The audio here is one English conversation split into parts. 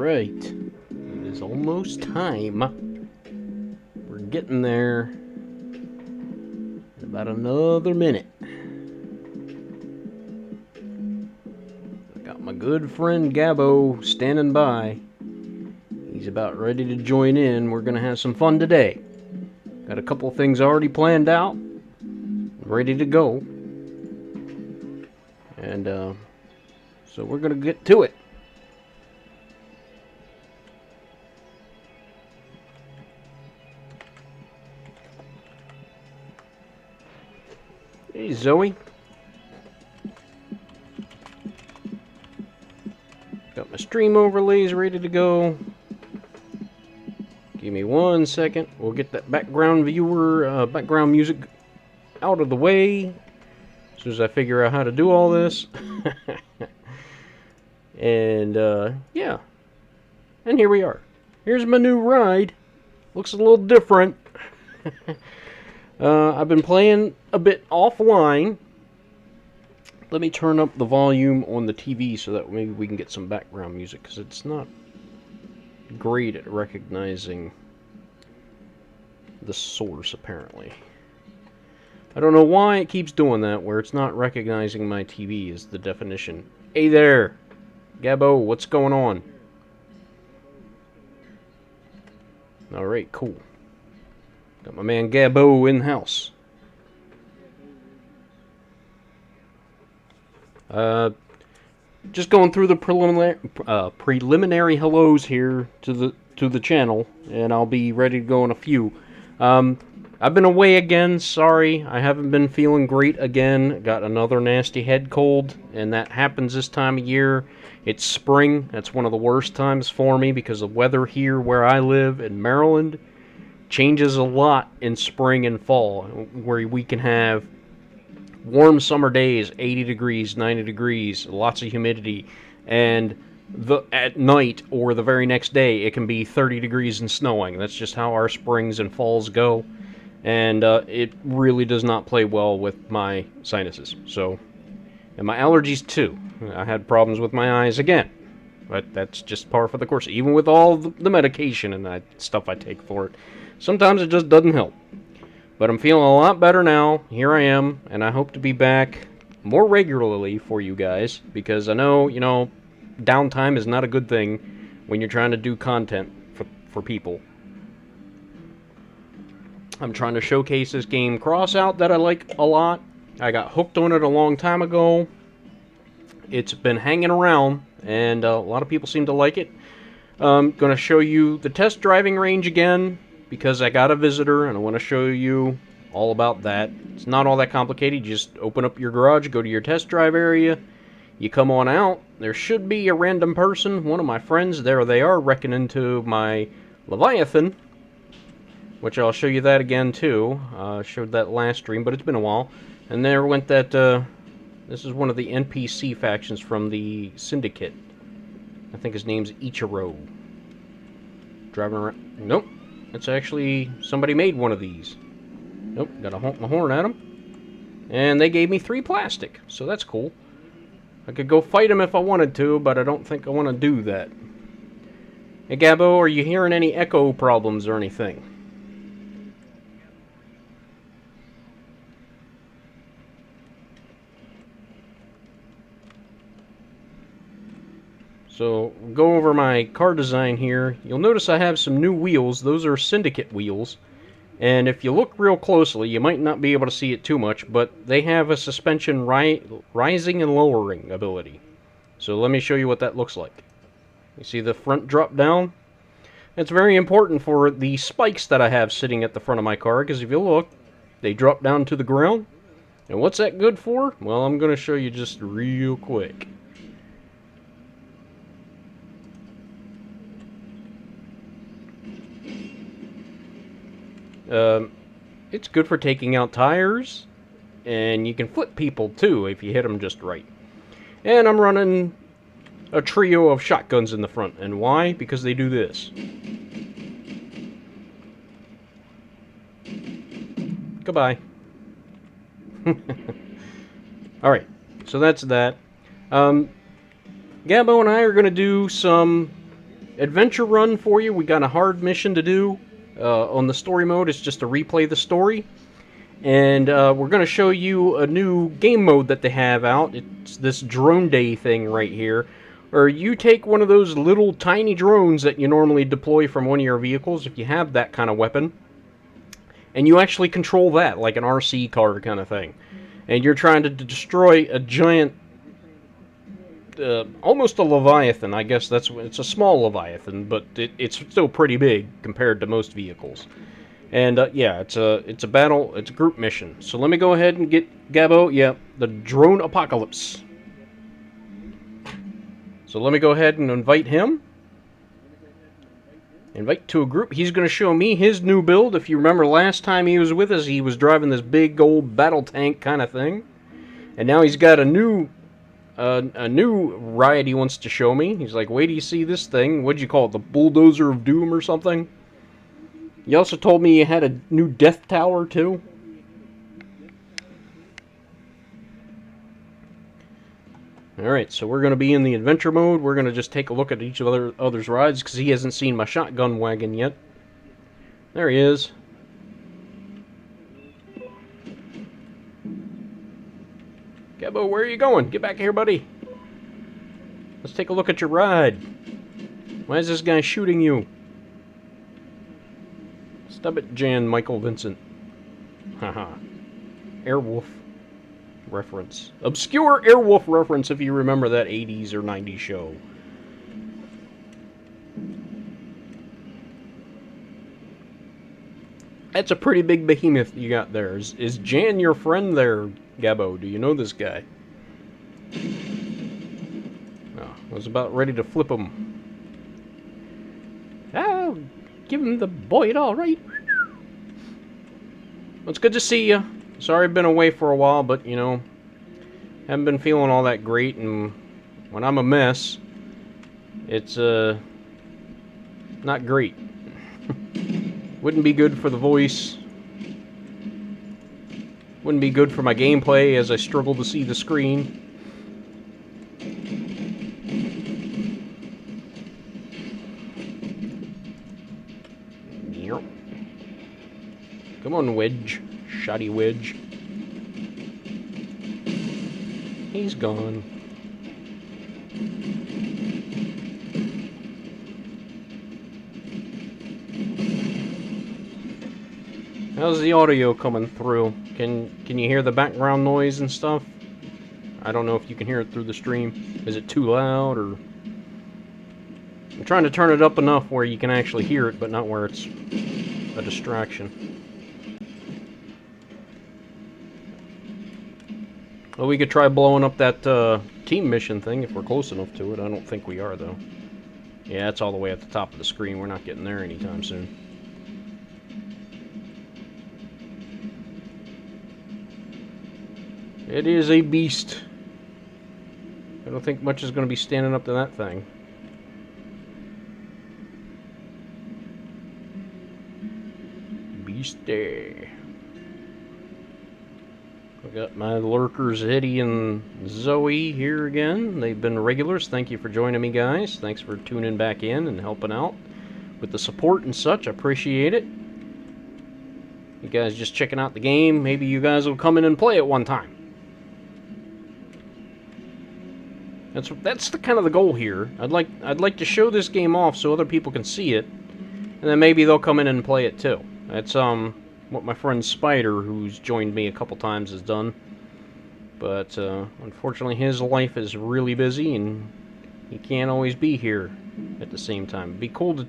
Alright, it is almost time. We're getting there in about another minute. I got my good friend Gabbo standing by. He's about ready to join in. We're gonna have some fun today. Got a couple things already planned out, ready to go. And so we're gonna get to it. Hey, Zoe. Got my stream overlays ready to go. Give me 1 second. We'll get that background music out of the way as soon as I figure out how to do all this. And, yeah. And here we are. Here's my new ride. Looks a little different. I've been playing a bit offline. Let me turn up the volume on the TV so that maybe we can get some background music, because it's not great at recognizing the source, apparently. I don't know why it keeps doing that, where it's not recognizing my TV is the definition. Hey there! Gabbo, what's going on? Alright, cool. Got my man Gabbo in the house. Just going through the preliminary hellos here to the channel, and I'll be ready to go in a few. I've been away again. Sorry, I haven't been feeling great again. Got another nasty head cold, and that happens this time of year. It's spring. That's one of the worst times for me because the weather here where I live in Maryland changes a lot in spring and fall, where we can have warm summer days, 80 degrees, 90 degrees, lots of humidity, and at night or the very next day it can be 30 degrees and snowing. That's just how our springs and falls go, and it really does not play well with my sinuses. So, and my allergies too. I had problems with my eyes again, but that's just par for the course. Even with all the medication and that stuff I take for it, sometimes it just doesn't help. But I'm feeling a lot better now. Here I am, and I hope to be back more regularly for you guys, because I know, downtime is not a good thing when you're trying to do content for people. I'm trying to showcase this game CROSSOUT that I like a lot. I got hooked on it a long time ago. It's been hanging around, and a lot of people seem to like it. I'm going to show you the test driving range again, because I got a visitor, and I want to show you all about that. It's not all that complicated. You just open up your garage, go to your test drive area, you come on out. There should be a random person, one of my friends. There they are, wrecking into my Leviathan, which I'll show you that again too. Showed that last stream, but it's been a while. And there went that, this is one of the NPC factions from the Syndicate. I think his name's Ichiro. Driving around. Nope. It's actually, somebody made one of these. Nope, gotta honk my horn at them. And they gave me 3 plastic, so that's cool. I could go fight them if I wanted to, but I don't think I want to do that. Hey Gabbo, are you hearing any echo problems or anything? So, go over my car design here. You'll notice I have some new wheels. Those are Syndicate wheels. And if you look real closely, you might not be able to see it too much, but they have a suspension rising and lowering ability. So let me show you what that looks like. You see the front drop down? It's very important for the spikes that I have sitting at the front of my car, because if you look, they drop down to the ground. And what's that good for? Well, I'm going to show you just real quick. It's good for taking out tires, and you can flip people too if you hit them just right. And I'm running a trio of shotguns in the front, and why? Because they do this. Goodbye. Alright, so that's that. Gabbo and I are going to do some adventure run for you. We got a hard mission to do. On the story mode, it's just to replay the story. And we're going to show you a new game mode that they have out. It's this drone day thing right here, where you take one of those little tiny drones that you normally deploy from one of your vehicles, if you have that kind of weapon, and you actually control that, like an RC car kind of thing. And you're trying to destroy a giant, almost a Leviathan. I guess it's a small Leviathan, but it's still pretty big compared to most vehicles. And yeah, it's a battle, it's a group mission. So let me go ahead and get Gabbo, yeah, the drone apocalypse. So let me go ahead and invite him. Invite to a group. He's going to show me his new build. If you remember last time he was with us, he was driving this big old battle tank kind of thing. And now he's got a new ride he wants to show me. He's like, wait till you see this thing. What'd you call it? The Bulldozer of Doom or something? You also told me you had a new Death Tower, too. Alright, so we're going to be in the adventure mode. We're going to just take a look at each of other's rides, because he hasn't seen my shotgun wagon yet. There he is. Gabbo, where are you going? Get back here, buddy. Let's take a look at your ride. Why is this guy shooting you? Stub it, Jan Michael Vincent. Haha. Airwolf reference. Obscure Airwolf reference if you remember that 80s or 90s show. That's a pretty big behemoth you got there. Is Jan your friend there, Gabbo? Do you know this guy? Oh, I was about ready to flip him. Ah, give him the Boyd all right. Well, it's good to see you. Sorry I've been away for a while, but, you know, haven't been feeling all that great, and when I'm a mess, it's, not great. Wouldn't be good for the voice. Wouldn't be good for my gameplay as I struggle to see the screen. Yep. Come on, Wedge. Shoddy Wedge. He's gone. How's the audio coming through? Can you hear the background noise and stuff? I don't know if you can hear it through the stream. Is it too loud, or... I'm trying to turn it up enough where you can actually hear it, but not where it's a distraction. Well, we could try blowing up that team mission thing if we're close enough to it. I don't think we are, though. Yeah, it's all the way at the top of the screen. We're not getting there anytime soon. It is a beast. I don't think much is going to be standing up to that thing. Beastie. I got my lurkers Eddie and Zoe here again. They've been regulars. Thank you for joining me, guys. Thanks for tuning back in and helping out with the support and such. I appreciate it. You guys just checking out the game. Maybe you guys will come in and play it one time. That's the kind of the goal here. I'd like to show this game off so other people can see it, and then maybe they'll come in and play it too. That's what my friend Spider, who's joined me a couple times, has done. But unfortunately, his life is really busy, and he can't always be here at the same time. It'd be cool to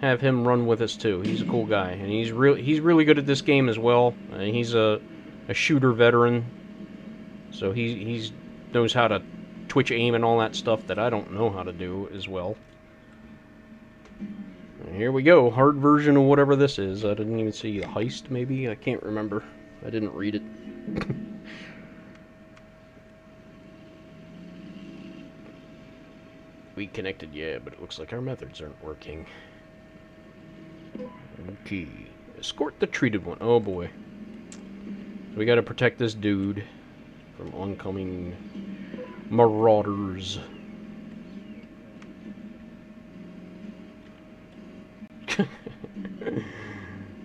have him run with us too. He's a cool guy, and he's really good at this game as well. He's a shooter veteran, so he knows how to twitch aim and all that stuff that I don't know how to do as well. And here we go, hard version of whatever this is. I didn't even see the heist, maybe? I can't remember. I didn't read it. We connected, yeah, but it looks like our methods aren't working. Okay. Escort the treated one. Oh boy. So we gotta protect this dude from oncoming marauders.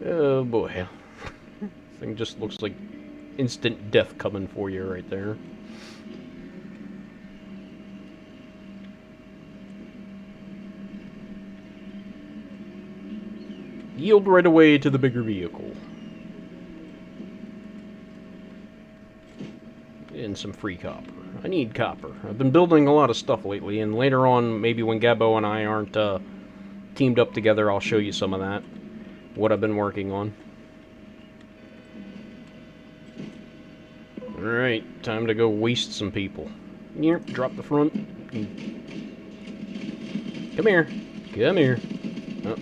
Oh boy. Thing just looks like instant death coming for you right there. Yield right away to the bigger vehicle. And some free copper. I need copper. I've been building a lot of stuff lately, and later on, maybe when Gabbo and I aren't teamed up together, I'll show you some of that. What I've been working on. Alright, time to go waste some people. Here, drop the front. Come here. Come here. Oh.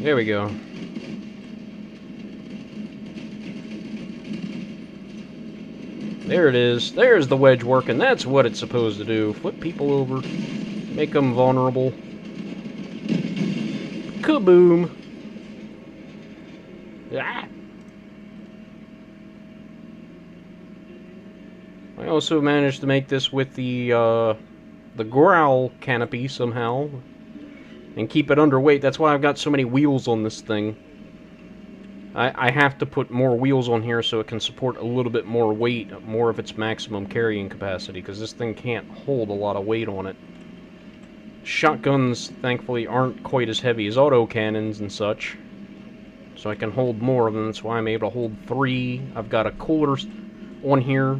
There we go. There it is. There's the wedge working. That's what it's supposed to do. Flip people over. Make them vulnerable. Kaboom. Ah. I also managed to make this with the growl canopy somehow. And keep it underweight. That's why I've got so many wheels on this thing. I have to put more wheels on here so it can support a little bit more weight, more of its maximum carrying capacity, because this thing can't hold a lot of weight on it. Shotguns, thankfully, aren't quite as heavy as autocannons and such, so I can hold more of them. That's why I'm able to hold 3. I've got a cooler on here.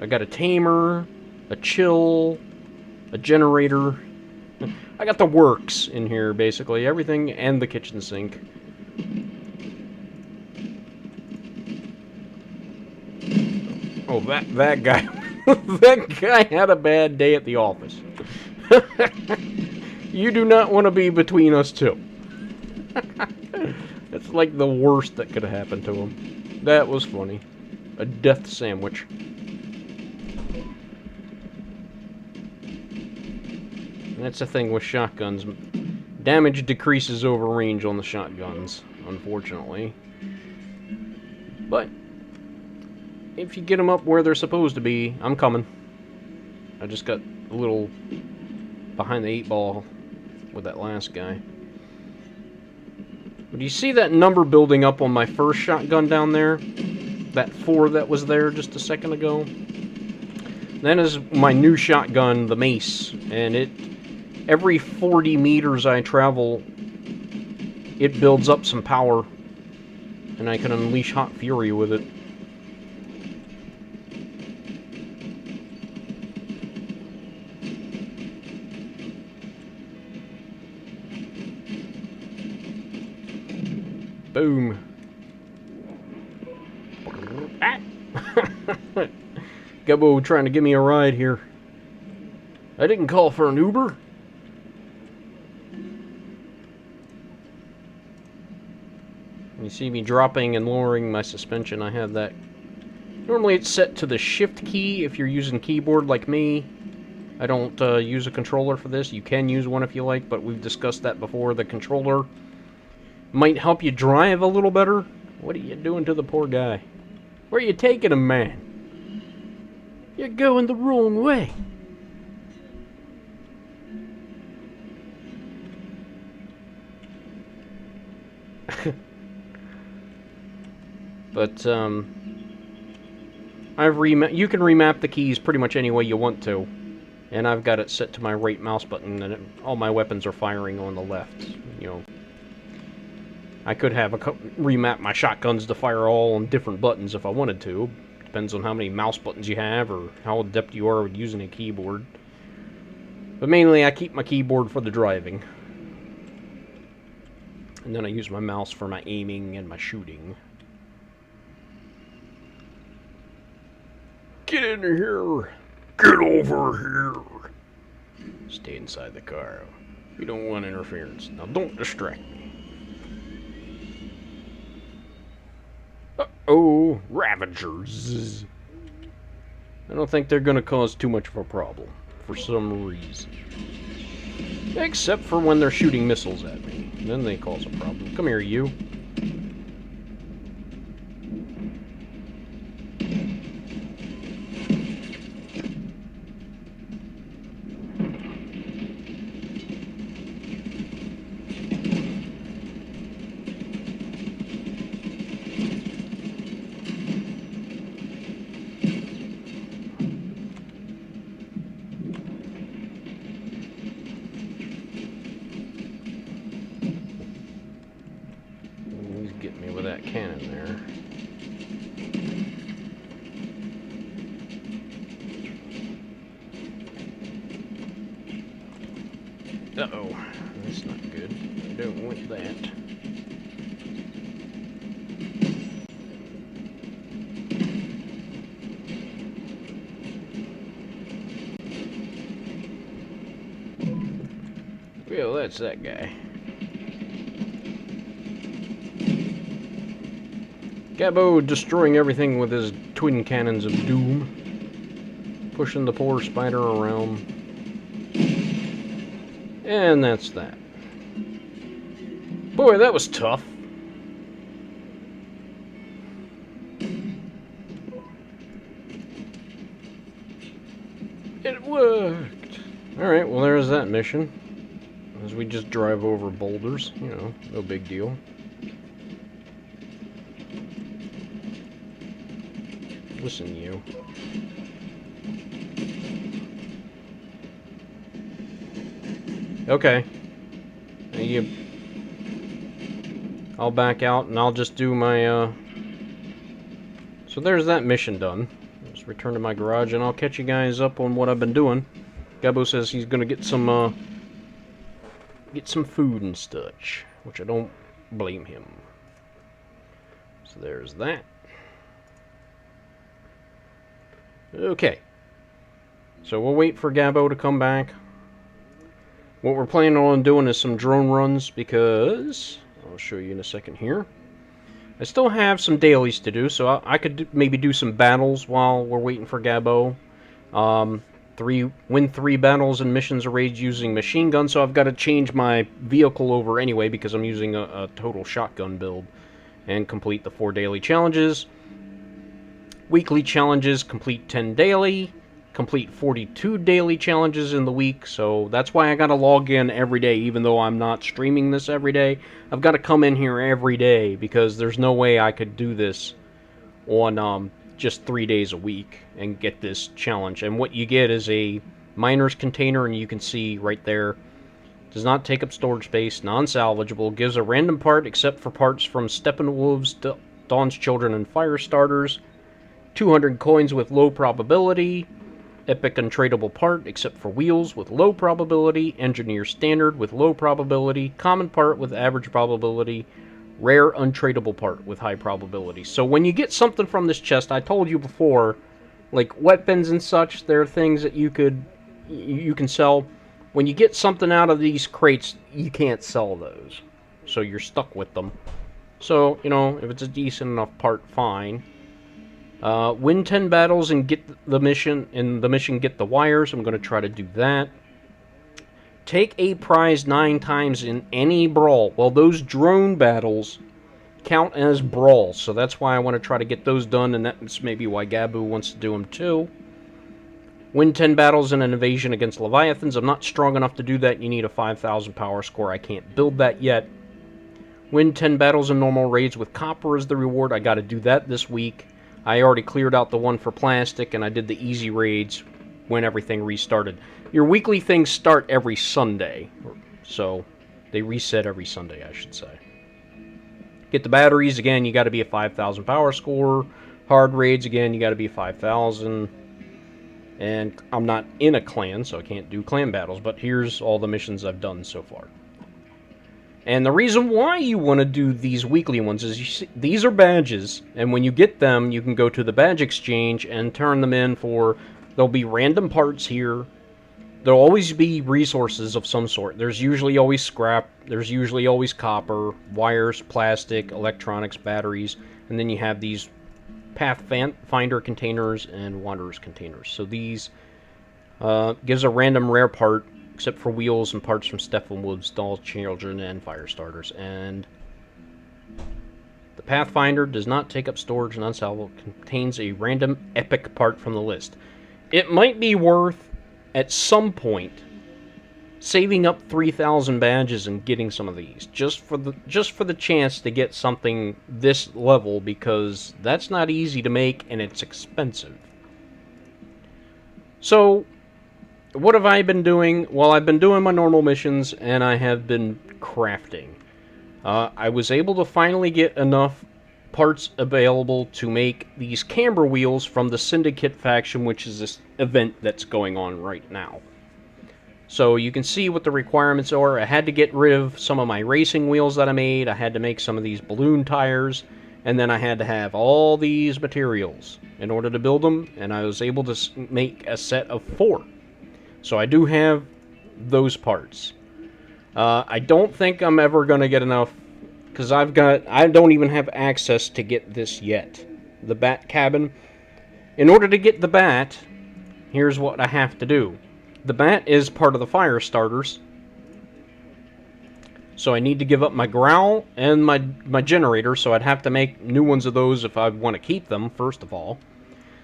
I got a tamer, a chill, a generator. I got the works in here, basically. Everything and the kitchen sink. Oh, that guy, that guy had a bad day at the office. You do not want to be between us two. That's like the worst that could have happened to him. That was funny. A death sandwich. And that's the thing with shotguns. Damage decreases over range on the shotguns, unfortunately. But if you get them up where they're supposed to be, I'm coming. I just got a little behind the 8 ball with that last guy. But do you see that number building up on my first shotgun down there? That 4 that was there just a second ago? That is my new shotgun, the Mace. And every 40 meters I travel, it builds up some power. And I can unleash hot fury with it. Boom. Ah. Gubbo trying to give me a ride here. I didn't call for an Uber. You see me dropping and lowering my suspension. I have that. Normally it's set to the shift key if you're using keyboard like me. I don't use a controller for this. You can use one if you like, but we've discussed that before. The controller might help you drive a little better. What are you doing to the poor guy? Where are you taking him, man? You're going the wrong way. But, you can remap the keys pretty much any way you want to. And I've got it set to my right mouse button, and all my weapons are firing on the left, you know. I could have remap my shotguns to fire all on different buttons if I wanted to. Depends on how many mouse buttons you have or how adept you are with using a keyboard. But mainly I keep my keyboard for the driving. And then I use my mouse for my aiming and my shooting. Get in here! Get over here! Stay inside the car. We don't want interference. Now don't distract me. Uh-oh, Ravagers. I don't think they're gonna cause too much of a problem, for some reason. Except for when they're shooting missiles at me. Then they cause a problem. Come here, you. cannon there. Uh-oh. That's not good. I don't want that. Well, that's that guy. Gabbo destroying everything with his twin cannons of doom. Pushing the poor spider around. And that's that. Boy, that was tough. It worked. Alright, well there's that mission. As we just drive over boulders, you know, no big deal. Listen, you. Okay. I'll back out and I'll just do my, So there's that mission done. Just return to my garage and I'll catch you guys up on what I've been doing. Gabbo says he's gonna get some food and such, which I don't blame him. So there's that. Okay. So we'll wait for Gabbo to come back. What we're planning on doing is some drone runs because I'll show you in a second here. I still have some dailies to do, so I could maybe do some battles while we're waiting for Gabbo. Win 3 battles and missions or raids using machine guns, so I've got to change my vehicle over anyway because I'm using a total shotgun build. And complete the 4 daily challenges. Weekly challenges, complete 10 daily. Complete 42 daily challenges in the week, so that's why I gotta log in every day, even though I'm not streaming this every day. I've got to come in here every day, because there's no way I could do this on just 3 days a week and get this challenge. And what you get is a miner's container, and you can see right there, does not take up storage space, non-salvageable, gives a random part except for parts from Steppenwolves, Dawn's Children, and Fire Starters, 200 coins with low probability, epic untradable part except for wheels with low probability, engineer standard with low probability, common part with average probability, rare untradable part with high probability. So when you get something from this chest, I told you before, like weapons and such, there are things that you can sell. When you get something out of these crates, you can't sell those, so you're stuck with them. So, you know, if it's a decent enough part, fine. Win 10 battles and get the mission, get the wires. I'm going to try to do that. Take a prize 9 times in any brawl. Well, those drone battles count as brawls, so that's why I want to try to get those done, and that's maybe why Gabbo wants to do them too. Win 10 battles in an invasion against Leviathans. I'm not strong enough to do that. You need a 5,000 power score. I can't build that yet. Win 10 battles in normal raids with copper as the reward. I got to do that this week. I already cleared out the one for plastic, and I did the easy raids when everything restarted. Your weekly things start every Sunday, so they reset every Sunday, I should say. Get the batteries, again, you got to be a 5,000 power score. Hard raids, again, you got to be 5,000. And I'm not in a clan, so I can't do clan battles, but here's all the missions I've done so far. And the reason why you want to do these weekly ones is, you see, these are badges, and when you get them, you can go to the badge exchange and turn them in for, there'll be random parts here, there'll always be resources of some sort. There's usually always scrap, there's usually always copper, wires, plastic, electronics, batteries, and then you have these Pathfinder containers and Wanderers containers. So these gives a random rare part, except for wheels and parts from Steppenwolves, Dawn's Children, and Fire Starters. And the Pathfinder does not take up storage and unsalvageable, contains a random epic part from the list. It might be worth, at some point, saving up 3,000 badges and getting some of these, just for the chance to get something this level, because that's not easy to make and it's expensive. So, what have I been doing? Well, I've been doing my normal missions, and I have been crafting. I was able to finally get enough parts available to make these camber wheels from the Syndicate faction, which is this event that's going on right now. So you can see what the requirements are. I had to get rid of some of my racing wheels that I made. I had to make some of these balloon tires. And then I had to have all these materials in order to build them. And I was able to make a set of 4. So I do have those parts. I don't think I'm ever going to get enough, because I don't even have access to get this yet. The bat cabin. In order to get the bat, here's what I have to do. The bat is part of the fire starters. So I need to give up my growl and my generator, so I'd have to make new ones of those if I want to keep them, first of all.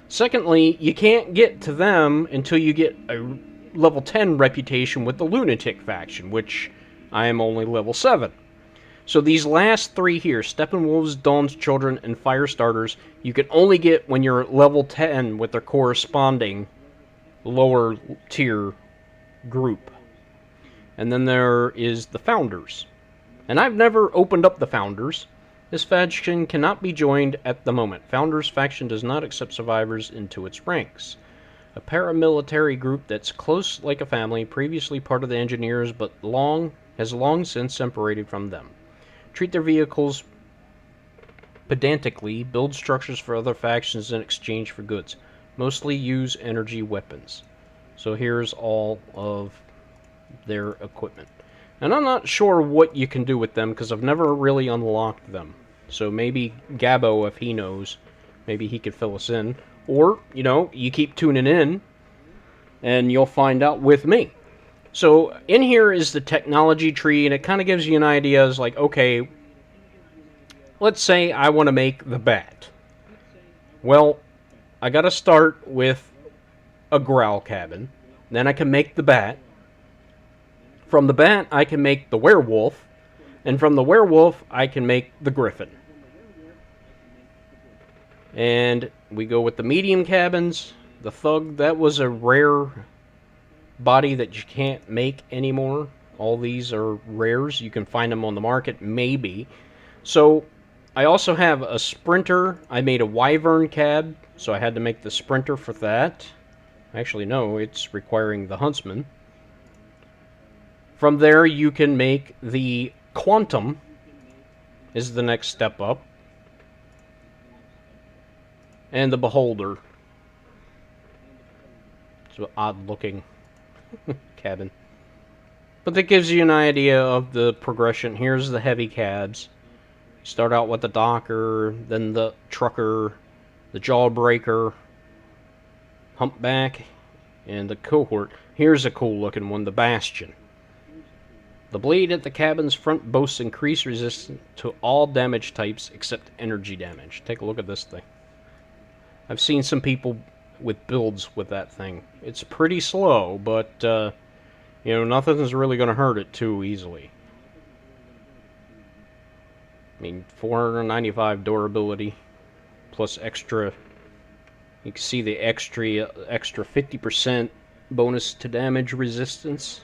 Secondly, you can't get to them until you get a level 10 reputation with the Lunatic faction, which I am only level 7. So these last 3 here, Steppenwolves, Dawn's Children, and Fire Starters, you can only get when you're level 10 with their corresponding lower tier group. And then there is the Founders. And I've never opened up the Founders. This faction cannot be joined at the moment. Founders faction does not accept survivors into its ranks. A paramilitary group that's close like a family, previously part of the Engineers, but has long since separated from them. Treat their vehicles pedantically, build structures for other factions in exchange for goods. Mostly use energy weapons. So here's all of their equipment. And I'm not sure what you can do with them, because I've never really unlocked them. So maybe Gabbo, if he knows, maybe he could fill us in. Or, you know, you keep tuning in, and you'll find out with me. So in here is the technology tree, and it kind of gives you an idea as like, okay, let's say I want to make the bat. Well, I got to start with a growl cabin. Then I can make the bat. From the bat, I can make the werewolf. And from the werewolf, I can make the griffin. And we go with the medium cabins. The thug, that was a rare body that you can't make anymore. All these are rares. You can find them on the market, maybe. So I also have a sprinter. I made a wyvern cab, so I had to make the sprinter for that. Actually, no, it's requiring the huntsman. From there, you can make the quantum, is the next step up. And the beholder. It's an odd-looking cabin. But that gives you an idea of the progression. Here's the heavy cabs. Start out with the docker, then the trucker, the jawbreaker, humpback, and the cohort. Here's a cool looking one, the bastion. The blade at the cabin's front boasts increased resistance to all damage types except energy damage. Take a look at this thing. I've seen some people with builds with that thing. It's pretty slow, but you know, nothing's really going to hurt it too easily. I mean, 495 durability, plus extra, you can see the extra 50% bonus to damage resistance.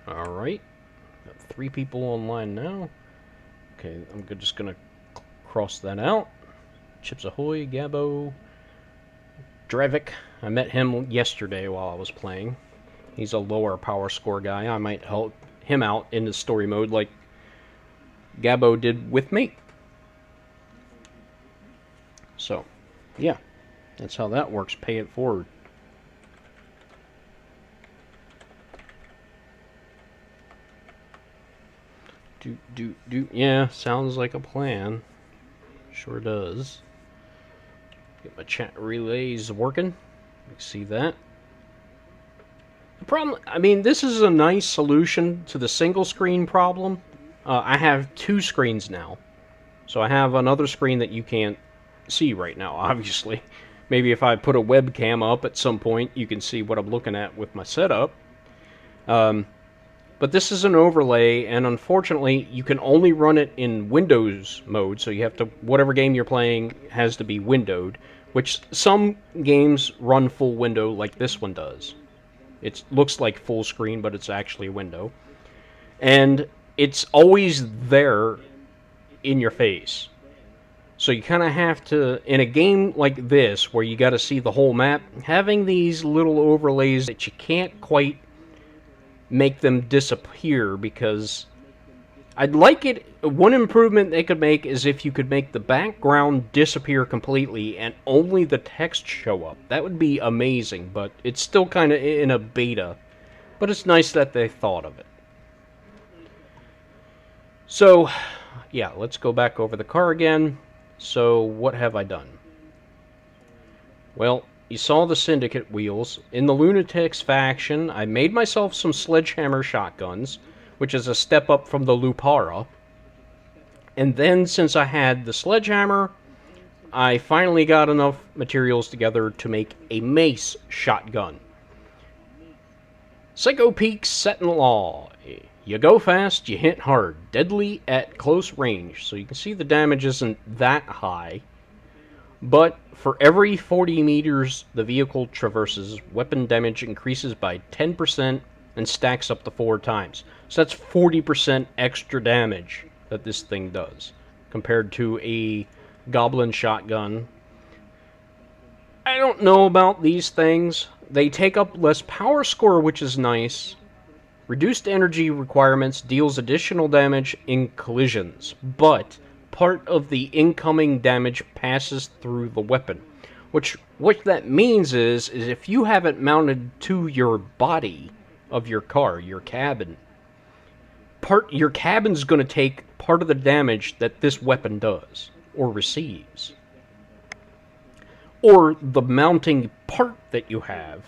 Alright, got 3 people online now. Okay, I'm just going to cross that out. Chips Ahoy, Gabbo, Drevik. I met him yesterday while I was playing. He's a lower power score guy. I might help him out in the story mode like Gabbo did with me. So, yeah. That's how that works. Pay it forward. Yeah, sounds like a plan. Sure does. Get my chat relays working. You can see that. The problem, I mean, this is a nice solution to the single screen problem. I have 2 screens now. So I have another screen that you can't see right now, obviously. Maybe if I put a webcam up at some point, you can see what I'm looking at with my setup. But this is an overlay, and unfortunately, you can only run it in Windows mode, so you have to, whatever game you're playing has to be windowed, which some games run full window like this one does. It looks like full screen, but it's actually a window. And it's always there in your face. So you kind of have to, in a game like this, where you got to see the whole map, having these little overlays that you can't quite make them disappear, because I'd like it. One improvement they could make is if you could make the background disappear completely and only the text show up. That would be amazing, but it's still kind of in a beta. But it's nice that they thought of it. So, yeah, let's go back over the car again. So, what have I done? Well, you saw the Syndicate wheels. In the Lunatics faction, I made myself some sledgehammer shotguns, which is a step up from the Lupara. And then, since I had the sledgehammer, I finally got enough materials together to make a mace shotgun. Psycho Peak Sentinel. You go fast, you hit hard. Deadly at close range. So you can see the damage isn't that high. But for every 40 meters the vehicle traverses, weapon damage increases by 10% and stacks up to 4 times. So that's 40% extra damage that this thing does, compared to a goblin shotgun. I don't know about these things. They take up less power score, which is nice. Reduced energy requirements deals additional damage in collisions, but part of the incoming damage passes through the weapon. What that means is if you have it mounted to your body of your car, your cabin, your cabin's going to take part of the damage that this weapon does or receives. Or the mounting part that you have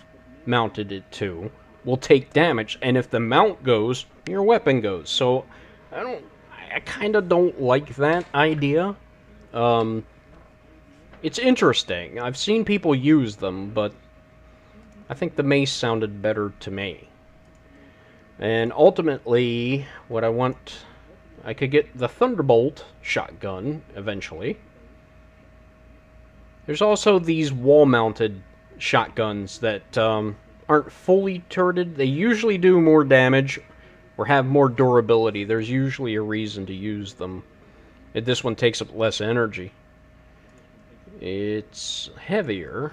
mounted it to will take damage, and if the mount goes, your weapon goes. So I kind of don't like that idea. It's interesting. I've seen people use them, but I think the mace sounded better to me. And ultimately, what I want, I could get the Thunderbolt shotgun eventually. There's also these wall-mounted shotguns that aren't fully turreted. They usually do more damage or have more durability. There's usually a reason to use them. And this one takes up less energy. It's heavier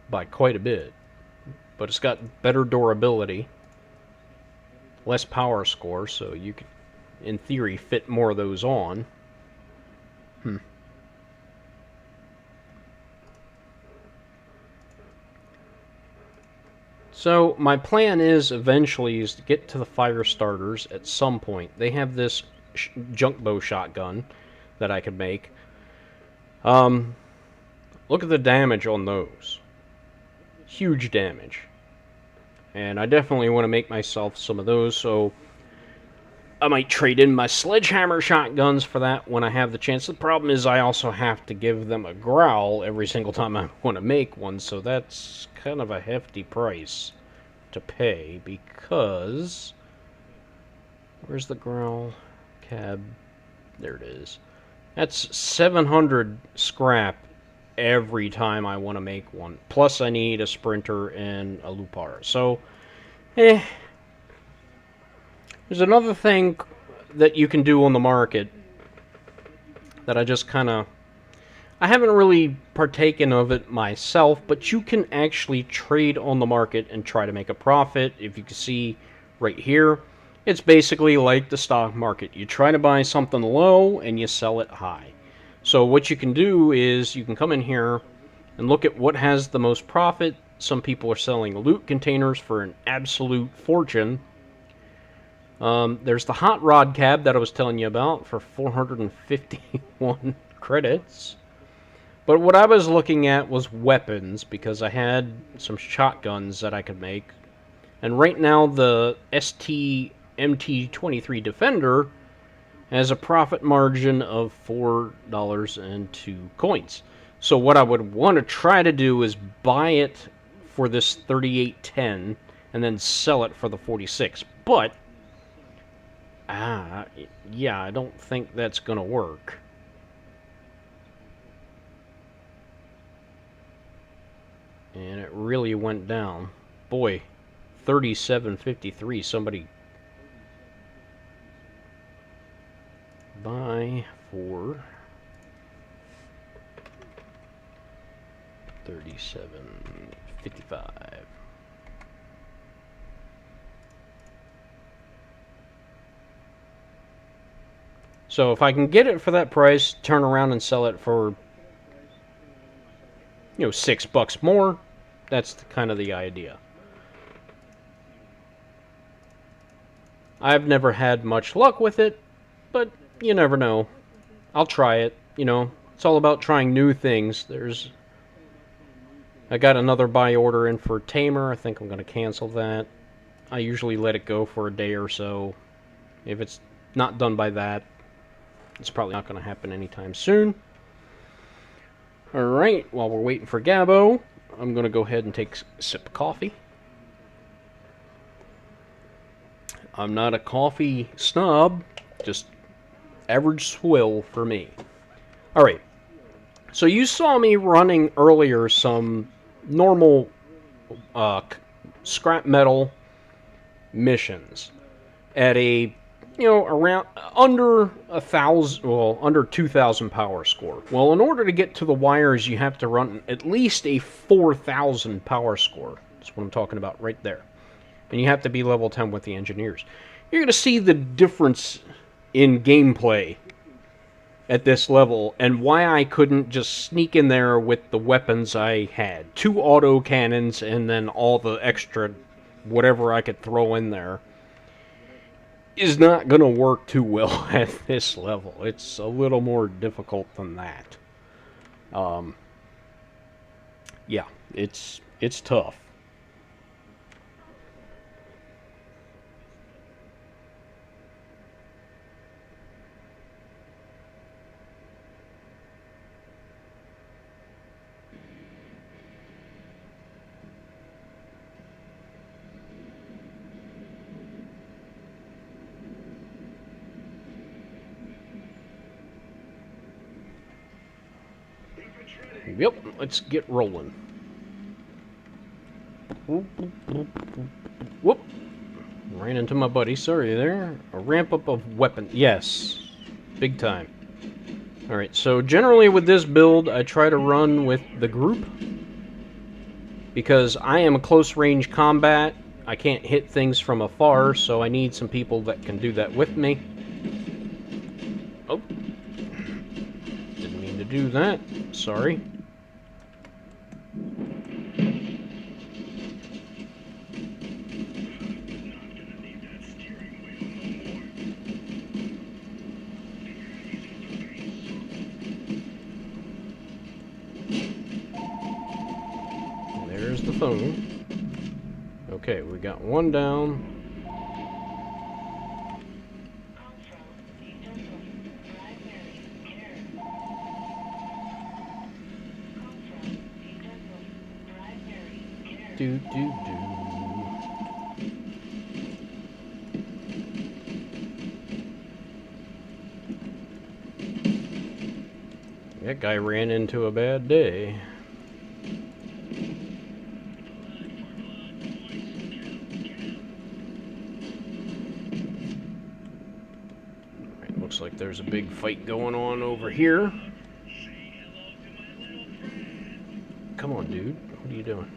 by quite a bit, but it's got better durability, less power score, so you could, in theory, fit more of those on. So my plan is eventually is to get to the fire starters at some point. They have this junk bow shotgun that I could make. Look at the damage on those. Huge damage. And I definitely want to make myself some of those, so I might trade in my sledgehammer shotguns for that when I have the chance. The problem is I also have to give them a growl every single time I want to make one, so that's kind of a hefty price to pay, because where's the growl cab? There it is. That's 700 scrap every time I want to make one. Plus I need a sprinter and a Lupar. So, there's another thing that you can do on the market that I just kind of, I haven't really partaken of it myself, but you can actually trade on the market and try to make a profit. If you can see right here, it's basically like the stock market. You try to buy something low and you sell it high. So what you can do is you can come in here and look at what has the most profit. Some people are selling loot containers for an absolute fortune. There's the hot rod cab that I was telling you about for 451 credits. But what I was looking at was weapons, because I had some shotguns that I could make. And right now the ST MT23 Defender has a profit margin of $4.02. So what I would want to try to do is buy it for this 3810 and then sell it for the 46. But yeah, I don't think that's gonna work. And it really went down. Boy, 37.53. Somebody buy for 37.55. So if I can get it for that price, turn around and sell it for, you know, $6 more, that's kind of the idea. I've never had much luck with it, but you never know. I'll try it, you know. It's all about trying new things. I got another buy order in for Tamer. I think I'm going to cancel that. I usually let it go for a day or so. If it's not done by that, it's probably not going to happen anytime soon. Alright, while we're waiting for Gabo, I'm going to go ahead and take a sip of coffee. I'm not a coffee snob, just average swill for me. Alright, so you saw me running earlier some normal scrap metal missions at a, you know, around under 1,000, well, under 2,000 power score. Well, in order to get to the wires, you have to run at least a 4,000 power score. That's what I'm talking about right there. And you have to be level 10 with the engineers. You're going to see the difference in gameplay at this level and why I couldn't just sneak in there with the weapons I had. 2 auto cannons and then all the extra whatever I could throw in there is not going to work too well at this level. It's a little more difficult than that. Yeah, it's tough. Yep, let's get rolling. Whoop. Ran into my buddy, sorry there. A ramp up of weapon. Yes, big time. Alright, so generally with this build, I try to run with the group. Because I am a close range combat. I can't hit things from afar, so I need some people that can do that with me. Oh. Didn't mean to do that. Sorry. There's the phone. Okay, we got one down. Do. That guy ran into a bad day. Looks like there's a big fight going on over here. Come on, dude. What are you doing?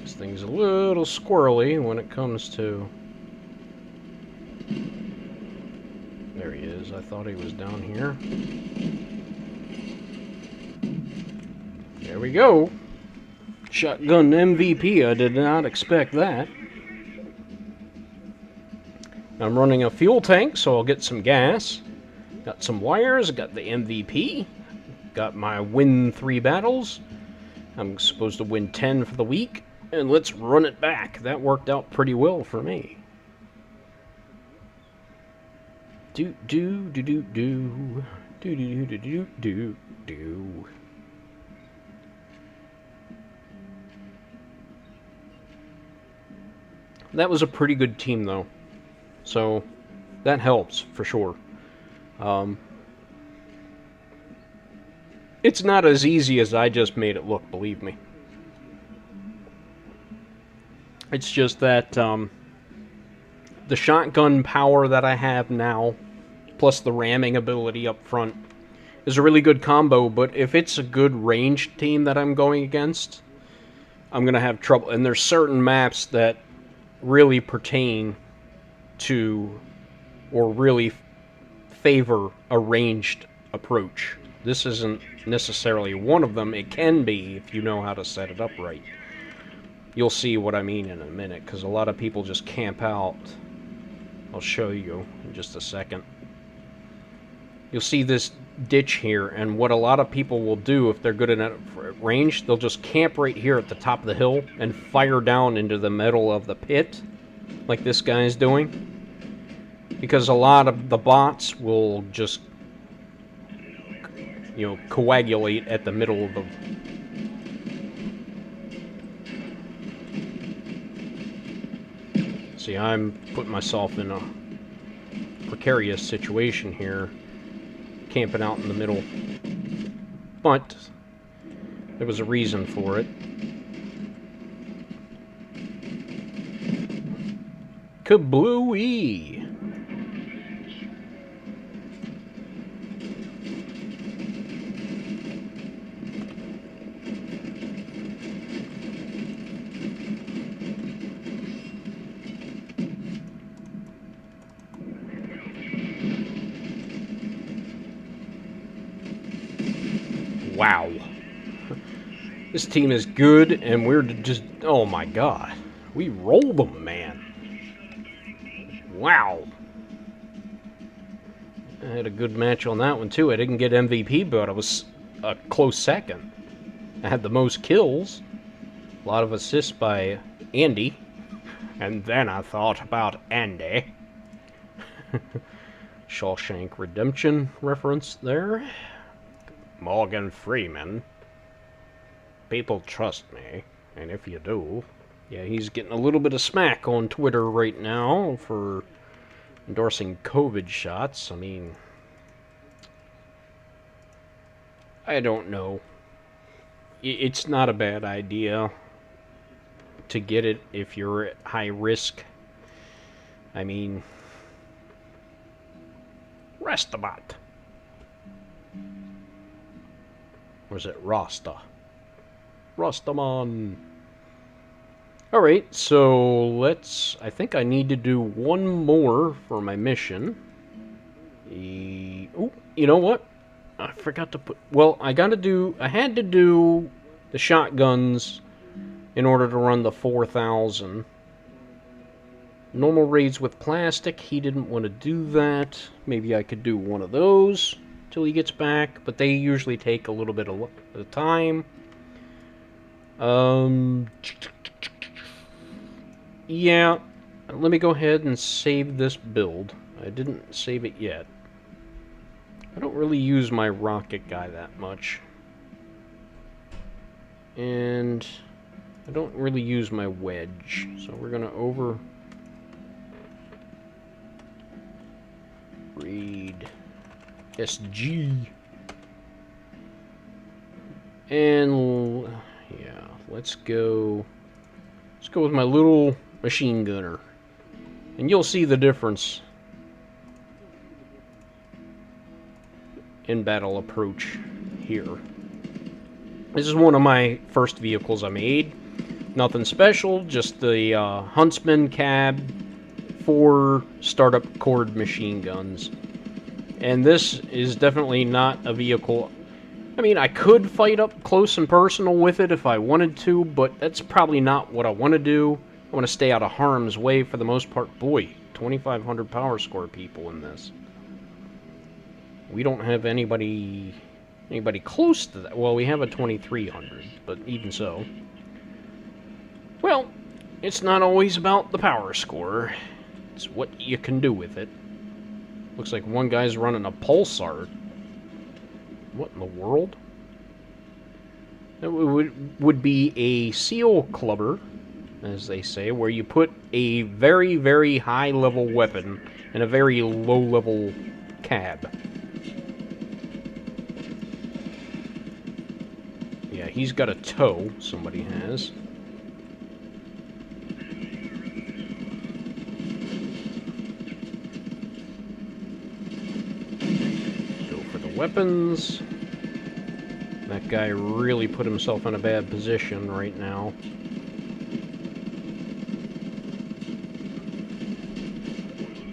This thing's a little squirrely when it comes to... There he is. I thought he was down here. There we go. Shotgun MVP. I did not expect that. I'm running a fuel tank, so I'll get some gas. Got some wires, got the MVP. Got my win 3 battles. I'm supposed to win 10 for the week. And let's run it back. That worked out pretty well for me. Do. That was a pretty good team, though. So, that helps, for sure. It's not as easy as I just made it look, believe me. It's just that, the shotgun power that I have now, plus the ramming ability up front, is a really good combo. But if it's a good ranged team that I'm going against, I'm going to have trouble. And there's certain maps that really pertain to, or really favor, a ranged approach. This isn't necessarily one of them. It can be if you know how to set it up right. You'll see what I mean in a minute, because a lot of people just camp out. I'll show you in just a second. You'll see this ditch here, and what a lot of people will do if they're good at range, they'll just camp right here at the top of the hill and fire down into the middle of the pit, like this guy's doing. Because a lot of the bots will just, you know, coagulate at the middle of the... See, I'm putting myself in a precarious situation here, camping out in the middle. But there was a reason for it. Kablooey! Wow. This team is good, and we're just... Oh my god. We rolled them, man. Wow. I had a good match on that one, too. I didn't get MVP, but I was a close second. I had the most kills. A lot of assists by Andy. And then I thought about Andy. Shawshank Redemption reference there. Morgan Freeman. People trust me, and if you do... Yeah, he's getting a little bit of smack on Twitter right now for endorsing COVID shots. I mean... I don't know. It's not a bad idea to get it if you're at high risk. I mean... Restabot. Or is it Rasta? Rastaman. Alright, so let's... I think I need to do one more for my mission. Oh, you know what? I forgot to put... Well, I had to do the shotguns in order to run the 4,000. Normal raids with plastic, he didn't want to do that. Maybe I could do one of those till he gets back, but they usually take a little bit of time. Yeah, let me go ahead and save this build. I didn't save it yet. I don't really use my rocket guy that much. And I don't really use my wedge, so we're gonna read SG. And yeah, let's go with my little machine gunner. And you'll see the difference in battle approach here. This is one of my first vehicles I made. Nothing special, just the Huntsman cab, 4 startup cord machine guns. And this is definitely not a vehicle... I mean, I could fight up close and personal with it if I wanted to, but that's probably not what I want to do. I want to stay out of harm's way for the most part. Boy, 2,500 power score people in this. We don't have anybody close to that. Well, we have a 2,300, but even so. Well, it's not always about the power score. It's what you can do with it. Looks like one guy's running a pulsar. What in the world? That would be a seal clubber, as they say, where you put a very, very high-level weapon in a very low-level cab. Yeah, he's got a tow, somebody has. weapons. That guy really put himself in a bad position right now.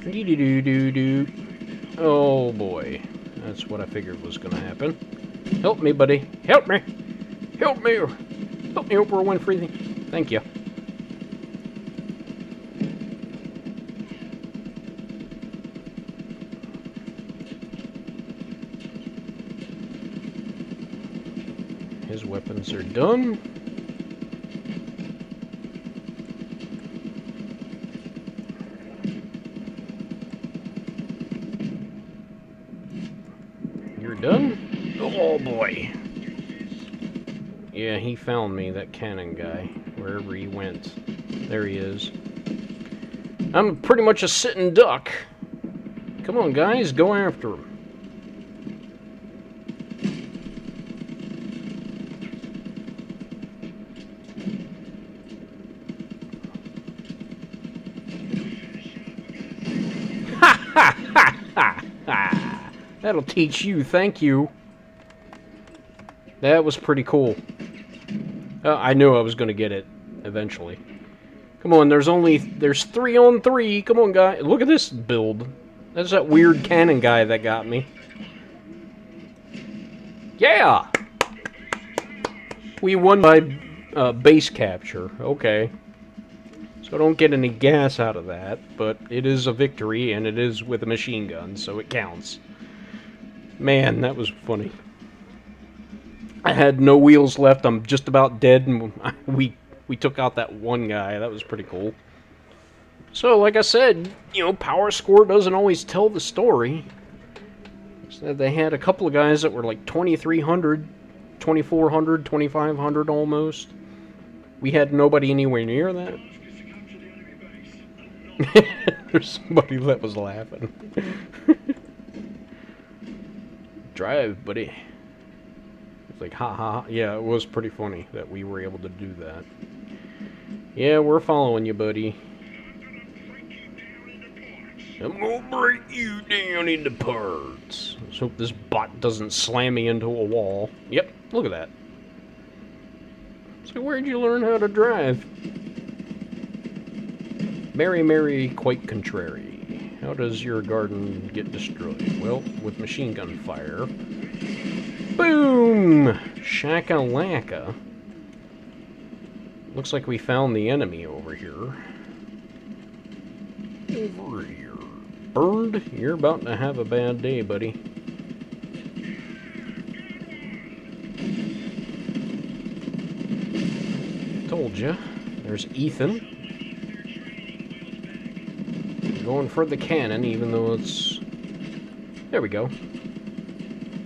Doo-doo-doo-doo-doo. Oh boy. That's what I figured was gonna happen. Help me, buddy. Help me! Help me! Help me, Oprah Winfrey. Thank you. His weapons are done. You're done? Oh boy. Yeah, he found me, that cannon guy, wherever he went. There he is. I'm pretty much a sitting duck. Come on, guys, go after him. That'll teach you, thank you. That was pretty cool. I knew I was going to get it eventually. Come on, there's 3 on 3. Come on, guy. Look at this build. That's that weird cannon guy that got me. Yeah! We won by base capture. Okay. So I don't get any gas out of that, but it is a victory, and it is with a machine gun, so it counts. Man, that was funny. I had no wheels left. I'm just about dead, and we took out that one guy. That was pretty cool. So, like I said, you know, power score doesn't always tell the story. So they had a couple of guys that were like 2,300, 2,400, 2,500 almost. We had nobody anywhere near that. There's somebody that was laughing. Drive, buddy. It's like, ha ha. Yeah, it was pretty funny that we were able to do that. Yeah, we're following you, buddy. I'm gonna break you down into parts. Let's hope this bot doesn't slam me into a wall. Yep, look at that. So where'd you learn how to drive? Mary, Mary, quite contrary. How does your garden get destroyed? Well, with machine gun fire. Boom! Shakalaka. Looks like we found the enemy over here. Over here. Burned, you're about to have a bad day, buddy. Told ya. There's Ethan. Going for the cannon, even though it's... There we go.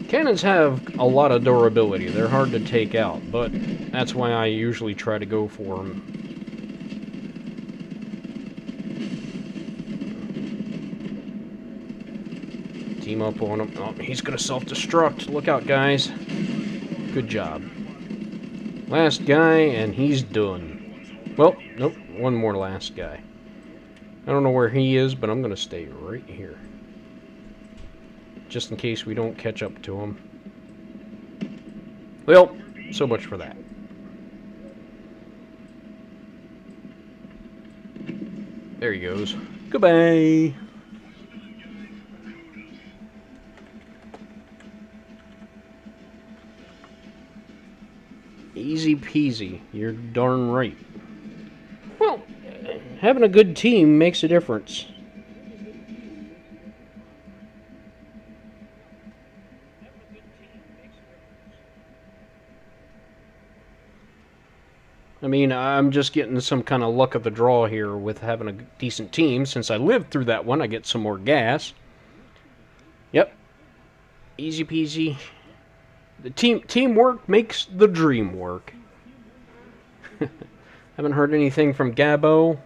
Cannons have a lot of durability. They're hard to take out, but that's why I usually try to go for them. Team up on him. Oh, he's gonna self-destruct. Look out, guys. Good job. Last guy, and he's done. Well, nope, one more last guy. I don't know where he is, but I'm gonna stay right here. Just in case we don't catch up to him. Well, so much for that. There he goes. Goodbye! Easy peasy. You're darn right. Well, having a good team makes a difference. I mean, I'm just getting some kind of luck of the draw here with having a decent team. Since I lived through that one, I get some more gas. Yep. Easy peasy. The teamwork makes the dream work. Haven't heard anything from Gabbo.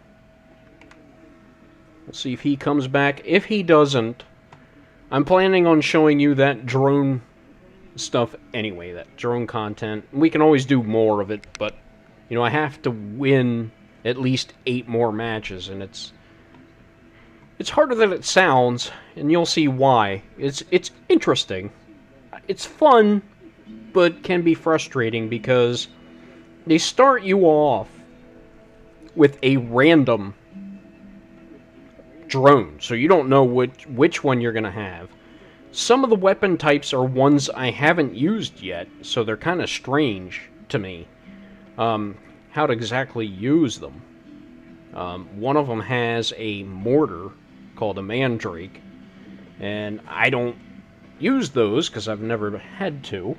We'll see if he comes back. If he doesn't, I'm planning on showing you that drone stuff anyway, that drone content. We can always do more of it, but, you know, I have to win at least 8 more matches, and it's harder than it sounds, and you'll see why. It's interesting. it's fun, but can be frustrating because they start you off with a random drone, so you don't know which one you're going to have. Some of the weapon types are ones I haven't used yet, so they're kind of strange to me. How to exactly use them. One of them has a mortar called a mandrake, and I don't use those because I've never had to.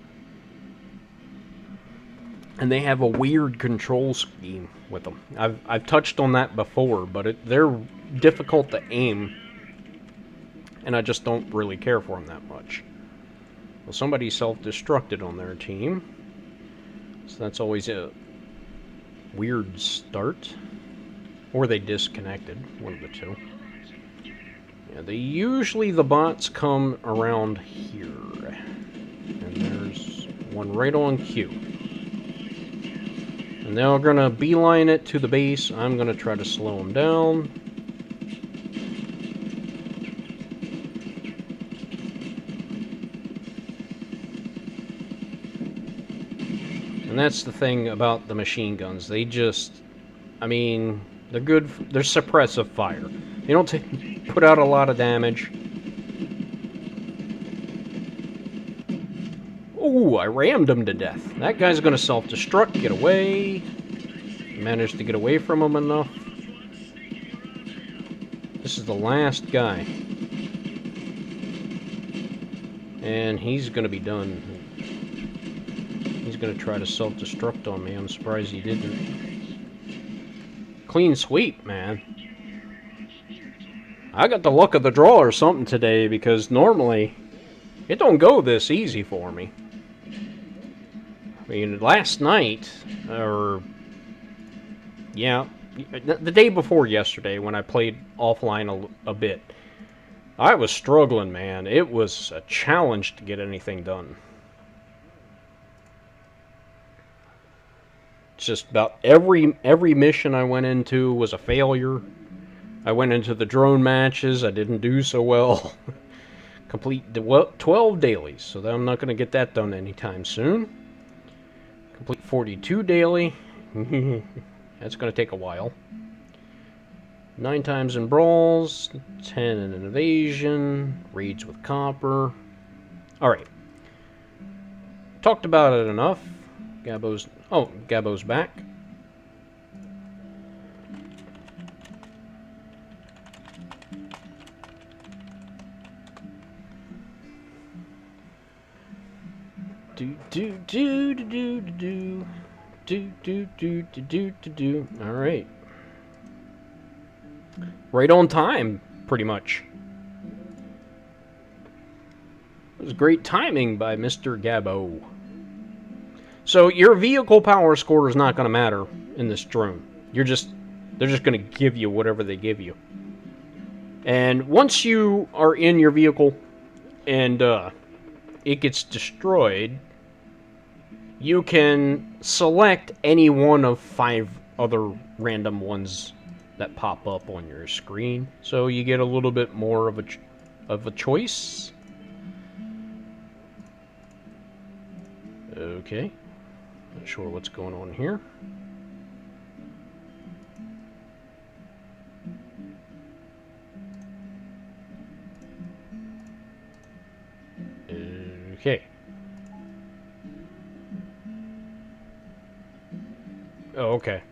And they have a weird control scheme with them. I've touched on that before, but they're difficult to aim, and I just don't really care for them that much. Well, somebody self-destructed on their team, so that's always a weird start. Or they disconnected, one of the two. Yeah, usually the bots come around here. And there's one right on cue. And they're going to beeline it to the base. I'm going to try to slow them down. And that's the thing about the machine guns. They just, I mean, they're good. They're suppressive fire. They don't put out a lot of damage. Ooh, I rammed him to death. That guy's going to self-destruct. Get away. Managed to get away from him enough. This is the last guy. And he's going to be done. He's going to try to self-destruct on me. I'm surprised he didn't. Clean sweep, man. I got the luck of the draw or something today, because normally it don't go this easy for me. I mean, last night, or yeah, the day before yesterday when I played offline a bit, I was struggling, man. It was a challenge to get anything done. It's just about every mission I went into was a failure. I went into the drone matches, I didn't do so well. Complete 12 dailies, so I'm not going to get that done anytime soon. Complete 42 daily. That's going to take a while. 9 times in brawls, 10 in an evasion, raids with copper. Alright. Talked about it enough. Gabbo's back. Alright. Right on time, pretty much. It was great timing by Mr. Gabbo. So your vehicle power score is not going to matter in this drone. They're just going to give you whatever they give you. And once you are in your vehicle and it gets destroyed, you can select any one of 5 other random ones that pop up on your screen. So you get a little bit more of a choice. Okay. Not sure what's going on here. Okay. Oh, okay.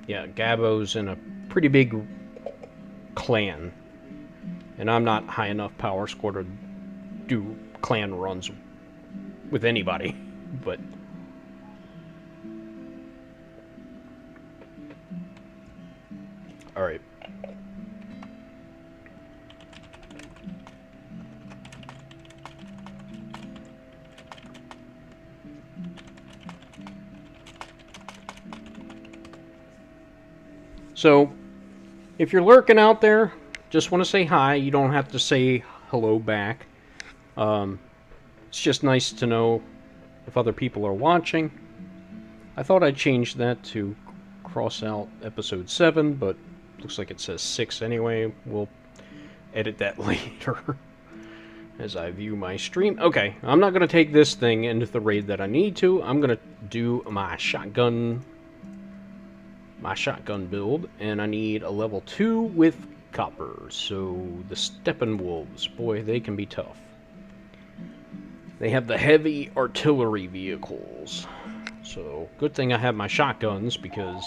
Yeah, Gabbo's in a pretty big clan. And I'm not high enough power score to do clan runs with anybody, but all right. So, if you're lurking out there, just want to say hi. You don't have to say hello back. It's just nice to know if other people are watching. I thought I'd change that to CROSSOUT episode 7, but looks like it says 6 anyway. We'll edit that later as I view my stream. Okay, I'm not going to take this thing into the raid that I need to. I'm going to do my shotgun build, and I need a level 2 with copper. So the Steppenwolves, boy, they can be tough. They have the heavy artillery vehicles. So good thing I have my shotguns because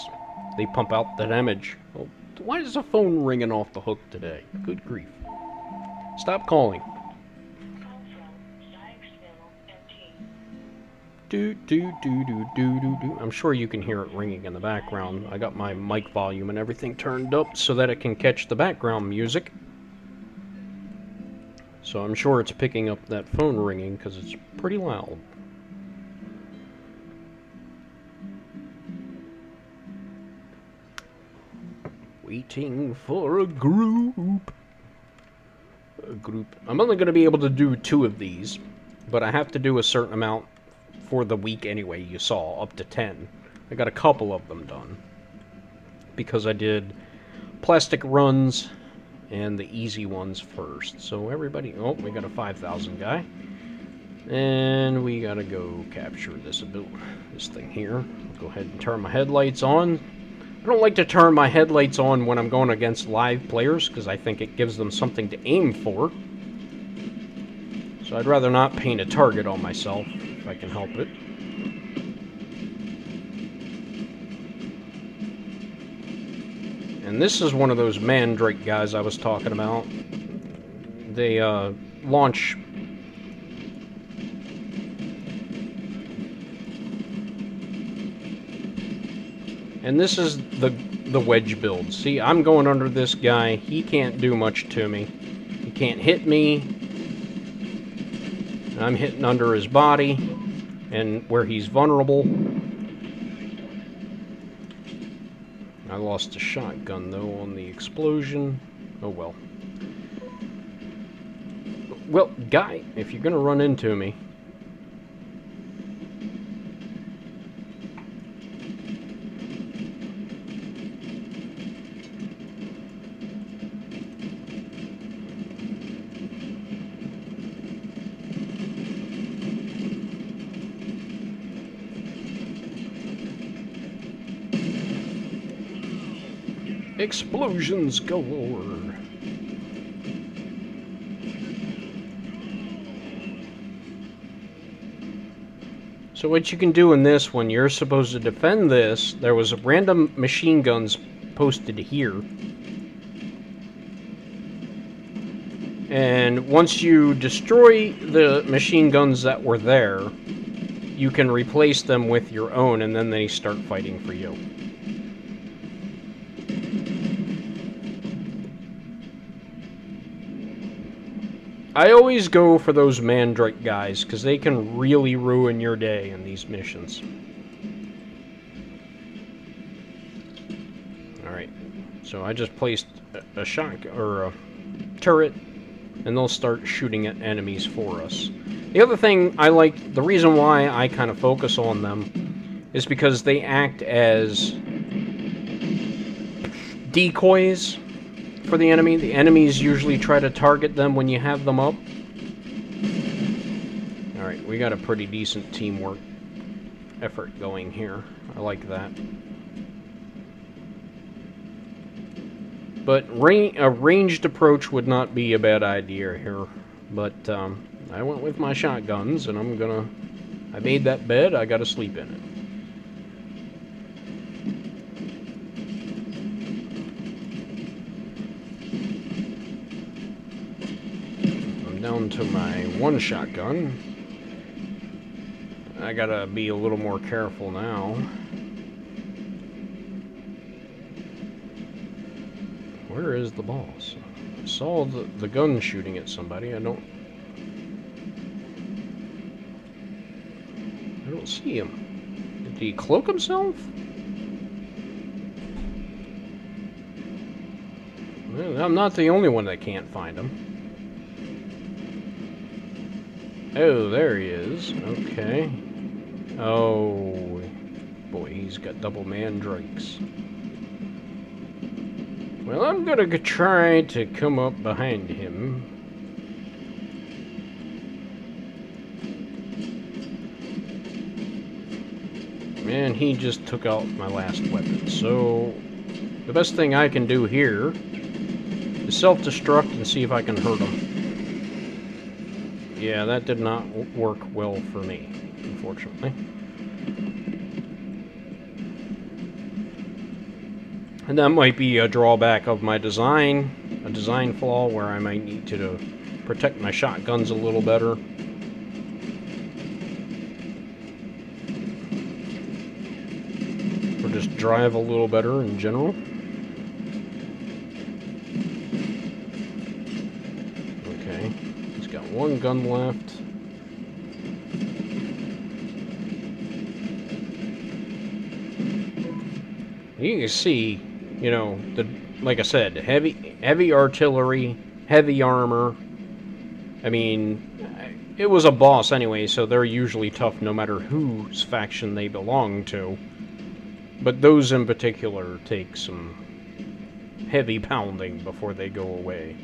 they pump out the damage. Oh, why is the phone ringing off the hook today? Good grief. Stop calling. Do, do, do, do, do, do, do. I'm sure you can hear it ringing in the background. I got my mic volume and everything turned up so that it can catch the background music. So I'm sure it's picking up that phone ringing because it's pretty loud. Waiting for a group. I'm only going to be able to do 2 of these, but I have to do a certain amount for the week anyway. You saw up to 10. I got a couple of them done because I did plastic runs and the easy ones first. So everybody, oh, we got a 5,000 guy, and we gotta go capture this thing here. I'll go ahead and turn my headlights on. I don't like to turn my headlights on when I'm going against live players because I think it gives them something to aim for. So I'd rather not paint a target on myself if I can help it. And this is one of those mandrake guys I was talking about. They launch and this is the wedge build. See, I'm going under this guy. He can't do much to me. He can't hit me. I'm hitting under his body and where he's vulnerable. I lost a shotgun though on the explosion. Oh well. Well, guy, if you're gonna run into me, explosions galore. So what you can do in this one, you're supposed to defend this. There was random machine guns posted here. And once you destroy the machine guns that were there, you can replace them with your own, and then they start fighting for you. I always go for those mandrake guys, because they can really ruin your day in these missions. Alright, so I just placed a shot, or a turret, and they'll start shooting at enemies for us. The other thing I like, the reason why I kind of focus on them, is because they act as decoys for the enemy. The enemies usually try to target them when you have them up. Alright, we got a pretty decent teamwork effort going here. I like that. But a ranged approach would not be a bad idea here. But I went with my shotguns, and I made that bed, I gotta sleep in it. Down to my one shotgun. I gotta be a little more careful now. Where is the boss? I saw the gun shooting at somebody. I don't see him. Did he cloak himself? Well, I'm not the only one that can't find him. Oh, there he is. Okay. Oh, boy, he's got double mandrakes. Well, I'm gonna try to come up behind him. And he just took out my last weapon. So, the best thing I can do here is self-destruct and see if I can hurt him. Yeah, that did not work well for me, unfortunately. And that might be a drawback of my design, a design flaw where I might need to protect my shotguns a little better. Or just drive a little better in general. Okay, he's got one gun left. You can see, you know, like I said, heavy artillery, heavy armor. I mean, it was a boss anyway, so they're usually tough no matter whose faction they belong to. But those in particular take some heavy pounding before they go away.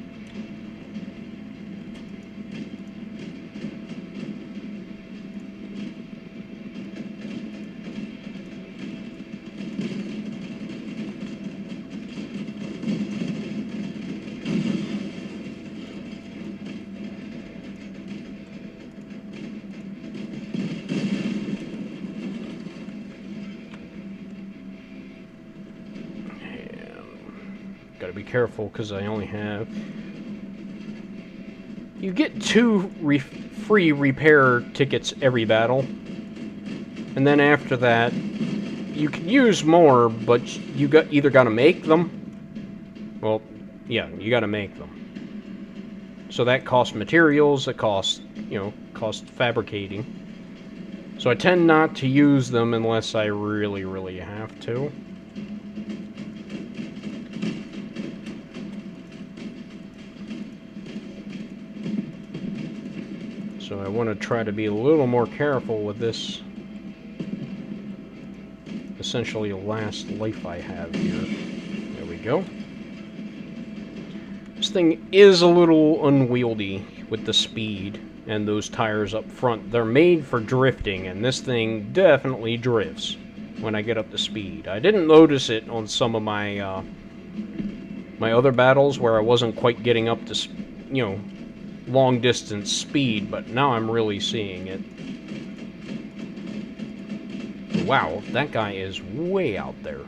Gotta be careful because I only have... You get 2 free repair tickets every battle. And then after that, you can use more, but you either gotta make them. Well, yeah, you gotta make them. So that costs materials, it costs, costs fabricating. So I tend not to use them unless I really, really have to. So I want to try to be a little more careful with this essentially last life I have here. There we go. This thing is a little unwieldy with the speed and those tires up front. They're made for drifting, and this thing definitely drifts when I get up to speed. I didn't notice it on some of my my other battles where I wasn't quite getting up to, long distance speed, but now I'm really seeing it. Wow, that guy is way out there.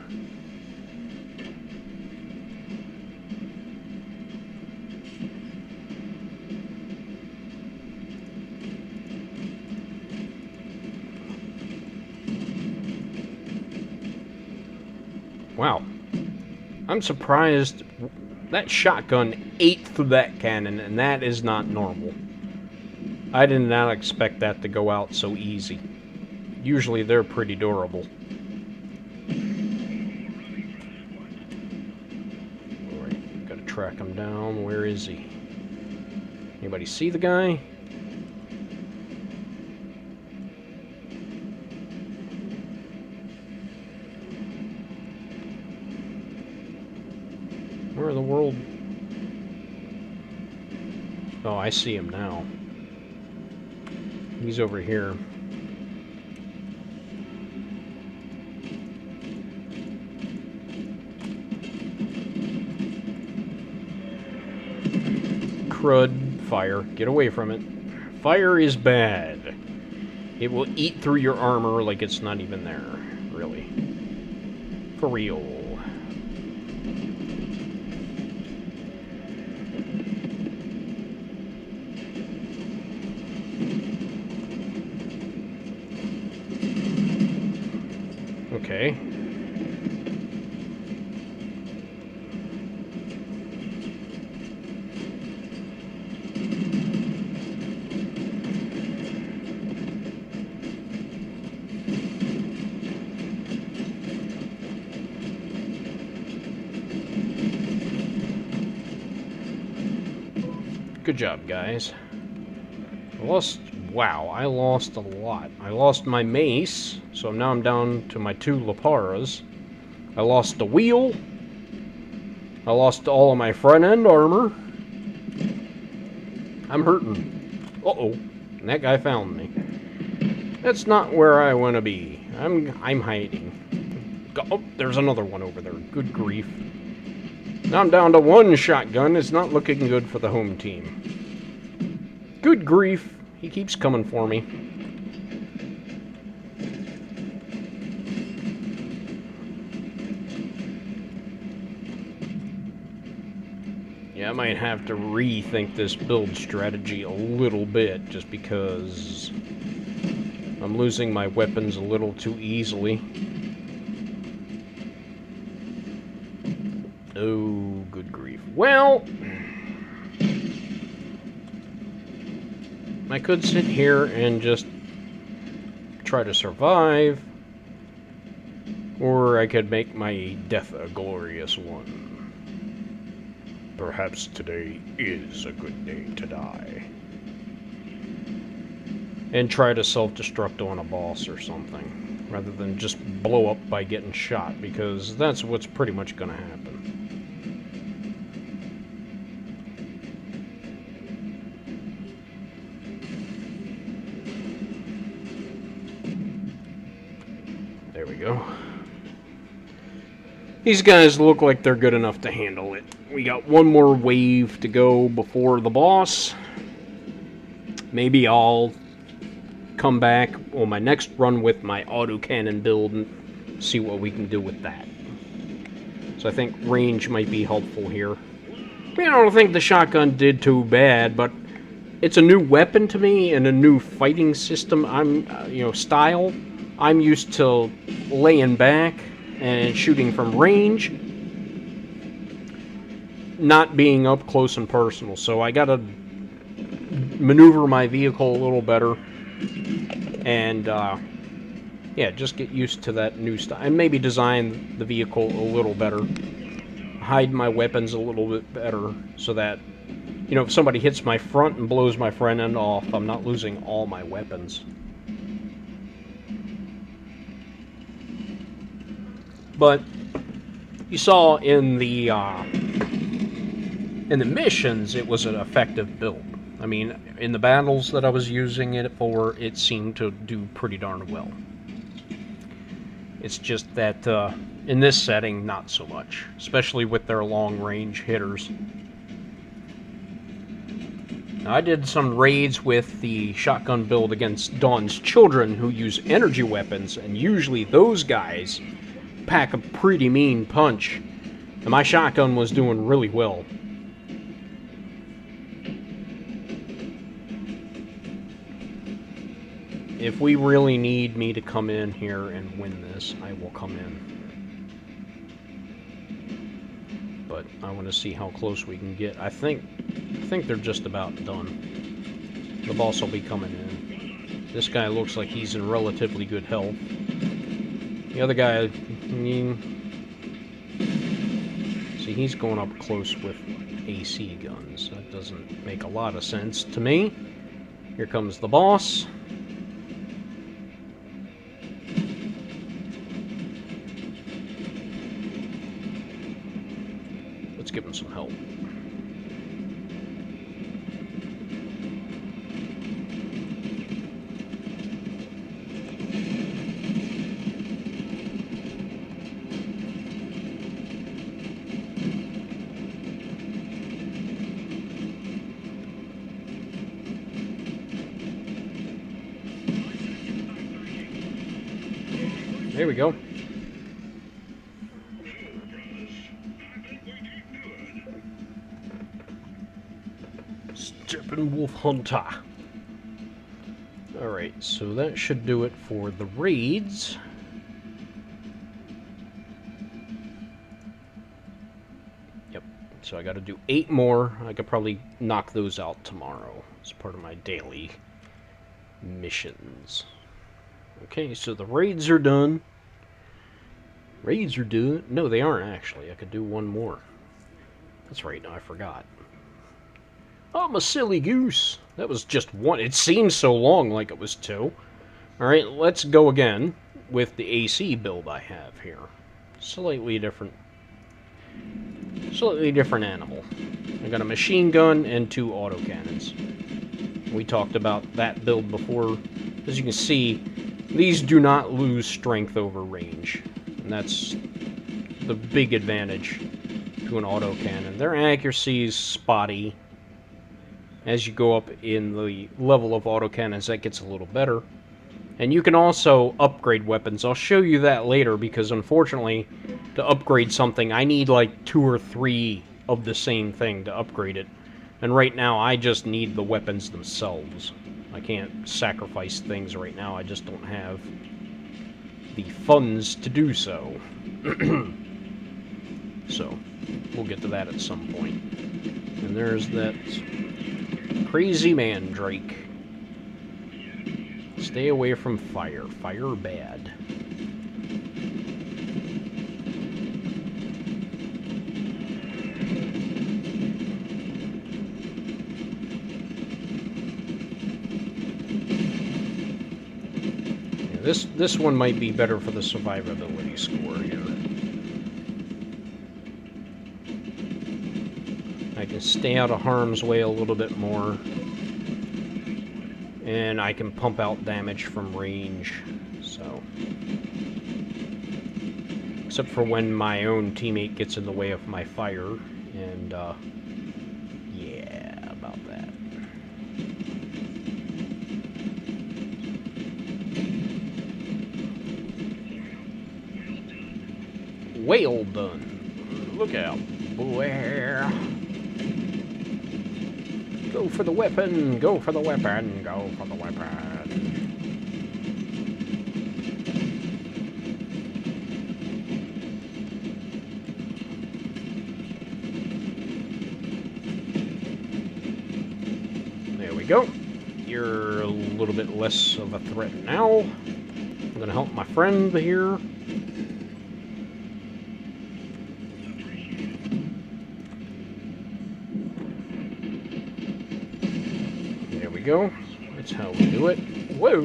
Wow. I'm surprised that shotgun ate through that cannon, and that is not normal. I did not expect that to go out so easy. Usually they're pretty durable. Alright, gotta track him down. Where is he? Anybody see the guy? Where in the world? Oh, I see him now. He's over here. Crud. Fire. Get away from it. Fire is bad. It will eat through your armor like it's not even there. Really. For real. Okay. Good job, guys. I lost wow, I lost a lot. I lost my mace, so now I'm down to my 2 Laparas. I lost the wheel. I lost all of my front end armor. I'm hurting. Uh-oh. And that guy found me. That's not where I want to be. I'm hiding. Oh, there's another one over there. Good grief. Now I'm down to 1 shotgun. It's not looking good for the home team. Good grief. He keeps coming for me. Yeah, I might have to rethink this build strategy a little bit, just because I'm losing my weapons a little too easily. Oh, good grief. Well, I could sit here and just try to survive, or I could make my death a glorious one. Perhaps today is a good day to die. And try to self-destruct on a boss or something, rather than just blow up by getting shot, because that's what's pretty much going to happen. There we go. These guys look like they're good enough to handle it. We got 1 more wave to go before the boss. Maybe I'll come back on my next run with my autocannon build and see what we can do with that. So I think range might be helpful here. I don't think the shotgun did too bad, but it's a new weapon to me and a new fighting system. Style. I'm used to laying back and shooting from range, not being up close and personal. So I gotta maneuver my vehicle a little better, and yeah, just get used to that new style, and maybe design the vehicle a little better, hide my weapons a little bit better, so that, you know, if somebody hits my front and blows my front end off, I'm not losing all my weapons. But you saw in the missions, it was an effective build. I mean, in the battles that I was using it for, it seemed to do pretty darn well. It's just that in this setting, not so much, especially with their long-range hitters. Now, I did some raids with the shotgun build against Dawn's children, who use energy weapons, and usually those guys pack a pretty mean punch, and my shotgun was doing really well. If we really need me to come in here and win this, I will come in. But I want to see how close we can get. I think they're just about done. The boss will be coming in. This guy looks like he's in relatively good health. The other guy, see, he's going up close with AC guns. That doesn't make a lot of sense to me. Here comes the boss. Let's give him some help. There we go. Steppenwolf Hunter. Alright, so that should do it for the raids. Yep, so I gotta do 8 more. I could probably knock those out tomorrow as part of my daily missions. Okay, so the raids are done. Raids are done. No, they aren't actually. I could do 1 more. That's right, I forgot. I'm a silly goose. That was just one. It seemed so long, like it was two. Alright, let's go again with the AC build I have here. Slightly different animal. I got a machine gun and 2 autocannons. We talked about that build before. As you can see, these do not lose strength over range. And that's the big advantage to an autocannon. Their accuracy is spotty. As you go up in the level of autocannons, that gets a little better. And you can also upgrade weapons. I'll show you that later, because unfortunately, to upgrade something, I need like 2 or 3 of the same thing to upgrade it. And right now, I just need the weapons themselves. I can't sacrifice things right now. I just don't have the funds to do so. So, we'll get to that at some point. And there's that crazy mandrake. Stay away from fire. Fire bad. Yeah, this one might be better for the survivability score here. I can stay out of harm's way a little bit more. And I can pump out damage from range, so. Except for when my own teammate gets in the way of my fire, and, yeah, about that. Well done. Look out, boy. Go for the weapon, go for the weapon, go for the weapon. There we go. You're a little bit less of a threat now. I'm gonna help my friend here. Go. That's how we do it. Whoa!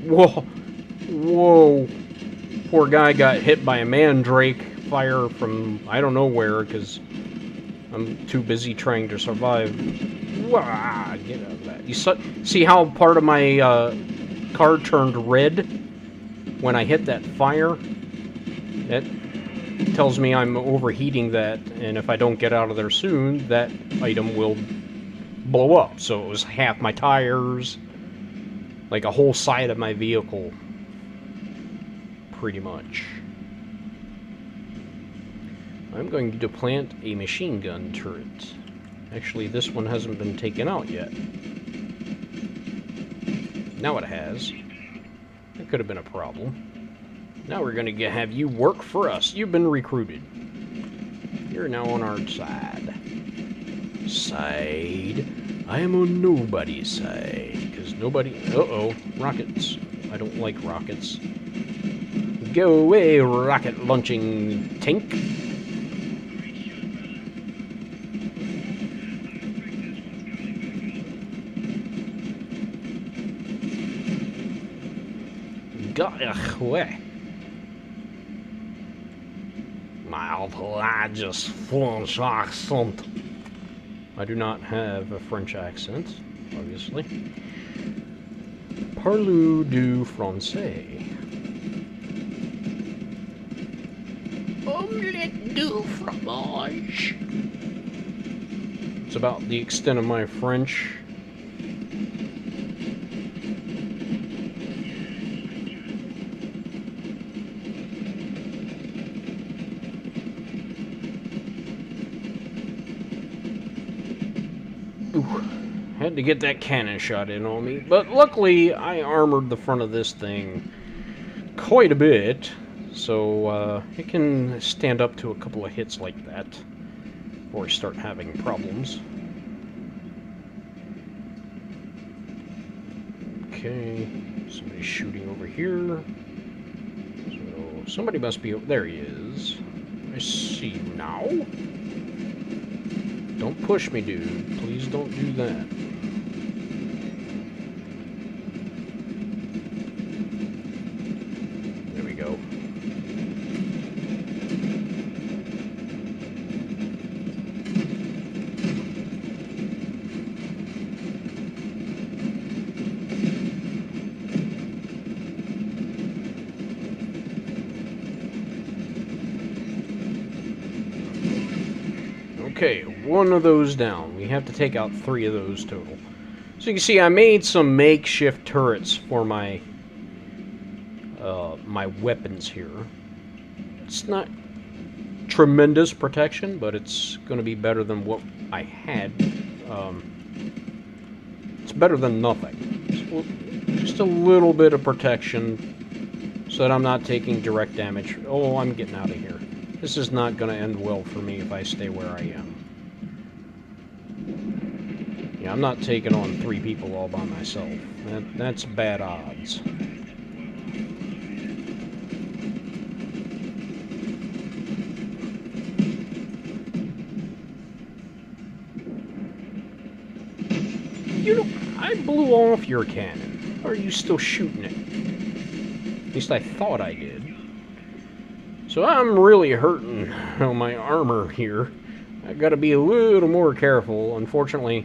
Whoa! Whoa! Poor guy got hit by a mandrake fire from I don't know where, because I'm too busy trying to survive. Wah! Get out of that. You see how part of my car turned red when I hit that fire? That tells me I'm overheating that, and if I don't get out of there soon, that item will blow up. So it was half my tires, like a whole side of my vehicle, pretty much. I'm going to plant a machine gun turret. Actually, this one hasn't been taken out yet. Now it has. That could have been a problem. Now we're going to have you work for us. You've been recruited. You're now on our side. I am on nobody's side. Because nobody... Uh-oh. Rockets. I don't like rockets. Go away, rocket launching tank. Ugh, way. My largest French accent. I do not have a French accent, obviously. Parlez du français? Omelette du fromage. It's about the extent of my French. Had to get that cannon shot in on me, but luckily I armored the front of this thing quite a bit, so it can stand up to a couple of hits like that before I start having problems. Okay, somebody's shooting over here, so somebody must be... There he is. I see you now. Don't push me, dude. Please don't do that. There we go. Okay, one of those down. We have to take out 3 of those total. So you can see I made some makeshift turrets for my my weapons here. It's not tremendous protection, but it's going to be better than what I had. It's better than nothing. Just a little bit of protection so that I'm not taking direct damage. Oh, I'm getting out of here. This is not going to end well for me if I stay where I am. Yeah, I'm not taking on 3 people all by myself. That's bad odds. You know, I blew off your cannon. Or are you still shooting it? At least I thought I did. So I'm really hurting on my armor here. I gotta be a little more careful. Unfortunately,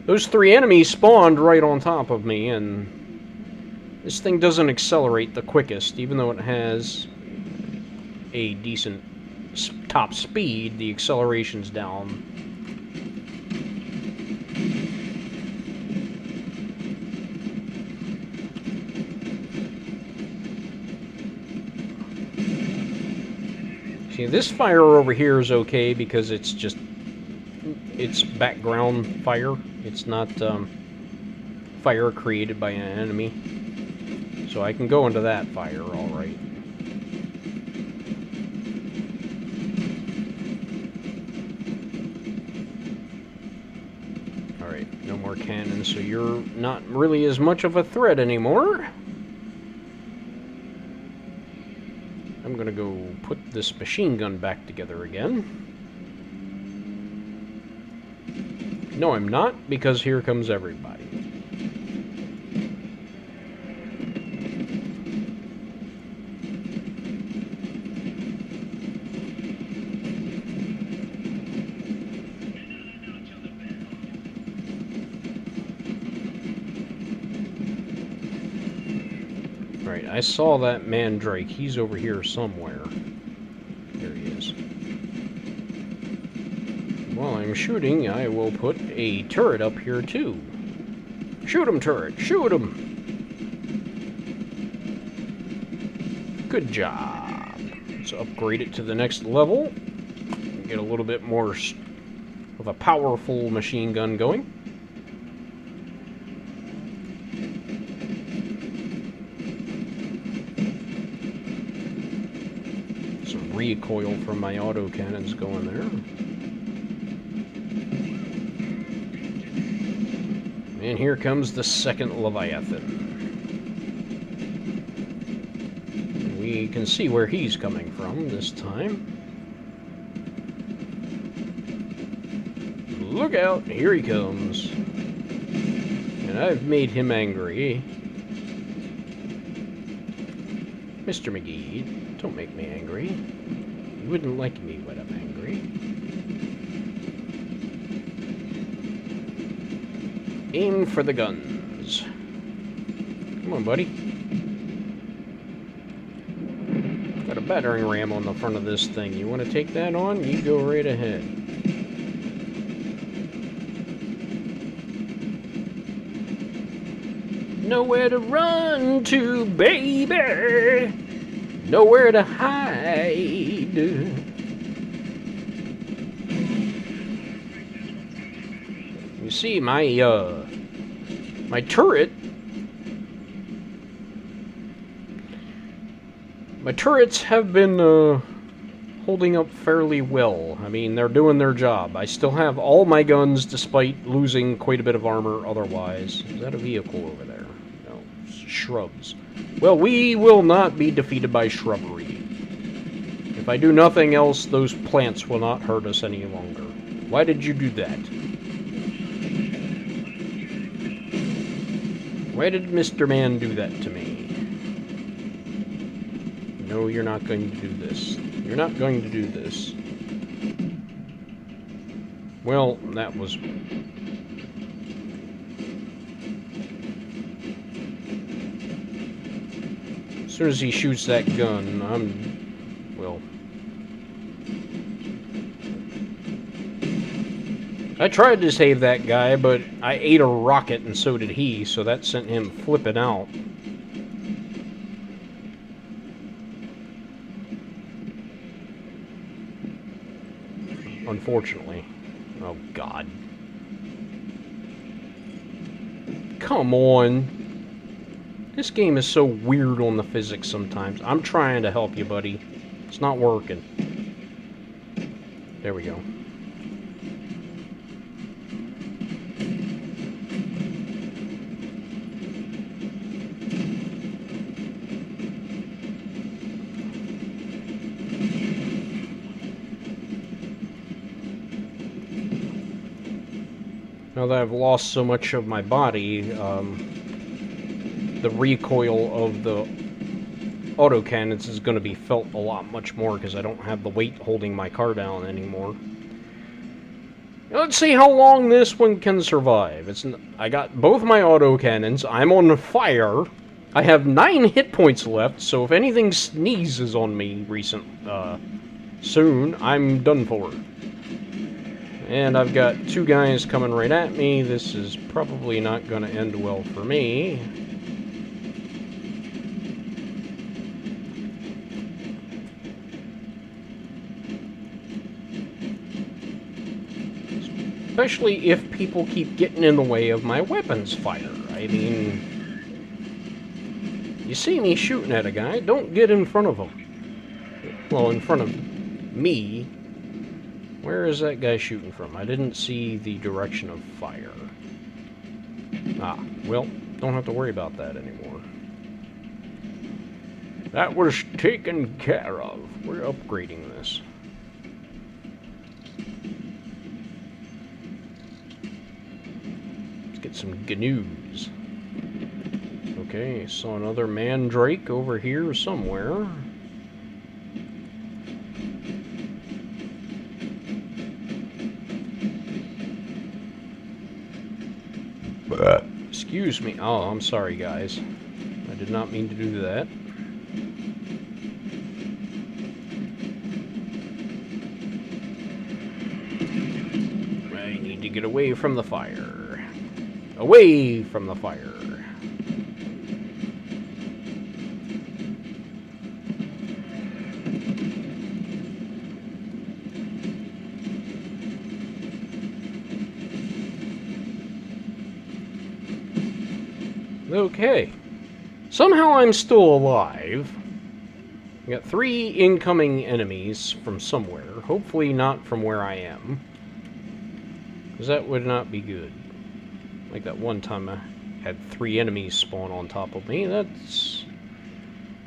those 3 enemies spawned right on top of me, and this thing doesn't accelerate the quickest, even though it has a decent top speed. The acceleration's down. See, this fire over here is okay because it's background fire. It's not fire created by an enemy. So I can go into that fire, alright. Alright, no more cannons, so you're not really as much of a threat anymore. I'm gonna go put this machine gun back together again. No, I'm not, because here comes everybody. Right, I saw that mandrake. He's over here somewhere. There he is. While I'm shooting, I will put a turret up here too. Shoot him, turret! Shoot him! Good job. Let's upgrade it to the next level. Get a little bit more of a powerful machine gun going. Recoil from my autocannons going there. And here comes the second Leviathan. We can see where he's coming from this time. Look out, here he comes. And I've made him angry. Mr. McGee, don't make me angry. You wouldn't like me when I'm angry. Aim for the guns. Come on, buddy. Got a battering ram on the front of this thing. You want to take that on? You go right ahead. Nowhere to run to, baby. Nowhere to hide. You see, my turret. My turrets have been holding up fairly well. I mean, they're doing their job. I still have all my guns despite losing quite a bit of armor otherwise. Is that a vehicle over there? No, shrubs. Well, we will not be defeated by shrubbery. If I do nothing else, those plants will not hurt us any longer. Why did you do that? Why did Mr. Man do that to me? No, you're not going to do this. You're not going to do this. Well, that was... As soon as he shoots that gun, well... I tried to save that guy, but I ate a rocket and so did he, so that sent him flipping out. Unfortunately. Oh, God. Come on. This game is so weird on the physics sometimes. I'm trying to help you, buddy. It's not working. There we go. Now that I've lost so much of my body, the recoil of the autocannons is going to be felt a lot much more because I don't have the weight holding my car down anymore. Let's see how long this one can survive. I got both my autocannons. I'm on fire. I have 9 hit points left, so if anything sneezes on me soon, I'm done for. And I've got 2 guys coming right at me. This is probably not going to end well for me. Especially if people keep getting in the way of my weapons fire. I mean, you see me shooting at a guy, don't get in front of him. Well, in front of me. Where is that guy shooting from? I didn't see the direction of fire. Ah, well, don't have to worry about that anymore. That was taken care of. We're upgrading this. Let's get some GNUs. Okay, saw another mandrake over here somewhere. Excuse me. Oh, I'm sorry, guys. I did not mean to do that. I need to get away from the fire. Away from the fire. Okay. Somehow I'm still alive. I got 3 incoming enemies from somewhere. Hopefully not from where I am. Because that would not be good. Like that one time I had 3 enemies spawn on top of me. That's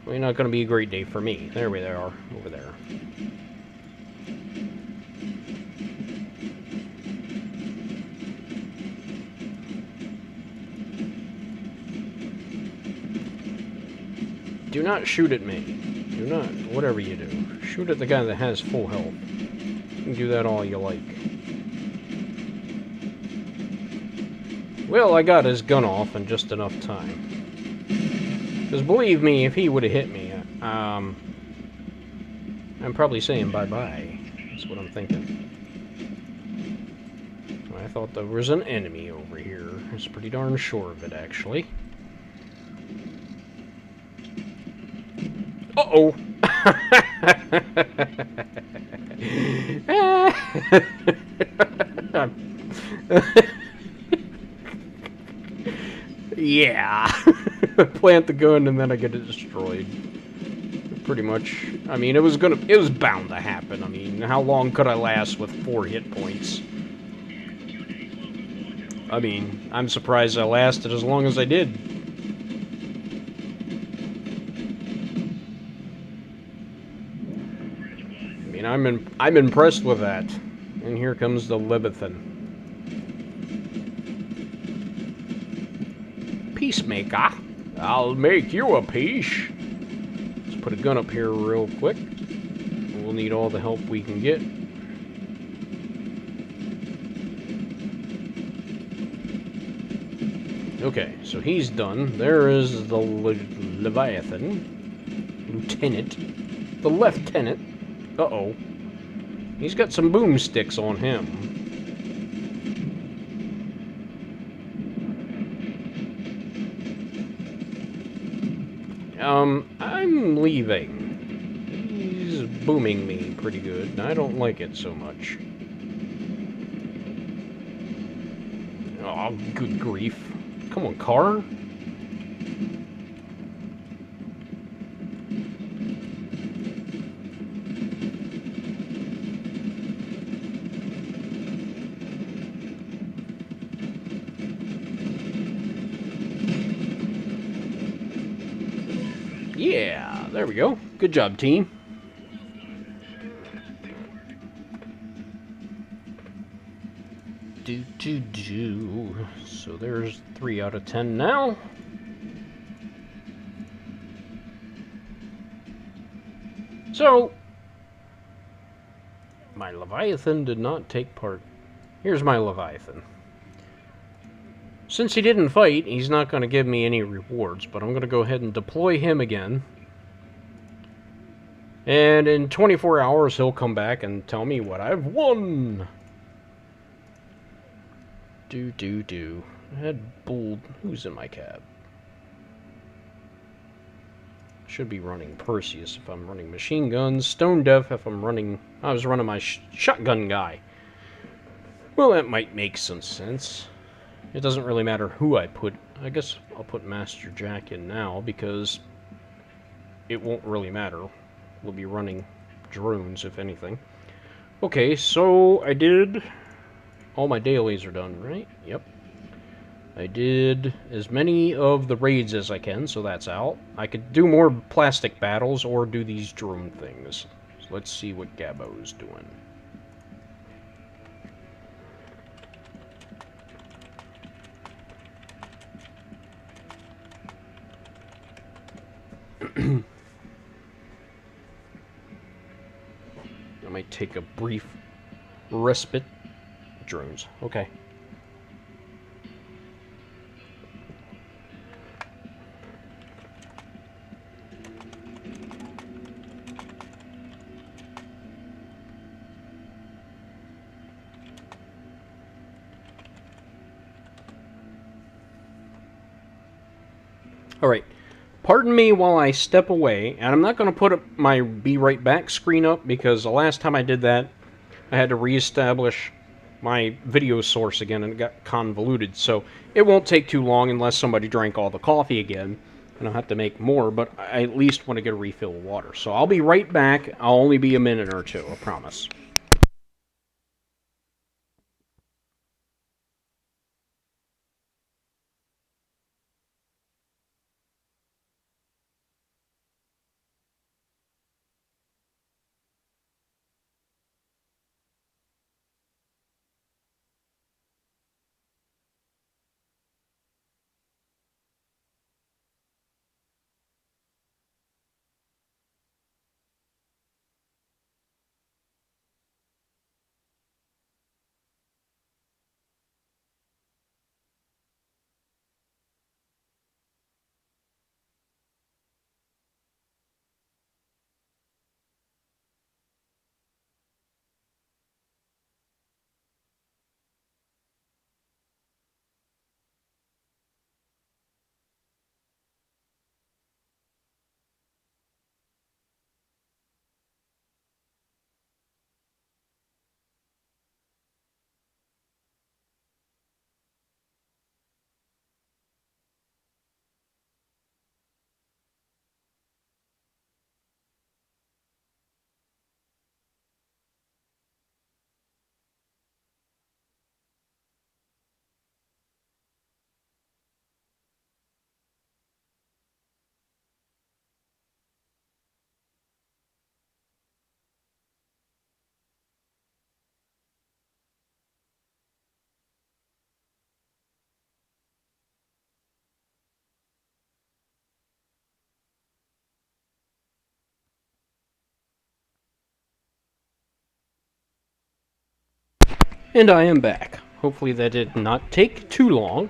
probably not going to be a great day for me. There they are, over there. Do not shoot at me. Do not, whatever you do. Shoot at the guy that has full health. You can do that all you like. Well, I got his gun off in just enough time. Because believe me, if he would have hit me, I'm probably saying bye-bye. That's what I'm thinking. I thought there was an enemy over here. I was pretty darn sure of it, actually. Uh-oh! Yeah! Plant the gun and then I get it destroyed. Pretty much. I mean, it was bound to happen. I mean, how long could I last with 4 hit points? I mean, I'm surprised I lasted as long as I did. mean, I'm impressed with that. And here comes the Leviathan. Peacemaker. I'll make you a peace. Let's put a gun up here real quick. We'll need all the help we can get. Okay, so he's done. There is the Leviathan. Lieutenant. The Lieutenant. Uh-oh. He's got some boomsticks on him. I'm leaving. He's booming me pretty good, and I don't like it so much. Oh, good grief. Come on, car. Yeah, there we go. Good job, team. So there's 3 out of 10 now. So, my Leviathan did not take part. Here's my Leviathan. Since he didn't fight, he's not going to give me any rewards, but I'm going to go ahead and deploy him again. And in 24 hours, he'll come back and tell me what I've won. I had bold. Who's in my cab? Should be running Perseus if I'm running machine guns. Stone Deaf if I'm running... I was running my shotgun guy. Well, that might make some sense. It doesn't really matter who I put. I guess I'll put Master Jack in now because it won't really matter. We'll be running drones, if anything. Okay, so I did... All my dailies are done, right? Yep. I did as many of the raids as I can, so that's out. I could do more plastic battles or do these drone things. So let's see what Gabbo's doing. I might take a brief respite. Drones. Okay. Alright. Pardon me while I step away, and I'm not going to put my Be Right Back screen up because the last time I did that, I had to reestablish my video source again and it got convoluted, so it won't take too long unless somebody drank all the coffee again and I'll have to make more, but I at least want to get a refill of water. So I'll be right back. I'll only be a minute or two, I promise. And I am back. Hopefully that did not take too long.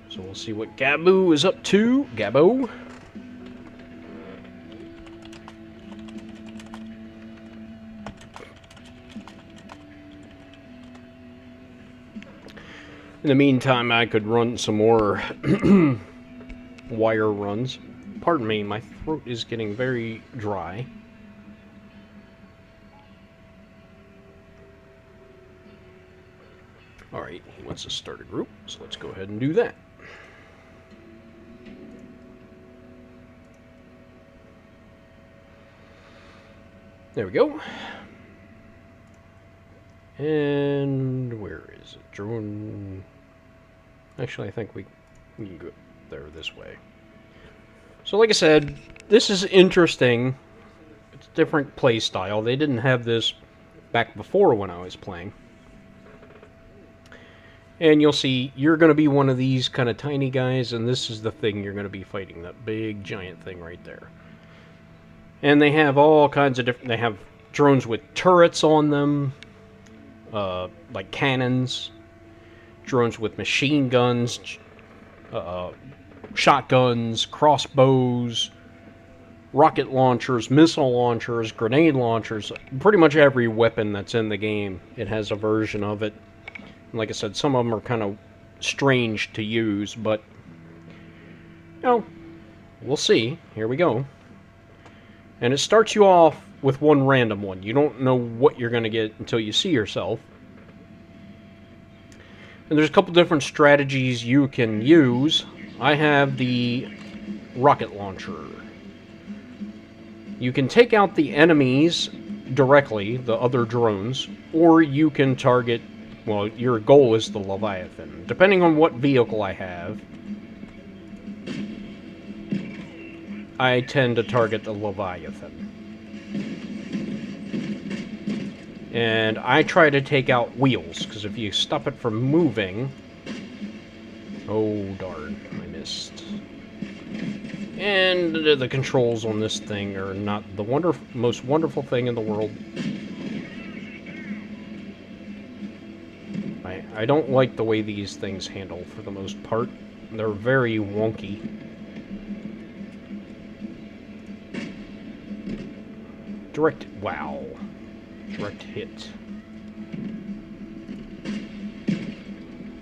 So we'll see what Gaboo is up to. Gabbo. In the meantime, I could run some more wire runs. Pardon me, my throat is getting very dry. Alright, he wants to start a group, so let's go ahead and do that. There we go. And where is it? Drone. Actually, I think we can go there this way. So like I said, this is interesting. It's a different play style. They didn't have this back before when I was playing. And you'll see, you're going to be one of these kind of tiny guys, and this is the thing you're going to be fighting, that big giant thing right there. And they have all kinds of different... They have drones with turrets on them, like cannons, drones with machine guns, shotguns, crossbows, rocket launchers, missile launchers, grenade launchers. Pretty much every weapon that's in the game, it has a version of it. And like I said, some of them are kind of strange to use, but, you know, we'll see. Here we go. And it starts you off with one random one. You don't know what you're going to get until you see yourself. And there's a couple different strategies you can use. I have the rocket launcher. You can take out the enemies directly, the other drones, or you can target, well, your goal is the Leviathan. Depending on what vehicle I have, I tend to target the Leviathan. And I try to take out wheels, because if you stop it from moving... Oh, darn, I missed. And the controls on this thing are not the most wonderful thing in the world. I don't like the way these things handle, for the most part. They're very wonky. Direct... Wow. Direct hit.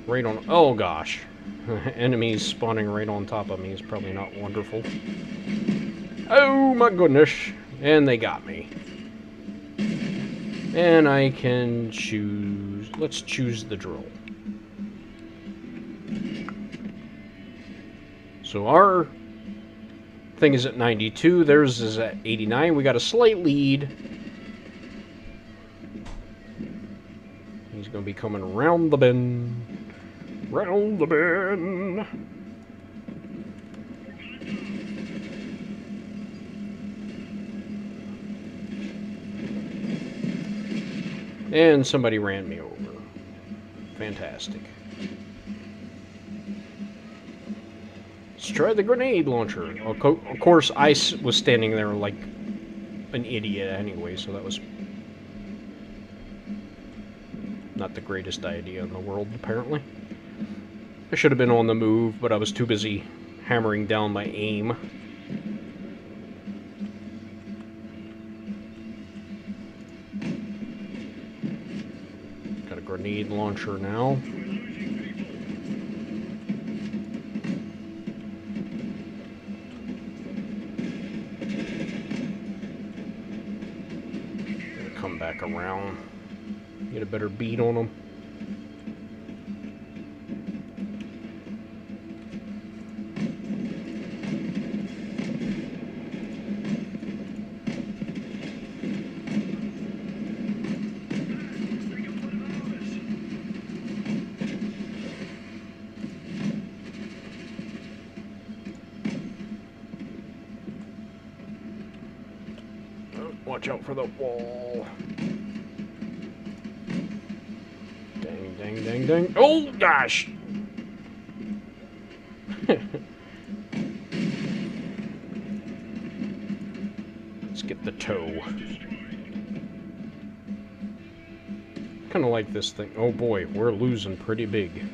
Right on... Oh, gosh. Enemies spawning right on top of me is probably not wonderful. Oh, my goodness. And they got me. And I can choose... Let's choose the drill. So our thing is at 92. Theirs is at 89. We got a slight lead. He's going to be coming around the bend. Round the bend. And somebody ran me over. Fantastic. Let's try the grenade launcher. Of course, I was standing there like an idiot anyway, so that was not the greatest idea in the world, apparently. I should have been on the move, but I was too busy hammering down my aim. Got a grenade launcher now. Gotta come back around. Get a better beat on them. Watch out for the wall. Dang, dang, dang, dang. Oh, gosh! the toe. Kind of like this thing. Oh boy, we're losing pretty big.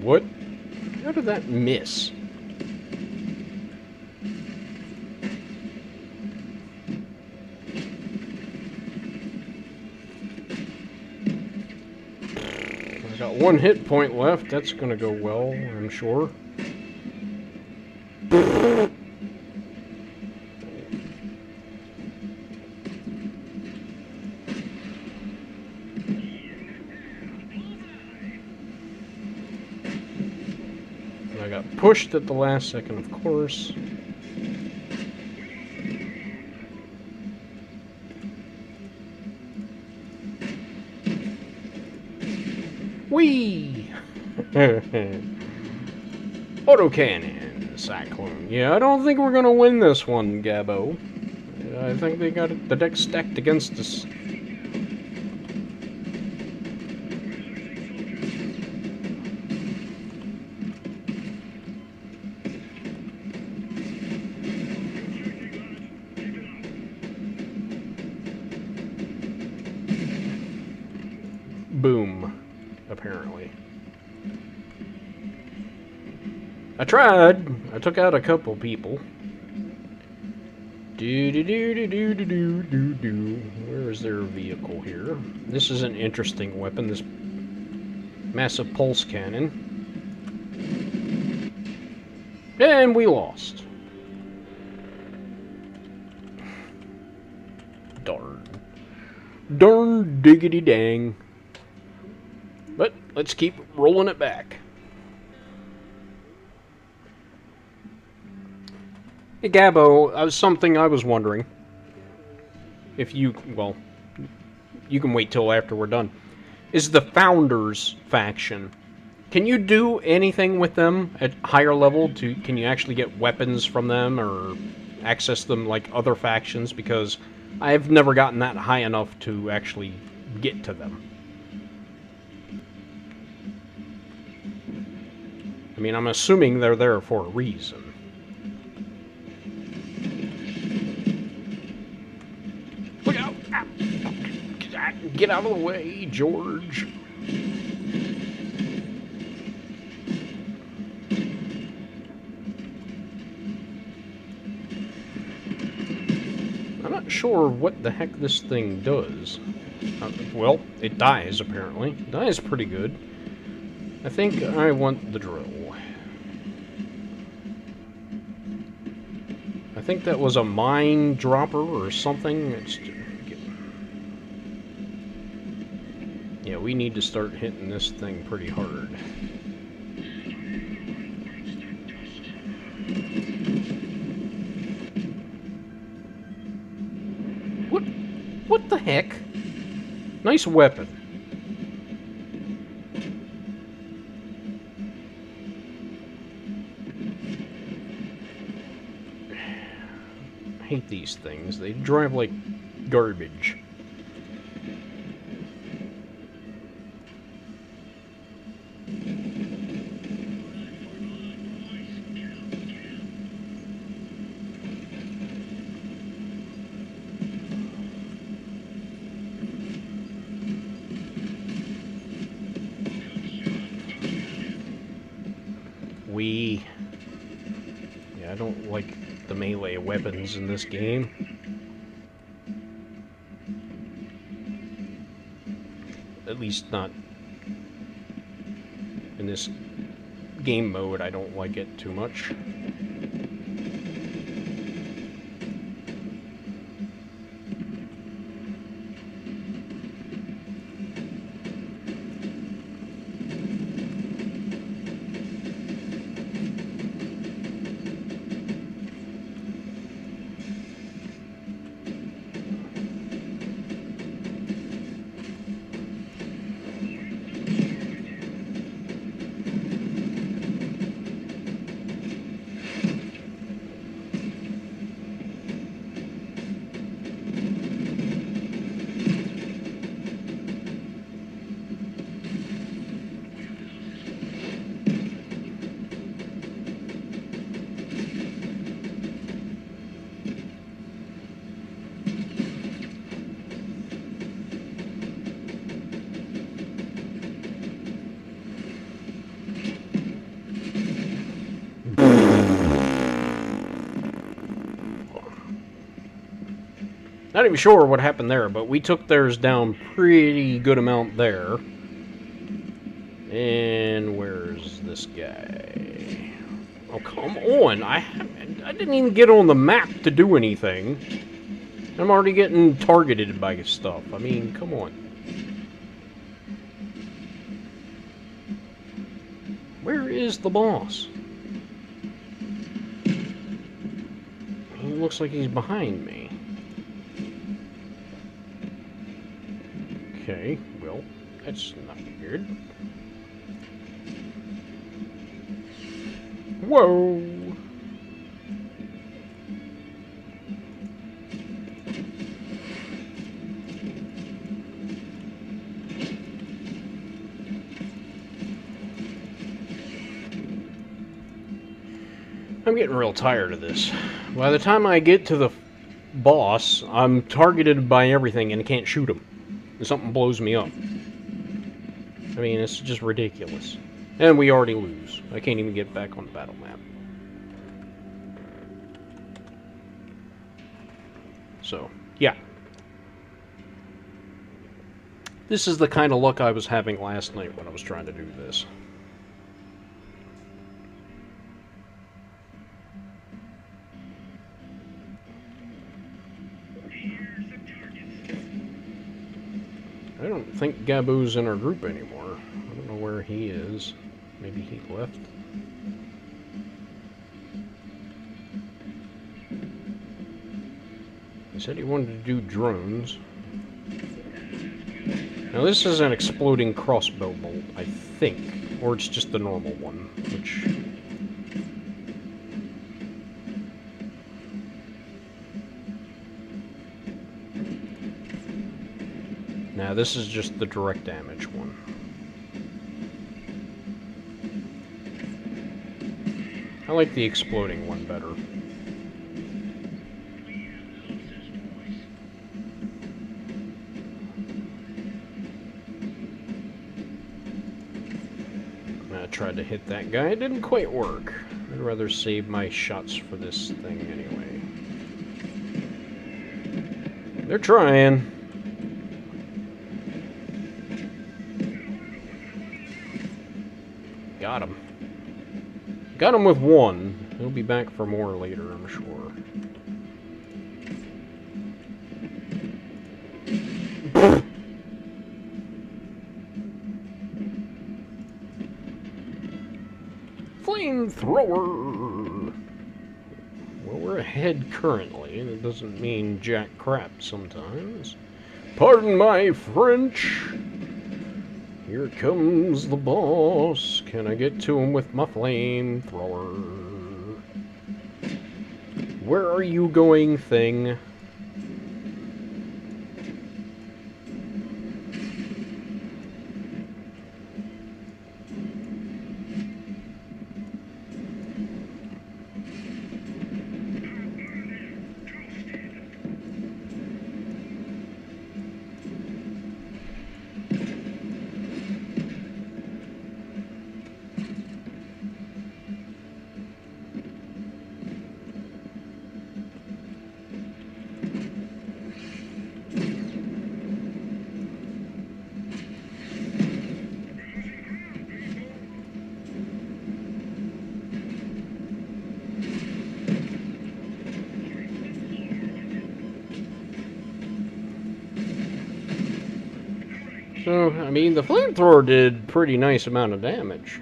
What? How did that miss? I got 1 hit point left. That's gonna go well, I'm sure. I got pushed at the last second, of course. Whee! Autocannon, Cyclone. Yeah, I don't think we're gonna win this one, Gabbo. I think they got the deck stacked against us. Boom, apparently. I tried. I took out a couple people. Where is their vehicle here? This is an interesting weapon, this massive pulse cannon. And we lost. Darn. Darn diggity dang. But let's keep rolling it back. Hey, Gabbo, something I was wondering. If you, well, you can wait till after we're done. Is the Founders faction, can you do anything with them at higher level? Can you actually get weapons from them or access them like other factions? Because I've never gotten that high enough to actually get to them. I mean, I'm assuming they're there for a reason. Look out! Get out of the way, George. I'm not sure what the heck this thing does. Well, it dies, apparently. It dies pretty good. I think I want the drill. I think that was a mine dropper or something. Yeah, we need to start hitting this thing pretty hard. What the heck? Nice weapon. I hate these things. They drive like garbage. Yeah, I don't like the melee weapons in this game. At least not in this game mode. I don't like it too much. Not even sure what happened there, but we took theirs down pretty good amount there. And where's this guy? Oh, come on. I didn't even get on the map to do anything. I'm already getting targeted by stuff. I mean, come on. Where is the boss? He looks like he's behind me. Okay, well, that's not weird. Whoa! I'm getting real tired of this. By the time I get to the boss, I'm targeted by everything and can't shoot him. And something blows me up. I mean, it's just ridiculous. And we already lose. I can't even get back on the battle map. So, yeah. This is the kind of luck I was having last night when I was trying to do this. I don't think Gabu's in our group anymore. I don't know where he is. Maybe he left. He said he wanted to do drones. Now this is an exploding crossbow bolt, I think. Or it's just the normal one, which... Now this is just the direct damage one. I like the exploding one better. I tried to hit that guy, it didn't quite work. I'd rather save my shots for this thing anyway. They're trying. Got him. Got him with one. He'll be back for more later, I'm sure. Flamethrower! Well, we're ahead currently. That doesn't mean jack crap sometimes. Pardon my French! Here comes the boss. Can I get to him with my flamethrower? Where are you going, thing? So, I mean, the flamethrower did pretty nice amount of damage.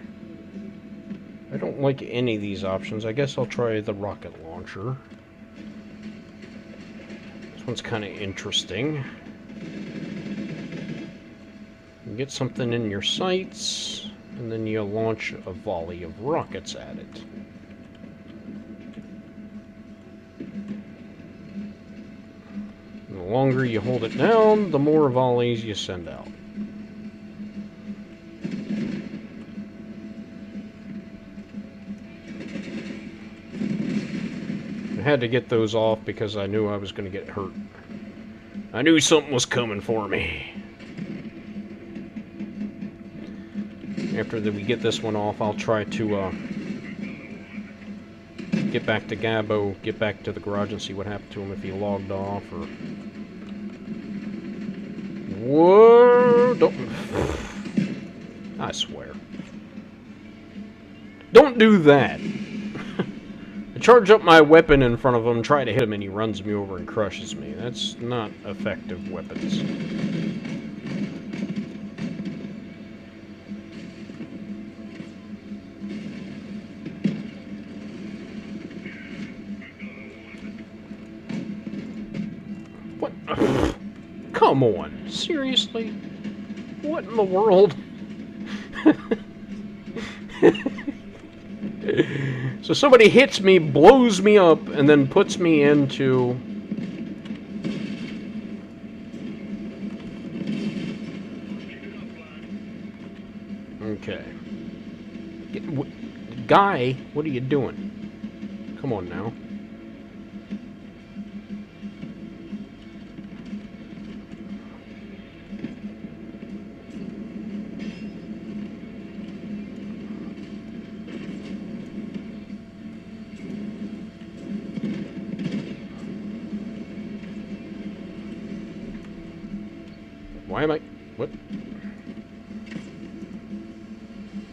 I don't like any of these options. I guess I'll try the rocket launcher. This one's kind of interesting. You get something in your sights, and then you launch a volley of rockets at it. And the longer you hold it down, the more volleys you send out. I had to get those off because I knew I was going to get hurt. I knew something was coming for me. After we get this one off, I'll try to get back to Gabo, get back to the garage and see what happened to him, if he logged off or Whoa! Don't. I swear. Don't do that. I charge up my weapon in front of him, try to hit him, and he runs me over and crushes me. That's not effective weapons. What? Come on. Seriously? What in the world? So somebody hits me, blows me up, and then puts me into... Okay. Guy, what are you doing? Come on now. Why am I... What?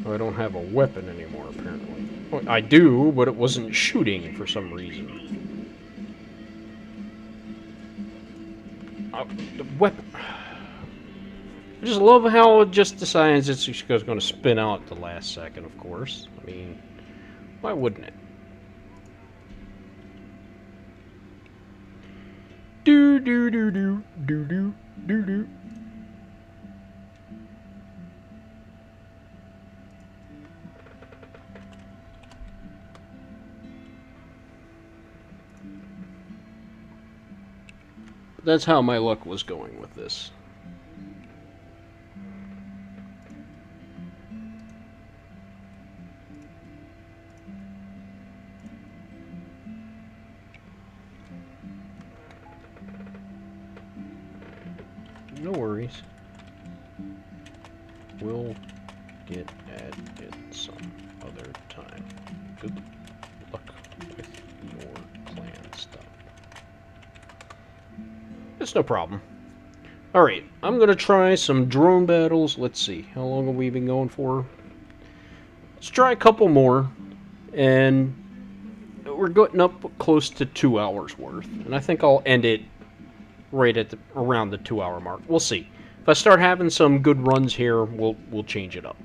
Oh, I don't have a weapon anymore, apparently. Well, I do, but it wasn't shooting for some reason. Oh, the weapon... I just love how it just decides it's just going to spin out at the last second, of course. I mean, why wouldn't it? Do-do-do-do-do-do-do-do. That's how my luck was going with this. No worries. We'll get at it some other time. Good luck with your clan stuff. It's no problem. Alright, I'm going to try some drone battles. Let's see. How long have we been going for? Let's try a couple more. And we're getting up close to 2 hours worth. And I think I'll end it right at around the 2 hour mark. We'll see. If I start having some good runs here, we'll change it up.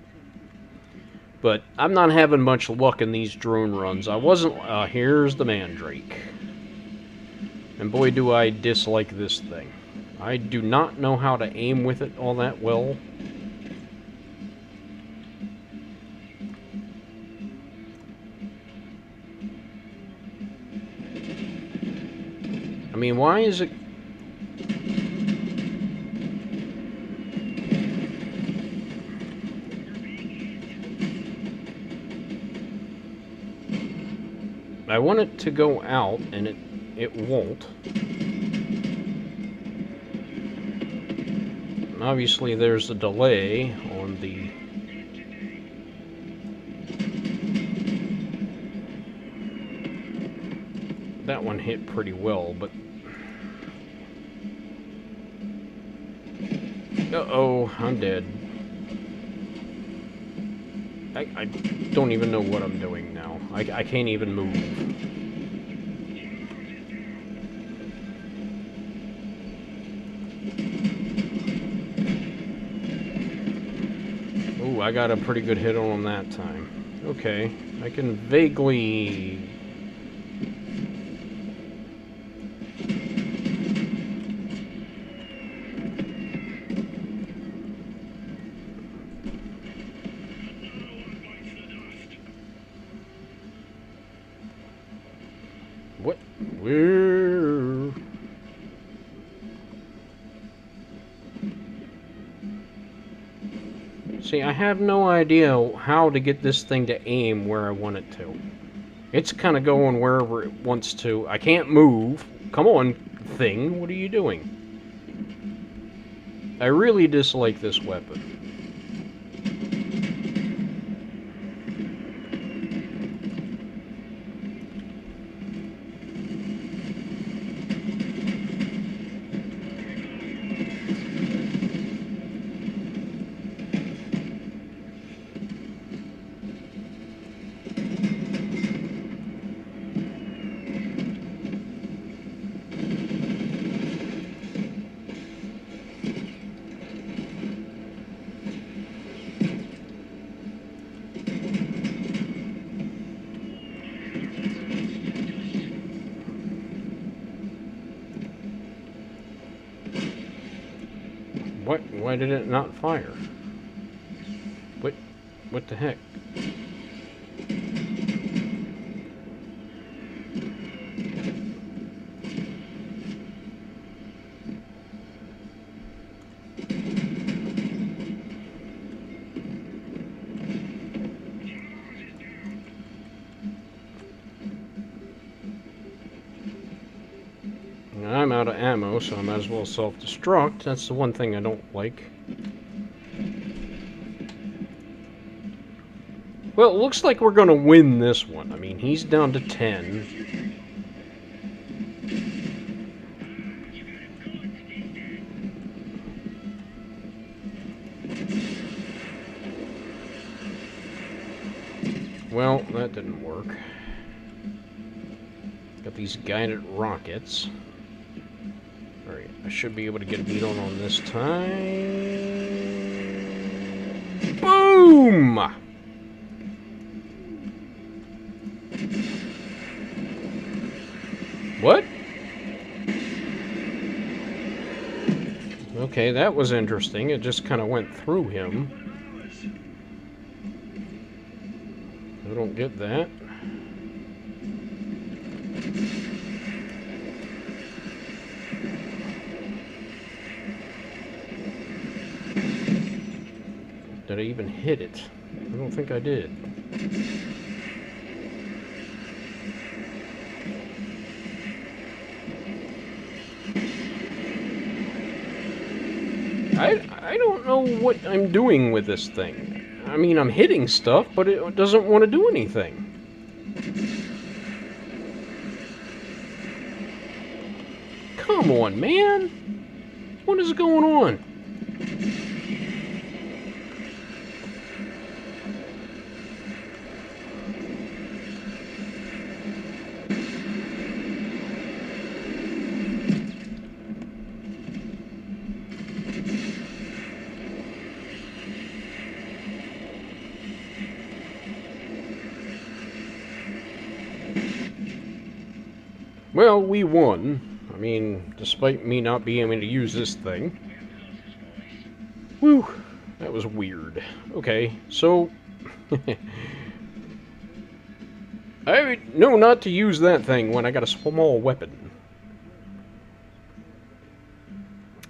But I'm not having much luck in these drone runs. I wasn't... here's the Mandrake. And boy, do I dislike this thing. I do not know how to aim with it all that well. I mean, why is it... I want it to go out, and it won't. And obviously, there's a delay on the... That one hit pretty well, but... Uh-oh, I'm dead. I don't even know what I'm doing now. I can't even move. Ooh, I got a pretty good hit on that time. Okay, I can vaguely... What? Where? See, I have no idea how to get this thing to aim where I want it to. It's kind of going wherever it wants to. I can't move. Come on, thing. What are you doing? I really dislike this weapon. Why did it not fire? What the heck? I'm out of ammo, so I might as well self-destruct. That's the one thing I don't like. Well, it looks like we're going to win this one. I mean, he's down to 10. Well, that didn't work. Got these guided rockets. Alright, I should be able to get a beat on this time. Boom! What? Okay, that was interesting. It just kind of went through him. I don't get that. Did I even hit it? I don't think I did. I don't know what I'm doing with this thing. I mean, I'm hitting stuff, but it doesn't want to do anything. Come on, man! What is going on? Well, we won. I mean, despite me not being able to use this thing. Whew, that was weird. Okay, so... I know not to use that thing when I got a small weapon.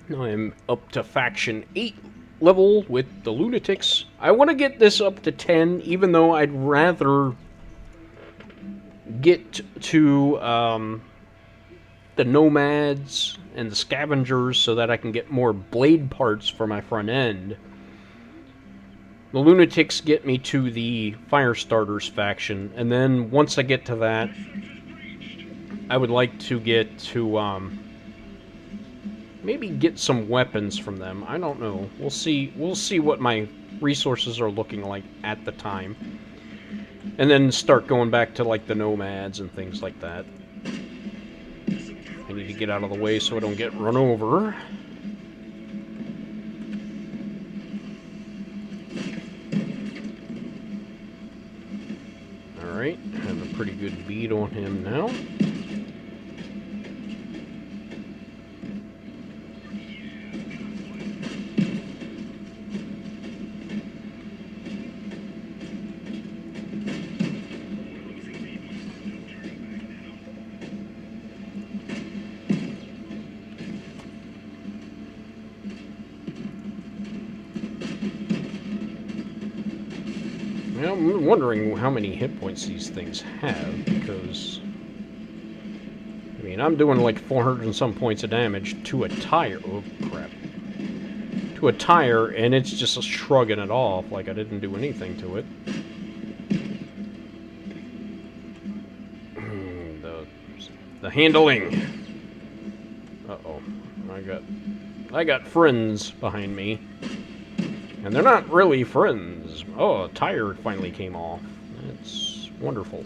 Now I'm up to Faction 8 level with the Lunatics. I want to get this up to 10, even though I'd rather get to the Nomads and the Scavengers so that I can get more blade parts for my front end. The Lunatics get me to the Firestarters faction, and then once I get to that, I would like to get to maybe get some weapons from them. I don't know. We'll see. We'll see what my resources are looking like at the time, and then start going back to like the Nomads and things like that. I need to get out of the way so I don't get run over. Alright, have a pretty good bead on him now. I'm wondering how many hit points these things have, because... I mean, I'm doing like 400 and some points of damage to a tire. Oh, crap. To a tire, and it's just shrugging it off like I didn't do anything to it. The handling. Uh-oh. I got friends behind me. And they're not really friends. Oh, a tire finally came off. That's wonderful.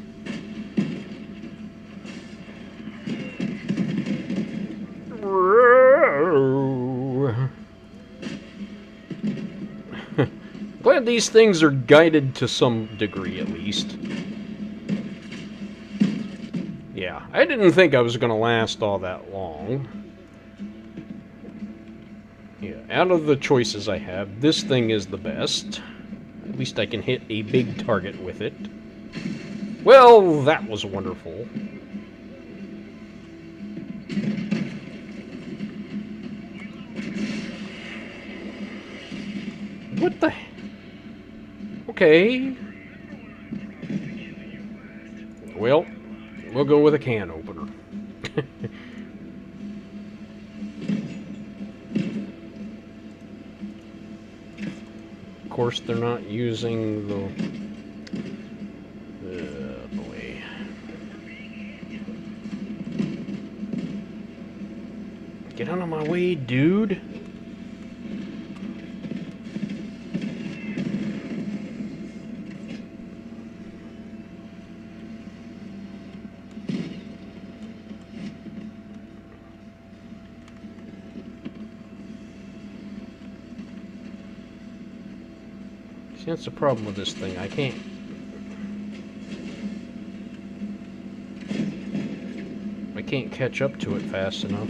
Glad these things are guided to some degree, at least. Yeah, I didn't think I was going to last all that long. Yeah. out of the choices I have, this thing is the best. At least I can hit a big target with it. Well, that was wonderful. What the... Okay. Well, we'll go with a can opener. Of course, they're not using the... boy. Get out of my way, dude. See, that's the problem with this thing. I can't catch up to it fast enough.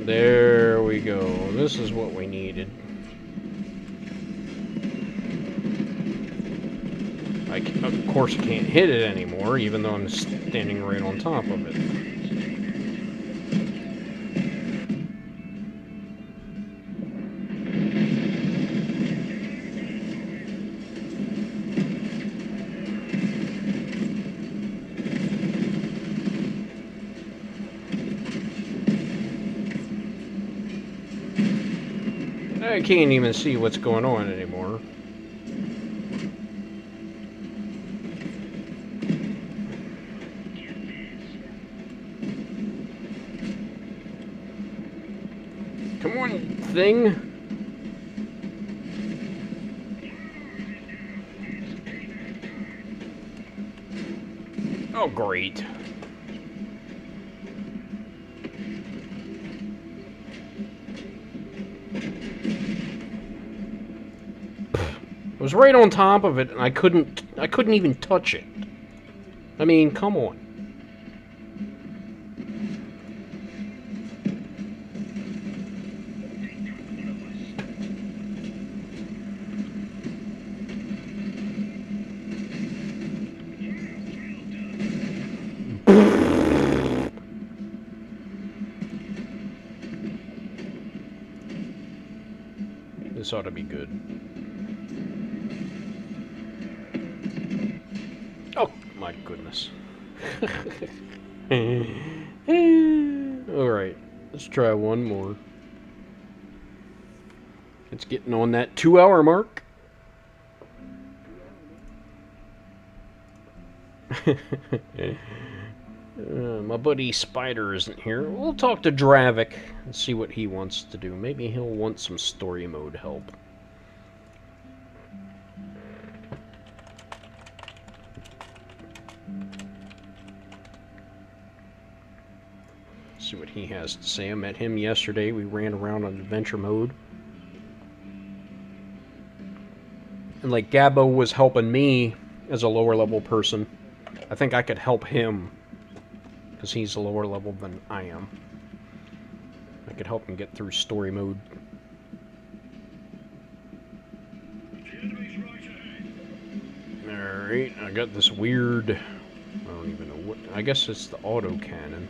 There we go. This is what we needed. Of course, I can't hit it anymore, even though I'm standing right on top of it. I can't even see what's going on anymore. Come on, thing. Oh, great. I was right on top of it, and I couldn't even touch it. I mean, come on. This ought to be good. Oh, my goodness. Alright, let's try one more. It's getting on that 2-hour mark. My buddy Spider isn't here. We'll talk to Dravik and see what he wants to do. Maybe he'll want some story mode help. See what he has to say. I met him yesterday. We ran around on adventure mode. And like Gabbo was helping me as a lower level person, I think I could help him because he's a lower level than I am. I could help him get through story mode. Alright, I got this weird... I don't even know what... I guess it's the autocannon.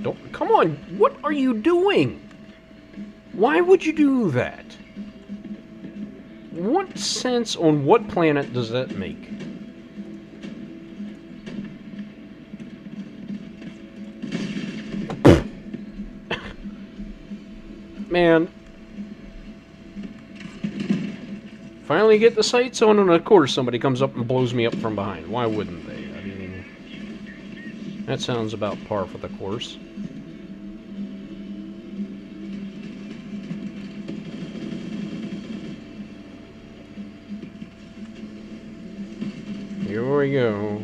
Don't... Come on! What are you doing? Why would you do that? What sense on what planet does that make? Man. Finally get the sights on, and of course somebody comes up and blows me up from behind. Why wouldn't they? I mean, that sounds about par for the course. Here we go.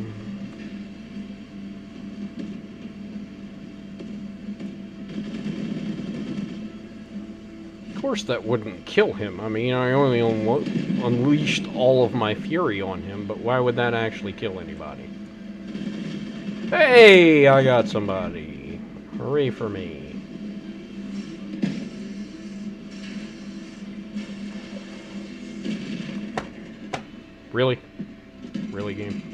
course that wouldn't kill him. I mean, I only unleashed all of my fury on him, but why would that actually kill anybody? Hey, I got somebody. Hooray for me. Really? Really, game?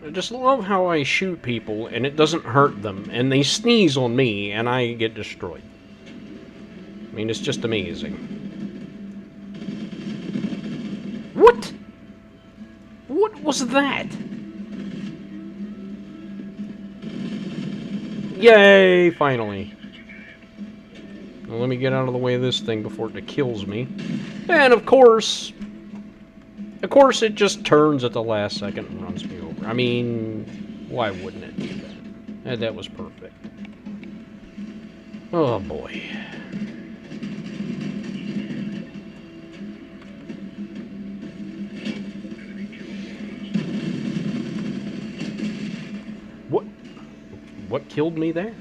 I just love how I shoot people and it doesn't hurt them, and they sneeze on me and I get destroyed. I mean, it's just amazing. What? What was that? Yay, finally. Well, let me get out of the way of this thing before it kills me. And of course it just turns at the last second and runs me over. I mean, why wouldn't it do that? That was perfect. Oh boy. What killed me there?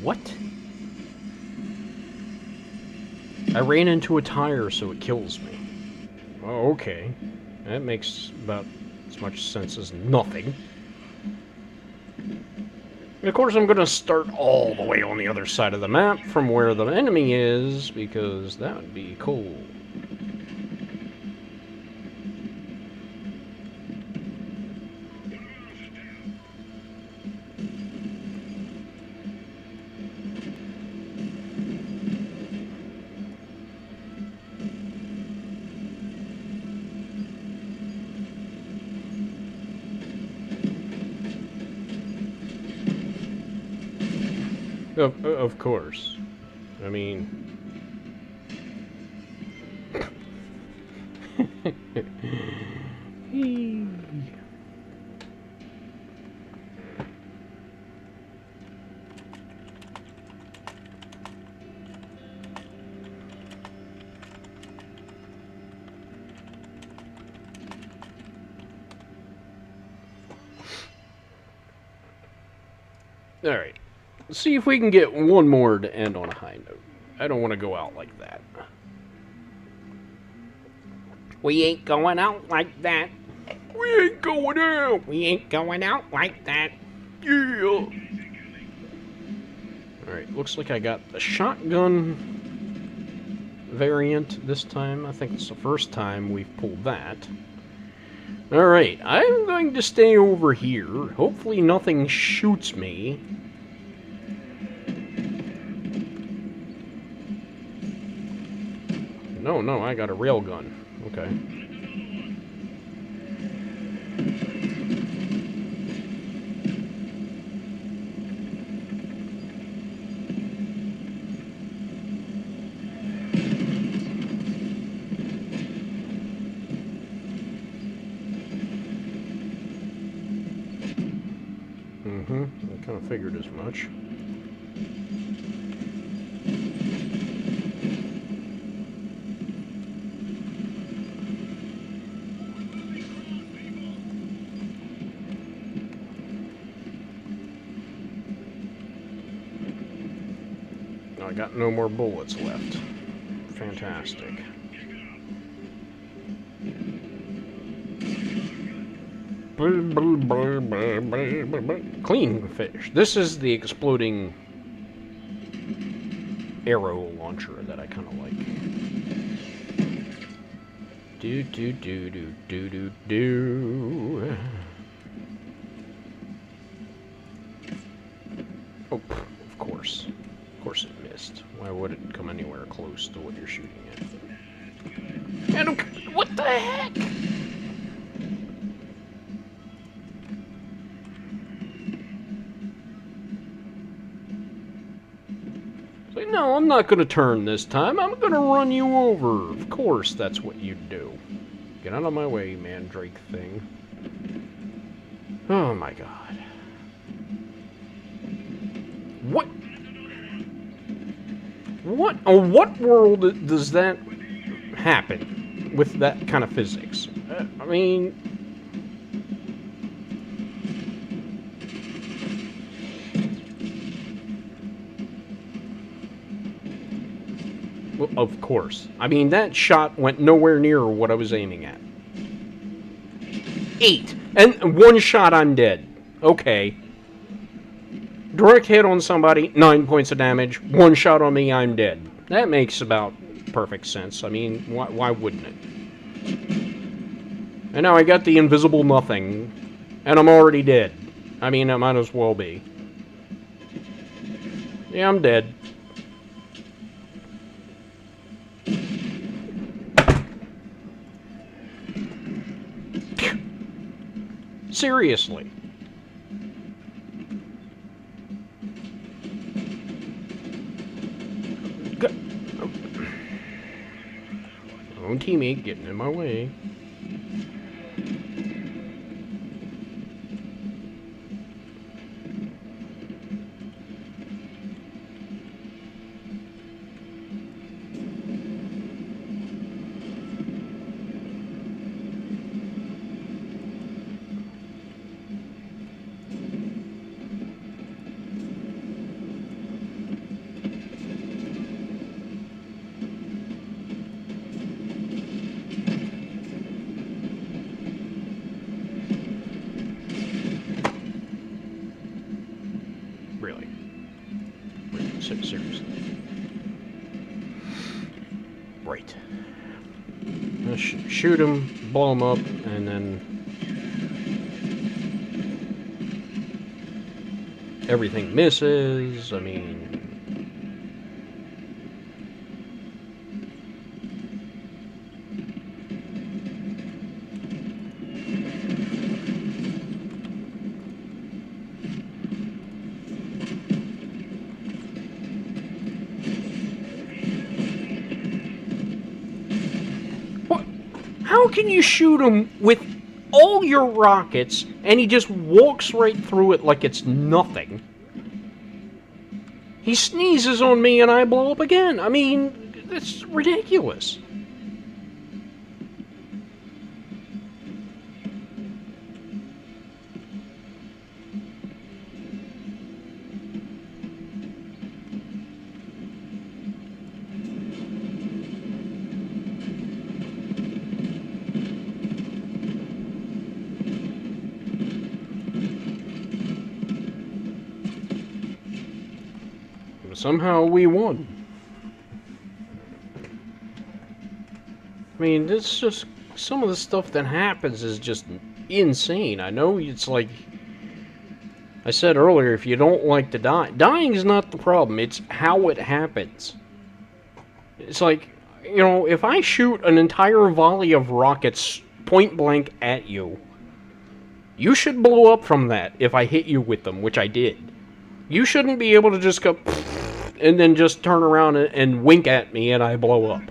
What? I ran into a tire, so it kills me. Oh, okay. That makes about as much sense as nothing. And of course, I'm going to start all the way on the other side of the map from where the enemy is, because that would be cool. Of course. I mean... Alright. Let's see if we can get one more to end on a high note. I don't want to go out like that. We ain't going out like that. We ain't going out. We ain't going out like that. Yeah. Alright, looks like I got the shotgun variant this time. I think it's the first time we've pulled that. Alright, I'm going to stay over here. Hopefully nothing shoots me. No, I got a railgun. Okay. I kind of figured as much. I got no more bullets left. Fantastic. Clean fish. This is the exploding arrow launcher that I kind of like. Do do do do do do do. Oh, of course. Of course it missed. Why would it come anywhere close to what you're shooting at? And what the heck? No, I'm not gonna turn this time. I'm gonna run you over. Of course, that's what you do. Get out of my way, mandrake thing. Oh my god. What? What? Oh, what world does that happen with that kind of physics? I mean... Well, of course. I mean, that shot went nowhere near what I was aiming at. 8. And 1 shot, I'm dead. Okay. Direct hit on somebody, 9 points of damage. 1 shot on me, I'm dead. That makes about perfect sense. I mean, why wouldn't it? And now I got the invisible nothing. And I'm already dead. I mean, I might as well be. Yeah, I'm dead. Seriously. Own teammate getting in my way. Really? Seriously. Right. Shoot him, blow him up, and then... everything misses. I mean... How can you shoot him with all your rockets and he just walks right through it like it's nothing? He sneezes on me and I blow up again. I mean, that's ridiculous. Somehow we won. I mean, it's just... some of the stuff that happens is just insane. I know it's like... I said earlier, if you don't like to die... dying is not the problem, it's how it happens. It's like, you know, if I shoot an entire volley of rockets point blank at you, you should blow up from that if I hit you with them, which I did. You shouldn't be able to just go... and then just turn around and wink at me and I blow up.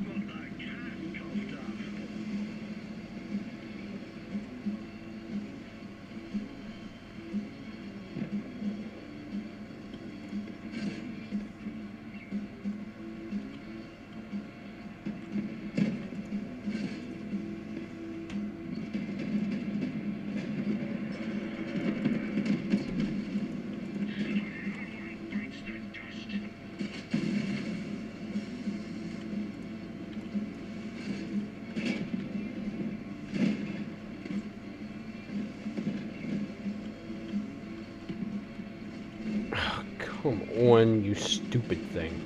Come on, you stupid thing.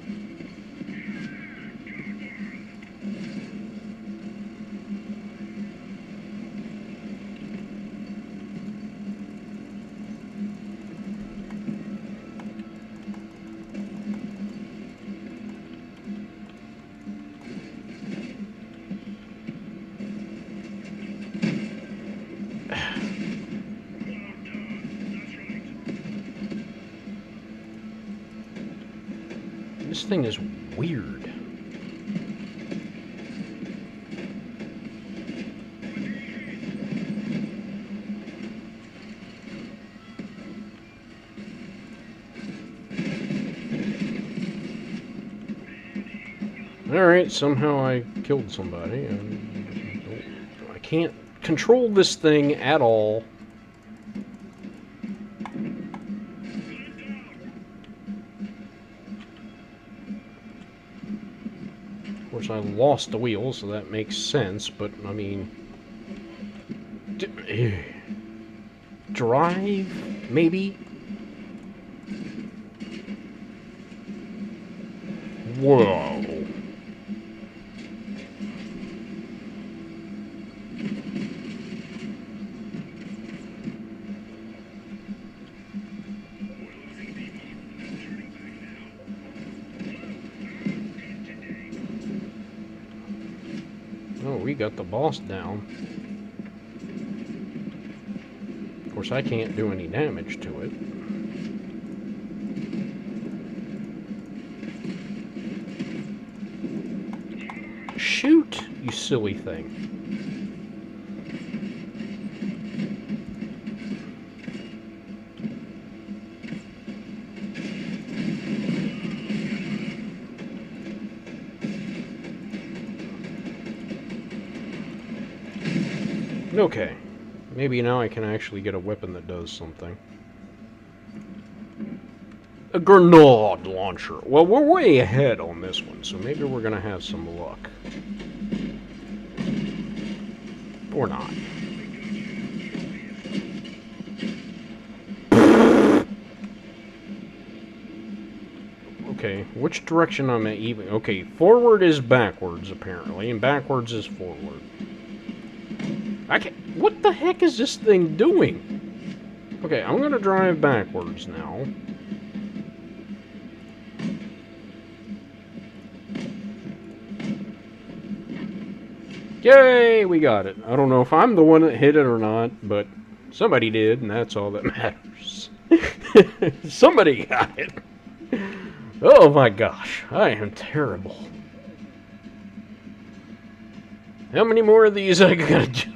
This thing is weird. Alright, somehow I killed somebody. I can't control this thing at all. Of course, I lost the wheel, so that makes sense, but, I mean... drive? Maybe? Whoa. Oh, we got the boss down. Of course, I can't do any damage to it. Shoot, you silly thing. Okay, maybe now I can actually get a weapon that does something. A grenade launcher. Well, we're way ahead on this one, so maybe we're gonna have some luck. Or not. Okay, which direction am I even? Okay, forward is backwards, apparently, and backwards is forward. I can't... What the heck is this thing doing? Okay, I'm gonna drive backwards now. Yay, we got it. I don't know if I'm the one that hit it or not, but somebody did, and that's all that matters. Somebody got it. Oh my gosh, I am terrible. How many more of these I gotta do?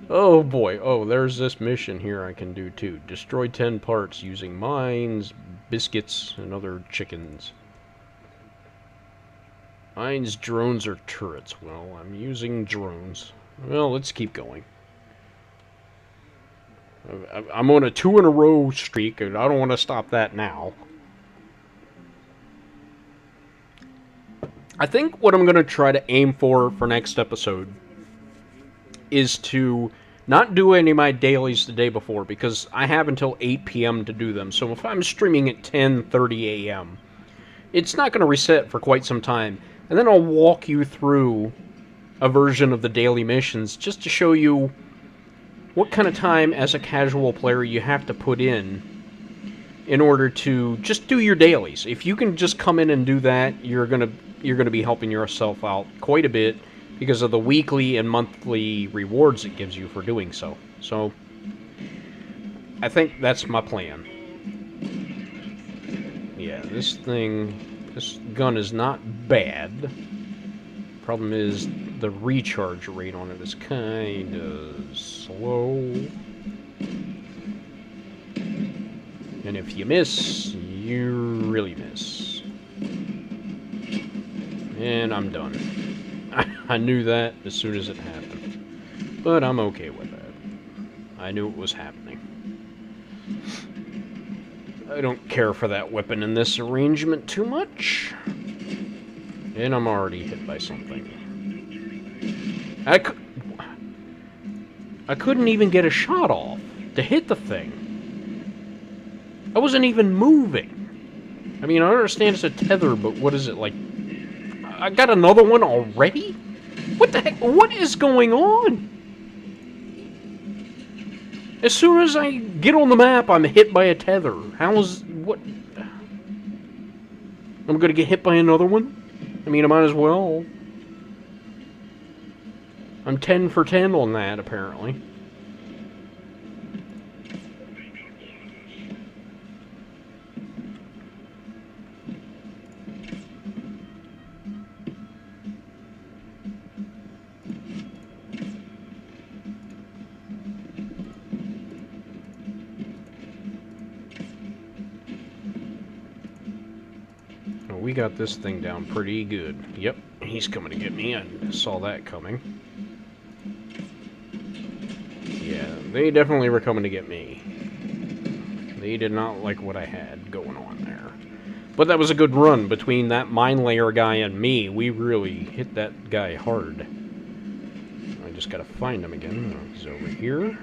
Oh boy. Oh, there's this mission here I can do too. Destroy 10 parts using mines, biscuits, and other chickens. Mines, drones, or turrets. Well, I'm using drones. Well, let's keep going. I'm on a 2-in-a-row streak, and I don't want to stop that now. I think what I'm going to try to aim for next episode is to not do any of my dailies the day before, because I have until 8 p.m. to do them. So if I'm streaming at 10:30 a.m., it's not going to reset for quite some time. And then I'll walk you through a version of the daily missions just to show you what kind of time as a casual player you have to put in order to just do your dailies. If you can just come in and do that, you're gonna be helping yourself out quite a bit because of the weekly and monthly rewards it gives you for doing so. So I think that's my plan. Yeah, this gun is not bad. Problem is the recharge rate on it is kind of slow. And if you miss, you really miss. And I'm done. I knew that as soon as it happened. But I'm okay with that. I knew it was happening. I don't care for that weapon in this arrangement too much. And I'm already hit by something. I couldn't even get a shot off to hit the thing. I wasn't even moving. I mean, I understand it's a tether, but what is it, like... I got another one already? What the heck? What is going on? As soon as I get on the map, I'm hit by a tether. How is... what... I'm gonna get hit by another one? I mean, I might as well. I'm 10 for 10 on that, apparently. we got this thing down pretty good. Yep, he's coming to get me. I saw that coming. Yeah, they definitely were coming to get me. They did not like what I had going on there. But that was a good run between that mine layer guy and me. We really hit that guy hard. I just gotta find him again. He's over here.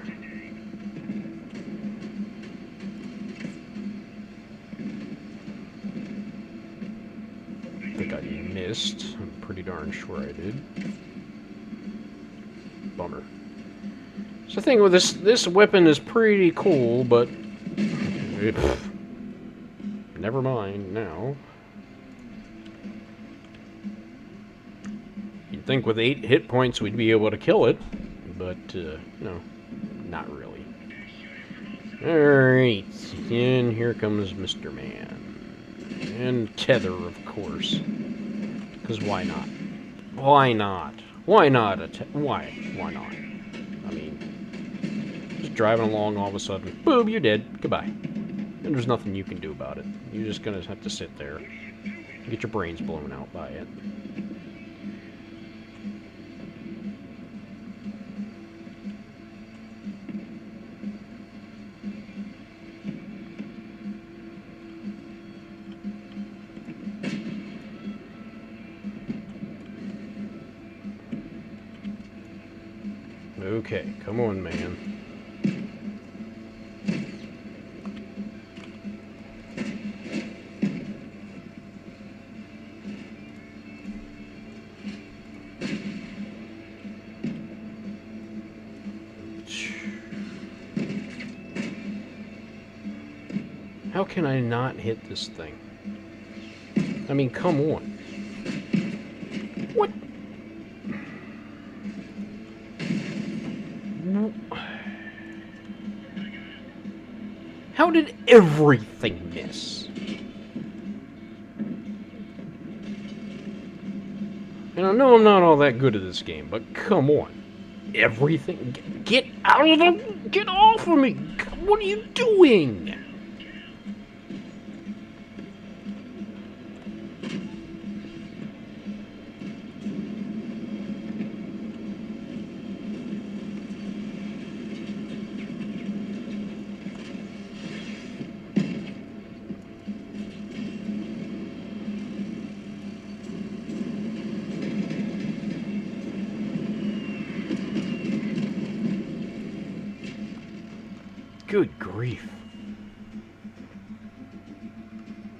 I think I missed. I'm pretty darn sure I did. Bummer. So the thing with this weapon is pretty cool, but never mind now. You'd think with 8 hit points we'd be able to kill it, but no, not really. Alright, and here comes Mr. Man. And Tether, of course. Because why not? Why not? Why not? Why not? I mean, just driving along all of a sudden, boom, you're dead. Goodbye. And there's nothing you can do about it. You're just gonna have to sit there and get your brains blown out by it. Okay, come on, man. How can I not hit this thing? I mean, come on. What? How did everything miss? And I know I'm not all that good at this game, but come on. Everything? Get out of the... Get off of me! What are you doing? Good grief.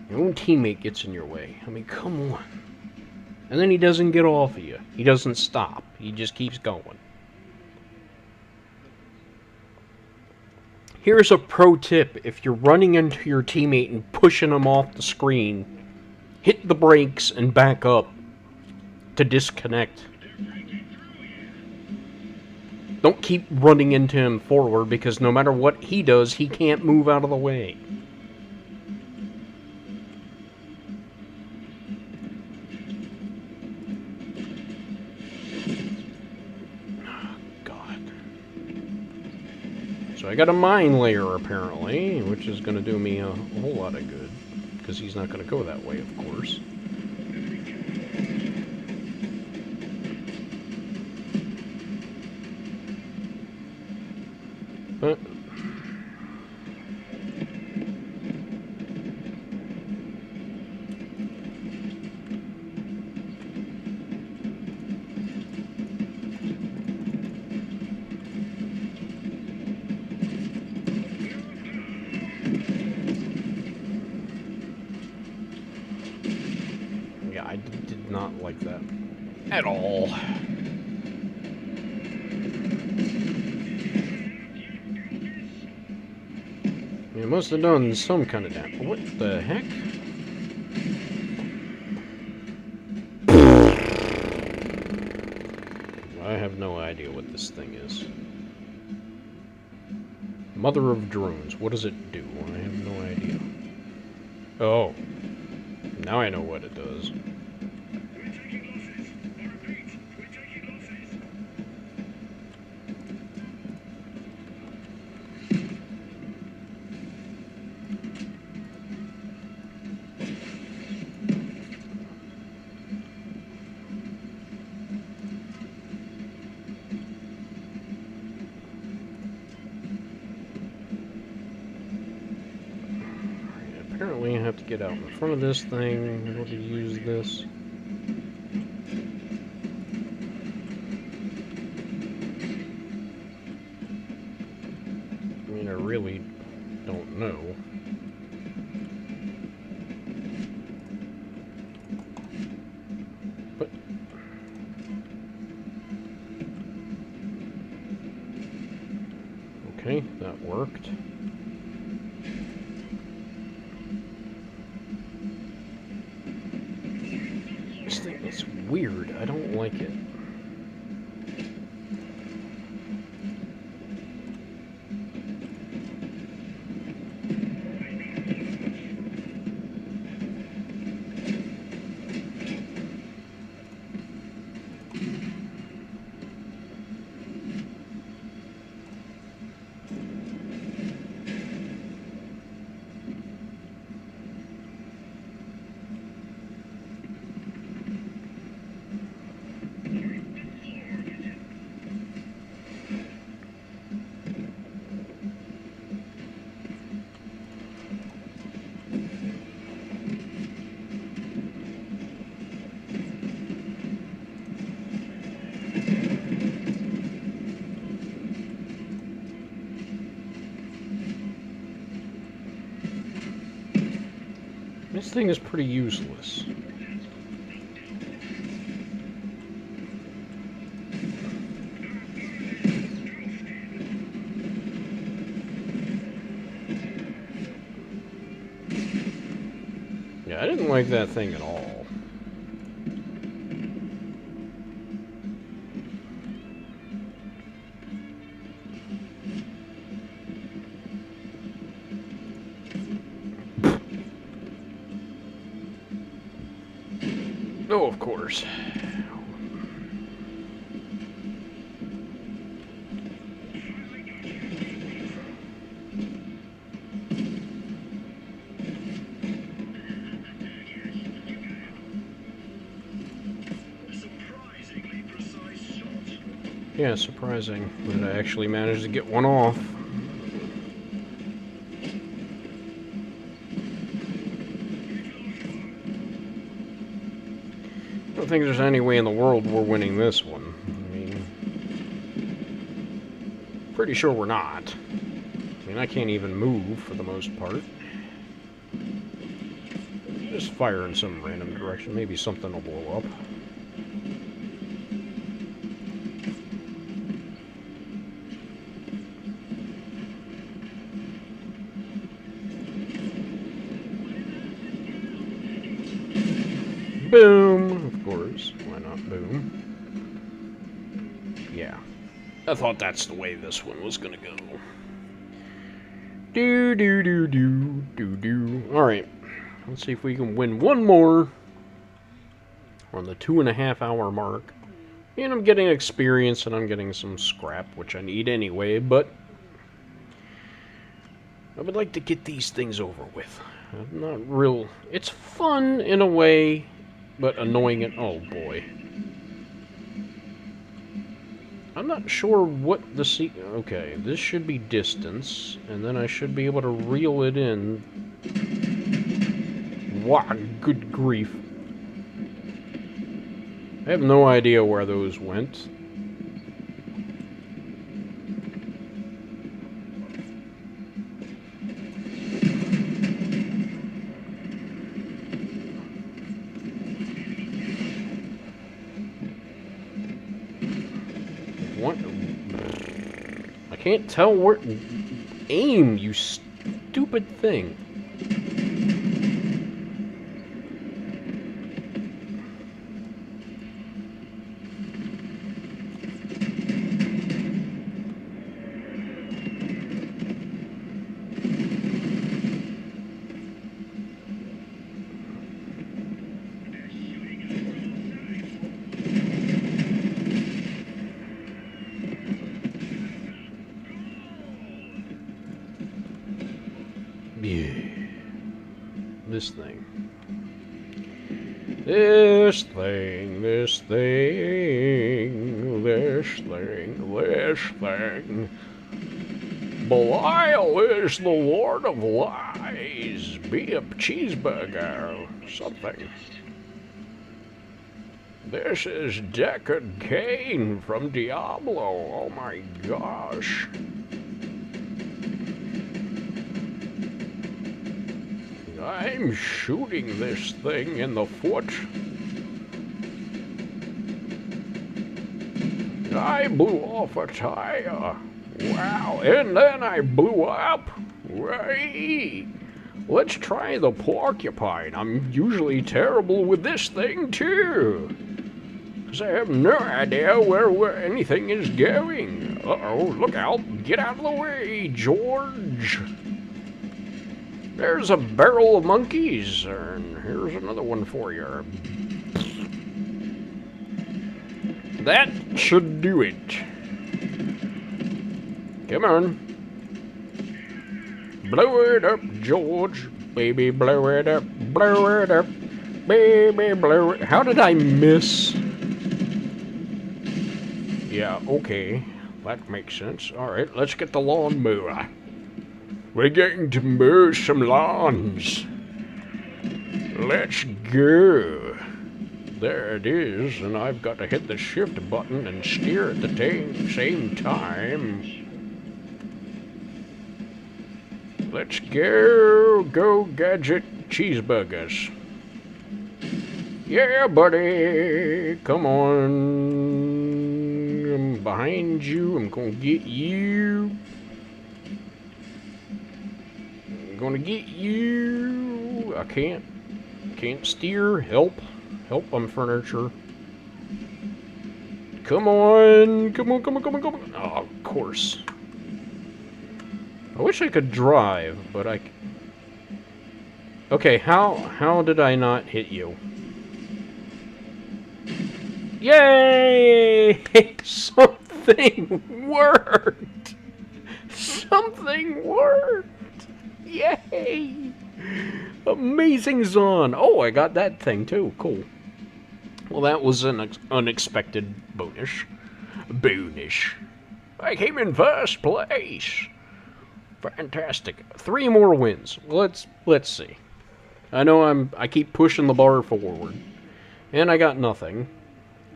Your own teammate gets in your way. I mean, come on. And then he doesn't get off of you. He doesn't stop. He just keeps going. Here's a pro tip. If you're running into your teammate and pushing him off the screen, hit the brakes and back up to disconnect. Don't keep running into him forward, because no matter what he does, he can't move out of the way. Oh, God. So I got a mine layer, apparently, which is going to do me a whole lot of good, because he's not going to go that way, of course. But yeah, I did not like that at all. It must have done some kind of damage. What the heck? I have no idea what this thing is. Mother of drones. What does it do? I have no idea. Oh. Now I know what it does. apparently I have to get out in front of this thing in order to use this. I mean, I really don't know. But okay, that worked. This thing is weird. I don't like it. This thing is pretty useless. Yeah, I didn't like that thing at all. Oh, of course. Yeah, surprising that I actually managed to get one off. I don't think there's any way in the world we're winning this one. I mean, pretty sure we're not. I mean, I can't even move for the most part. Just fire in some random direction. Maybe something will blow up. Boom! Of course. Why not boom? Yeah. I thought that's the way this one was gonna go. Do do do do do do. Alright. Let's see if we can win one more. We're on the 2.5 hour mark. And I'm getting experience and I'm getting some scrap, which I need anyway, but I would like to get these things over with. I'm not real. It's fun in a way, but annoying and oh boy. I'm not sure what the okay, this should be distance, and then I should be able to reel it in. Wow, good grief. I have no idea where those went. What? I can't tell where... Aim, you stupid thing. This thing. This thing. This thing. This thing. This thing. Belial is the Lord of Lies. Be a cheeseburger. Something. This is Deckard Cain from Diablo. Oh my gosh. I'm shooting this thing in the foot. I blew off a tire. Wow, and then I blew up. Right. Let's try the porcupine. I'm usually terrible with this thing too. Because I have no idea where anything is going. Uh-oh, look out. Get out of the way, George. There's a barrel of monkeys, and here's another one for you. That should do it. Come on. Blow it up, George. Baby, blow it up. Blow it up. Baby, blow it. How did I miss? Yeah, okay. That makes sense. Alright, let's get the lawnmower. We're going to mow some lawns. Let's go. There it is, and I've got to hit the shift button and steer at the same time. Let's go. Go gadget cheeseburgers. Yeah, buddy. Come on. I'm behind you. I'm gonna get you. Gonna get you. I can't steer. Help, I'm furniture. Come on. Oh, of course. I wish I could drive, but I... Okay, how did I not hit you? Yay! Something worked! Something worked! Yay! Amazing Zon. Oh, I got that thing too. Cool. Well, that was an unexpected bonus. I came in first place. Fantastic. 3 more wins. Let's see. I know I keep pushing the bar forward, and I got nothing.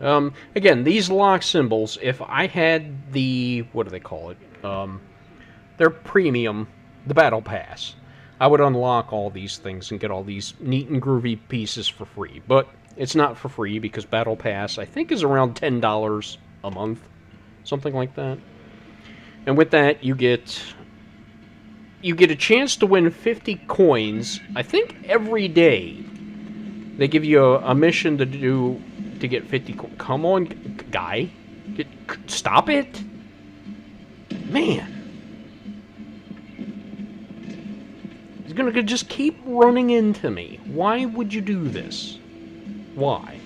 Again, these lock symbols. If I had the, what do they call it? They're premium. The Battle Pass. I would unlock all these things and get all these neat and groovy pieces for free. But it's not for free because Battle Pass, I think, is around $10 a month. Something like that. And with that, you get a chance to win 50 coins, I think, every day. They give you a mission to do to get 50 coins. Come on, guy. Stop it. Man. He's gonna just keep running into me. Why would you do this? Why?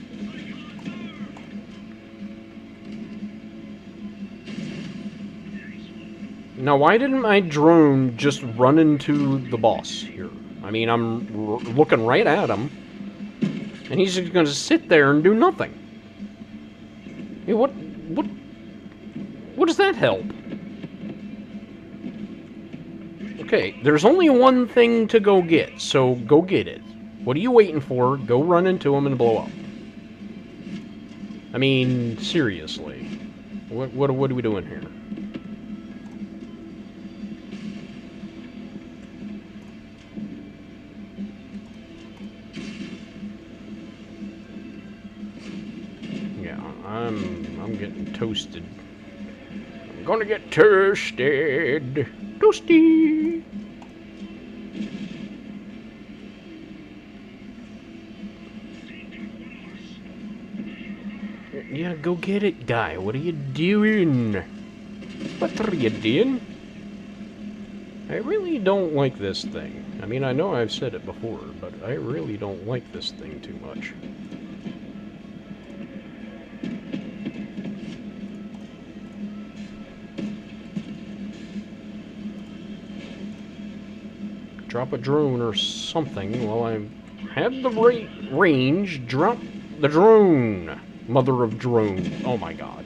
Now, why didn't my drone just run into the boss here? I mean, I'm looking right at him, and he's just gonna sit there and do nothing. Hey, what does that help? Okay, there's only one thing to go get, so go get it. What are you waiting for? Go run into him and blow up. I mean, seriously. What are we doing here? Yeah, I'm getting toasted. I'm gonna get toasted. Toasty. Yeah, go get it, guy. What are you doing? What are you doing? I really don't like this thing. I mean, I know I've said it before, but I really don't like this thing too much. Drop a drone or something while I have the right range. Drop the drone. Mother of drone. Oh my god.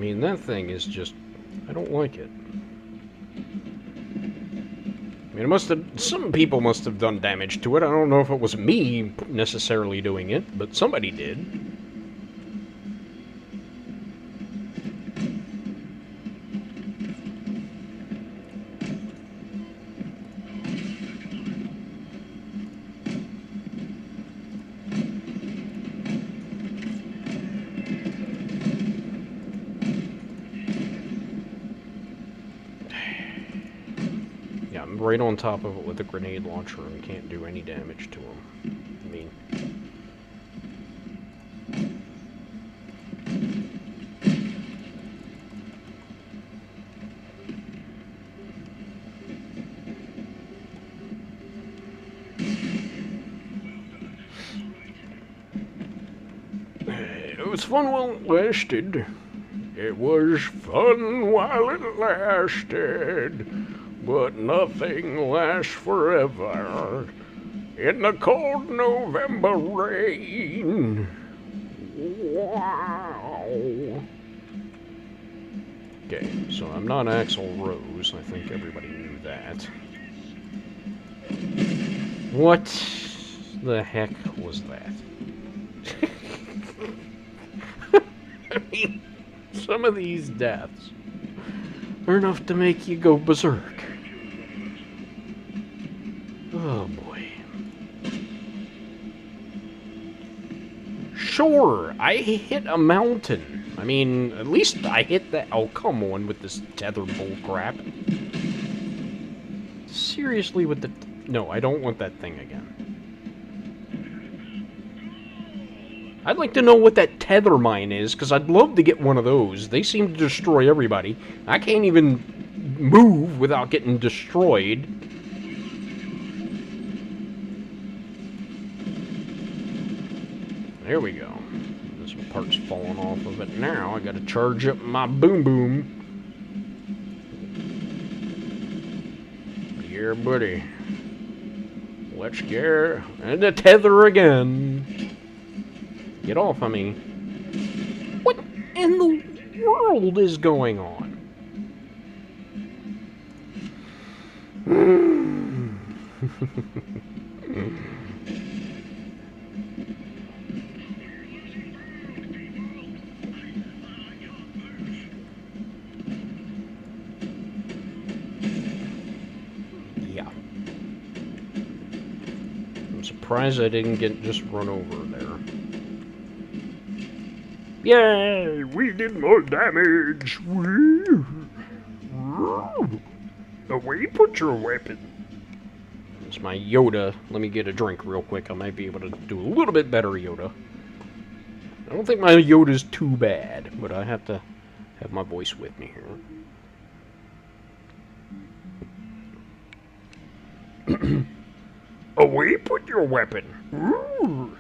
mean, that thing is just... I don't like it. I mean, some people must have done damage to it. I don't know if it was me necessarily doing it, but somebody did. I'm right on top of it with a grenade launcher and can't do any damage to him. I mean... It was fun while it lasted. It was fun while it lasted. But nothing lasts forever in the cold November rain. Wow. Okay, so I'm not Axl Rose. I think everybody knew that. What the heck was that? I mean, some of these deaths are enough to make you go berserk. Oh boy. Sure, I hit a mountain. I mean, at least I hit that. Oh, come on with this tether bull crap. Seriously, with the... No, I don't want that thing again. I'd like to know what that tether mine is, because I'd love to get one of those. They seem to destroy everybody. I can't even move without getting destroyed. There we go. This part's falling off of it now. I gotta charge up my boom boom. Yeah, buddy. Let's get... And the tether again. Get off of me. What in the world is going on? Yeah. I'm surprised I didn't get just run over there. Yay! We did more damage! Woo! Away, put your weapon! It's my Yoda. Let me get a drink real quick. I might be able to do a little bit better, Yoda. I don't think my Yoda's too bad, but I have to have my voice with me here. Away, put your weapon! Woo!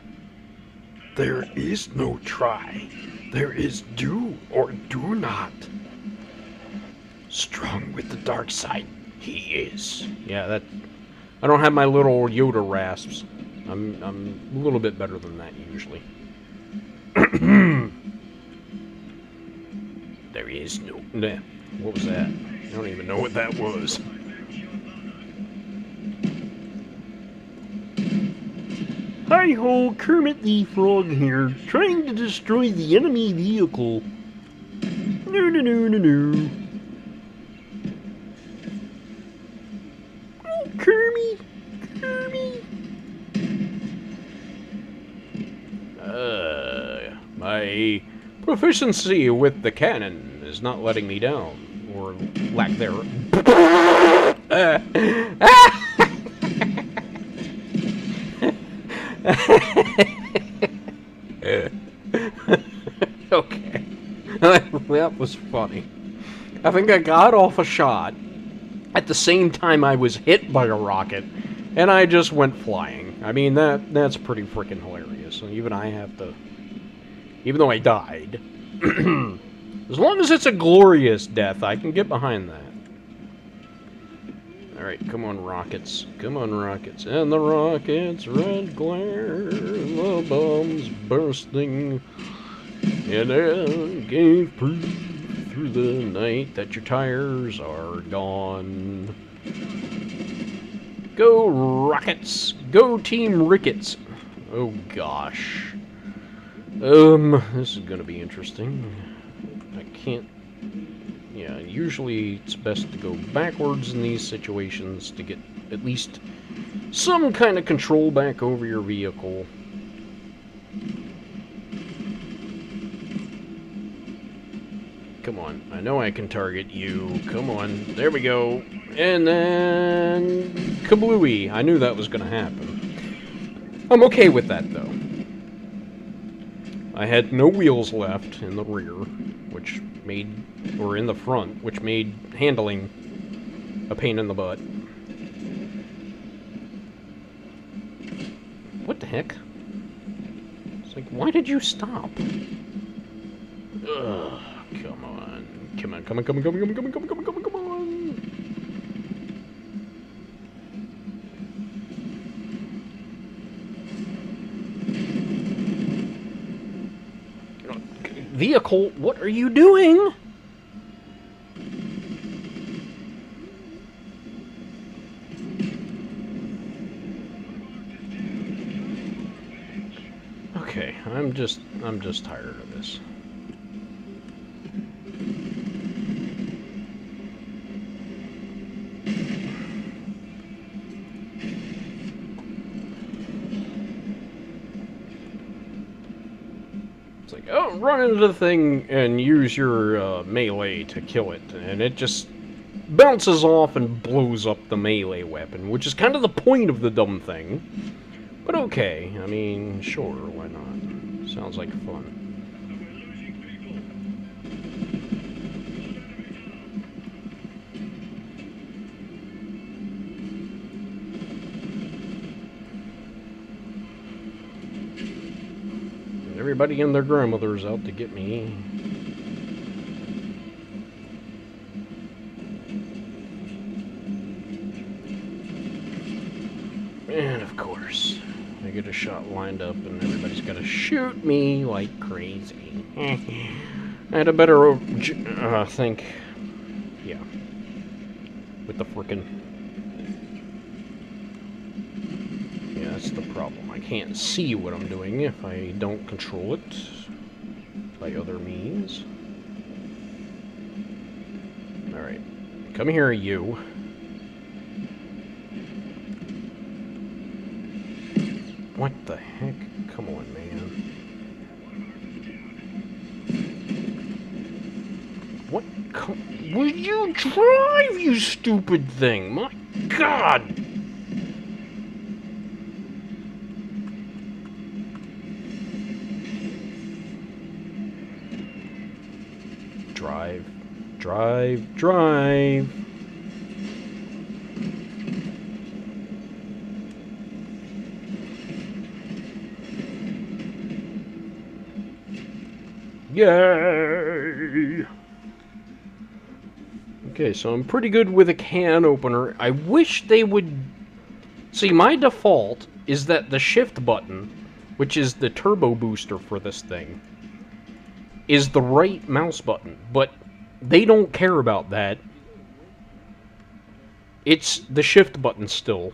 There is no try. There is do or do not. Strong with the dark side, he is. Yeah, that... I don't have my little Yoda rasps. I'm a little bit better than that usually. There is no... Nah, what was that? I don't even know what that was. Hi-ho, Kermit the Frog here, trying to destroy the enemy vehicle. No, no, no, no, no. Oh, Kermit! Kermit! My proficiency with the cannon is not letting me down, or lack thereof. Okay. That was funny. I think I got off a shot at the same time I was hit by a rocket, and I just went flying. I mean, that's pretty freaking hilarious. Even I have to... Even though I died. As long as it's a glorious death, I can get behind that. Alright, come on, rockets. Come on, rockets. And the rockets, red glare, the bombs bursting, and then gave proof through the night that your tires are gone. Go Rockets! Go Team Ricketts! Oh gosh. This is gonna be interesting. I can't... Yeah, usually it's best to go backwards in these situations to get at least some kind of control back over your vehicle. Come on, I know I can target you. Come on, there we go. And then... kablooey! I knew that was gonna happen. I'm okay with that, though. I had no wheels left in the rear, which made... or in the front, which made handling a pain in the butt. What the heck? It's like, why did you stop? Ugh, come on. Come on, come on, come on, come on, come on, come on, come on, come on, come on, come on. Vehicle, what are you doing? Okay, I'm just tired of this. It's like, oh, run into the thing and use your melee to kill it, and it just bounces off and blows up the melee weapon, which is kind of the point of the dumb thing. But okay, I mean, sure, why not? Sounds like fun. Everybody and their grandmother's out to get me. And of course, I get a shot lined up and everybody's got to shoot me like crazy. I had a better think. Yeah. With the frickin'... Yeah, that's the problem. I can't see what I'm doing if I don't control it by other means. Alright. Come here, you. What the heck? Come on, man. What? Will you drive, you stupid thing? My God! Drive. Drive. Drive. Yay! Okay, so I'm pretty good with a can opener. I wish they would... See, my default is that the shift button, which is the turbo booster for this thing, is the right mouse button. But they don't care about that. It's the shift button still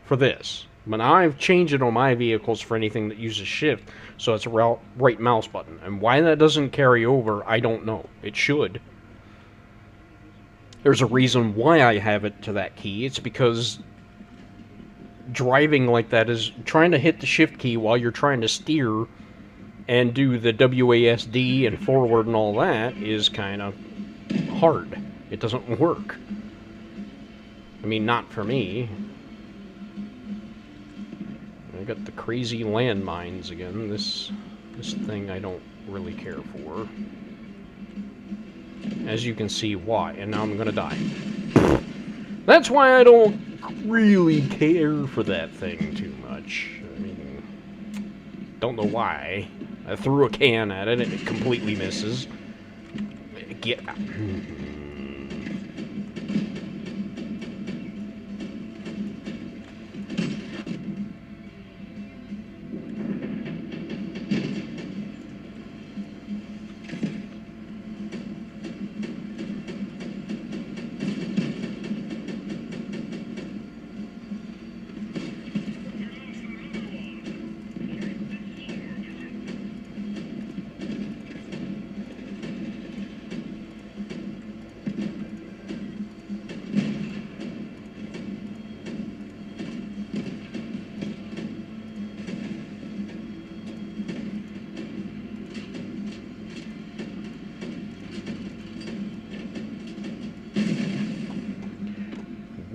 for this. But I've changed it on my vehicles for anything that uses shift, so it's a right mouse button. And why that doesn't carry over, I don't know. It should. There's a reason why I have it to that key. It's because driving like that is trying to hit the shift key while you're trying to steer and do the WASD and forward and all that is kind of hard. It doesn't work. I mean, not for me. I got the crazy landmines again. This thing I don't really care for. As you can see, why. And now I'm gonna die. That's why I don't really care for that thing too much. I mean, don't know why. I threw a can at it and it completely misses. Get out.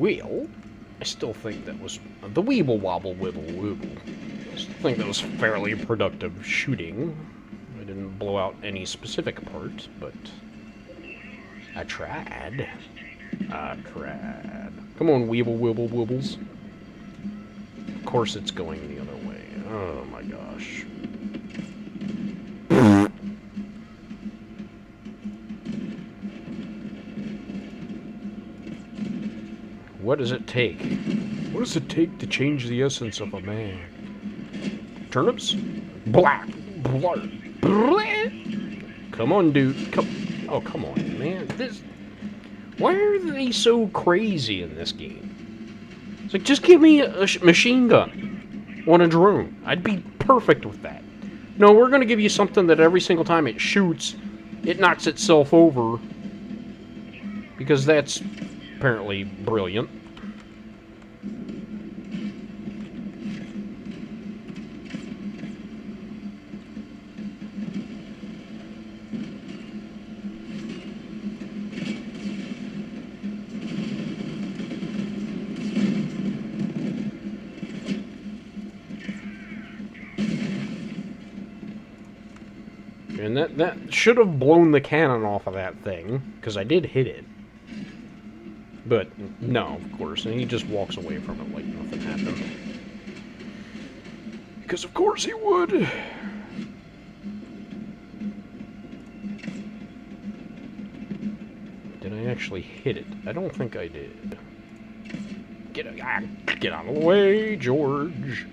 Well, I still think that was the weeble wobble wibble wobble. I still think that was fairly productive shooting. I didn't blow out any specific part, but I tried. I tried. Come on, weeble wibble wibbles. Of course it's going the other way. Oh my gosh. What does it take? What does it take to change the essence of a man? Turnips? Black. Come on, dude. Oh, come on, man. Why are they so crazy in this game? It's like, just give me a machine gun on a drone. I'd be perfect with that. No, we're going to give you something that every single time it shoots, it knocks itself over. Because that's apparently brilliant. And that should have blown the cannon off of that thing, because I did hit it. But, no, of course, and he just walks away from it like nothing happened. Because of course he would! Did I actually hit it? I don't think I did. Get out of the way, George!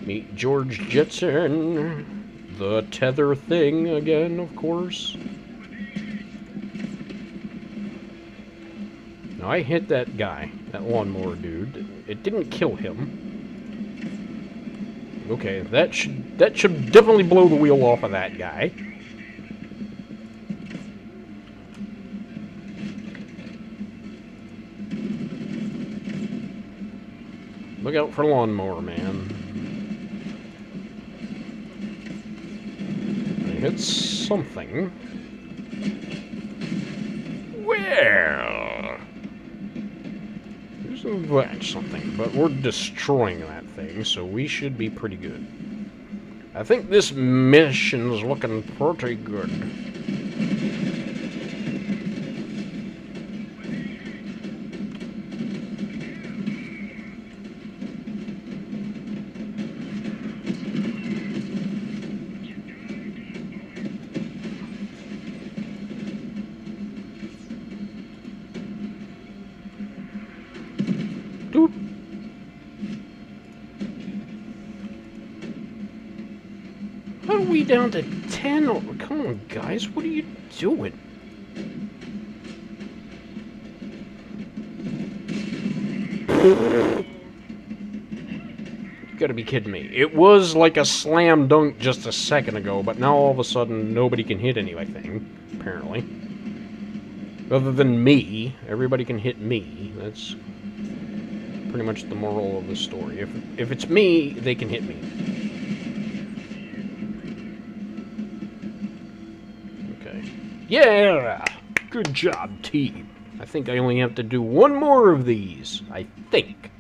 Meet George Jetson! The tether thing again, of course. Now, I hit that guy, that lawnmower dude. It didn't kill him. Okay, that should definitely blow the wheel off of that guy. Look out for lawnmower man. Hit something. Well, that's something, but we're destroying that thing, so we should be pretty good. I think this mission's looking pretty good. Dude. How are we down to 10? Oh, come on, guys. What are you doing? You gotta be kidding me. It was like a slam dunk just a second ago, but now all of a sudden nobody can hit anything, apparently. Other than me. Everybody can hit me. That's pretty much the moral of the story. If it's me, they can hit me. Okay. Yeah! Good job, team. I think I only have to do one more of these. I think.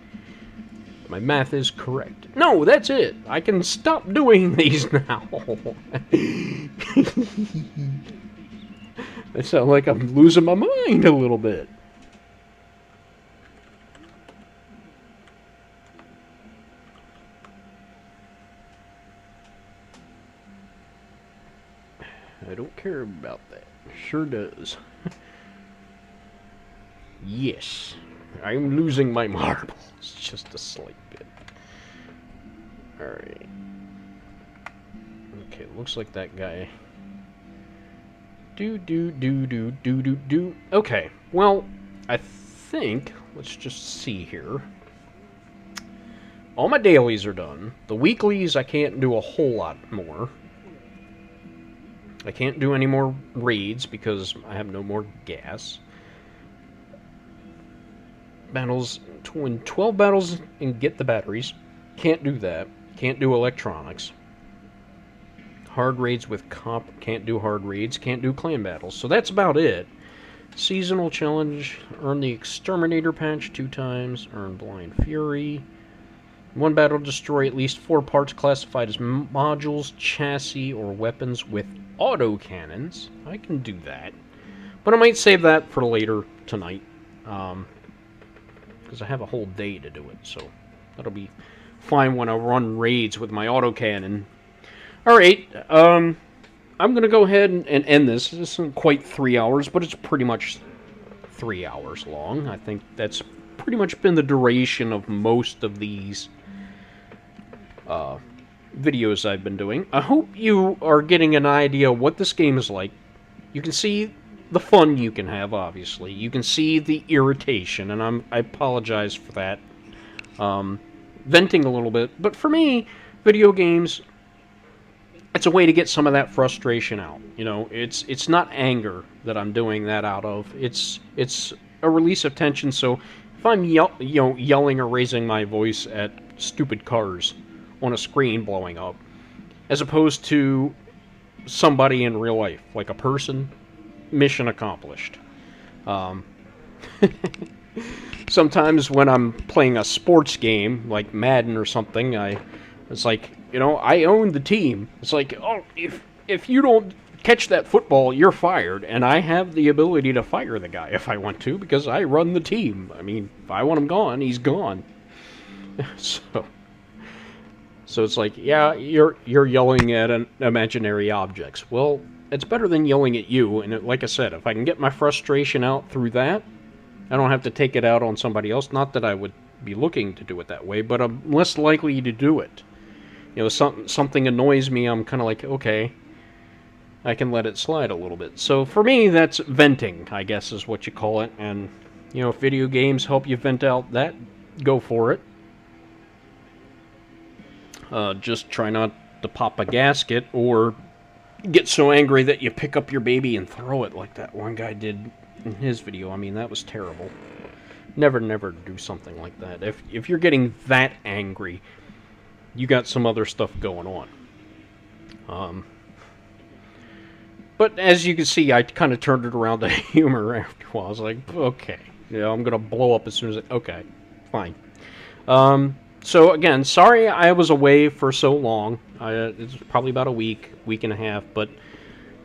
My math is correct. No, that's it. I can stop doing these now. I sound like I'm losing my mind a little bit. I don't care about that. Sure does. Yes. I'm losing my marbles. Just a slight bit. Alright. Okay, looks like that guy. Do. Okay, well, I think, let's just see here. All my dailies are done. The weeklies, I can't do a whole lot more. I can't do any more raids because I have no more gas. Battles, 12 battles and get the batteries. Can't do that. Can't do electronics. Hard raids with comp, can't do hard raids. Can't do clan battles. So that's about it. Seasonal challenge. Earn the Exterminator patch 2 times. Earn Blind Fury. One battle destroy at least 4 parts classified as modules, chassis, or weapons with autocannons. I can do that. But I might save that for later tonight. Because I have a whole day to do it. So that'll be fine when I run raids with my autocannon. Alright, I'm going to go ahead and end this. This isn't quite 3 hours, but it's pretty much 3 hours long. I think that's pretty much been the duration of most of these videos I've been doing. I hope you are getting an idea what this game is like. You can see the fun you can have, obviously. You can see the irritation, and I apologize for that. Venting a little bit. But for me, video games, it's a way to get some of that frustration out. You know, it's not anger that I'm doing that out of. It's a release of tension. So if I'm yelling or raising my voice at stupid cars on a screen blowing up, as opposed to somebody in real life, like a person, mission accomplished. Sometimes when I'm playing a sports game like Madden or something, it's like, you know, I own the team. It's like, oh, if you don't catch that football, you're fired, and I have the ability to fire the guy if I want to, because I run the team. I mean, if I want him gone, he's gone. So it's like, yeah, you're yelling at imaginary objects. Well, it's better than yelling at you, and like I said, if I can get my frustration out through that, I don't have to take it out on somebody else. Not that I would be looking to do it that way, but I'm less likely to do it. You know, something annoys me, I'm kind of like, okay, I can let it slide a little bit. So for me, that's venting, I guess is what you call it. And, you know, if video games help you vent out that, go for it. Just try not to pop a gasket or get so angry that you pick up your baby and throw it like that one guy did in his video. I mean, that was terrible. Never do something like that. If you're getting that angry, you got some other stuff going on. But as you can see, I kind of turned it around to humor after a while. I was like, okay, yeah, I'm going to blow up as soon as okay, fine. So again, sorry I was away for so long. It's probably about a week and a half, but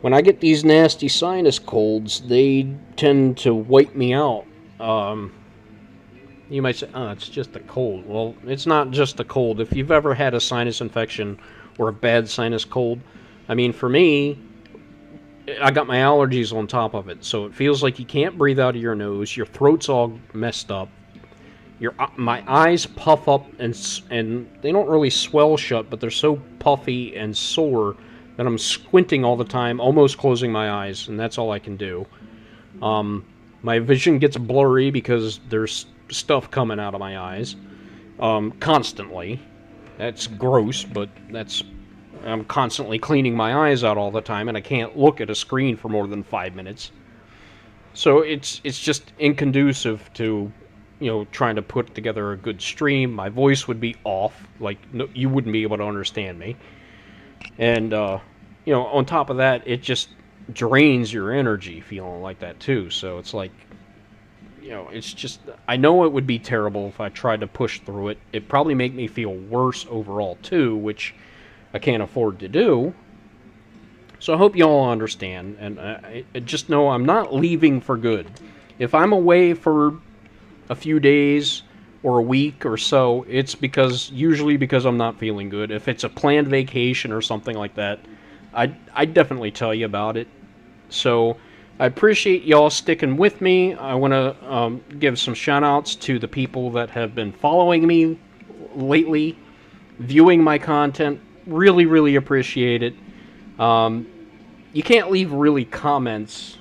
when I get these nasty sinus colds, they tend to wipe me out. You might say, oh, it's just a cold. Well, it's not just a cold. If you've ever had a sinus infection or a bad sinus cold, I mean, for me, I got my allergies on top of it, so it feels like you can't breathe out of your nose, your throat's all messed up, my eyes puff up, and they don't really swell shut, but they're so puffy and sore that I'm squinting all the time, almost closing my eyes, and that's all I can do. My vision gets blurry because there's stuff coming out of my eyes constantly. That's gross, but I'm constantly cleaning my eyes out all the time, and I can't look at a screen for more than 5 minutes. So it's just inconducive to, you know, trying to put together a good stream. My voice would be off, like you wouldn't be able to understand me. And you know, on top of that, it just drains your energy feeling like that too. So it's like, you know, it's just, I know it would be terrible if I tried to push through it. It'd probably make me feel worse overall too, which I can't afford to do. So I hope you all understand, and I just know I'm not leaving for good. If I'm away for a few days or a week or so, it's usually because I'm not feeling good. If it's a planned vacation or something like that, I'd definitely tell you about it. So I appreciate y'all sticking with me. I want to give some shout outs to the people that have been following me lately, viewing my content. Really appreciate it. You can't leave really comments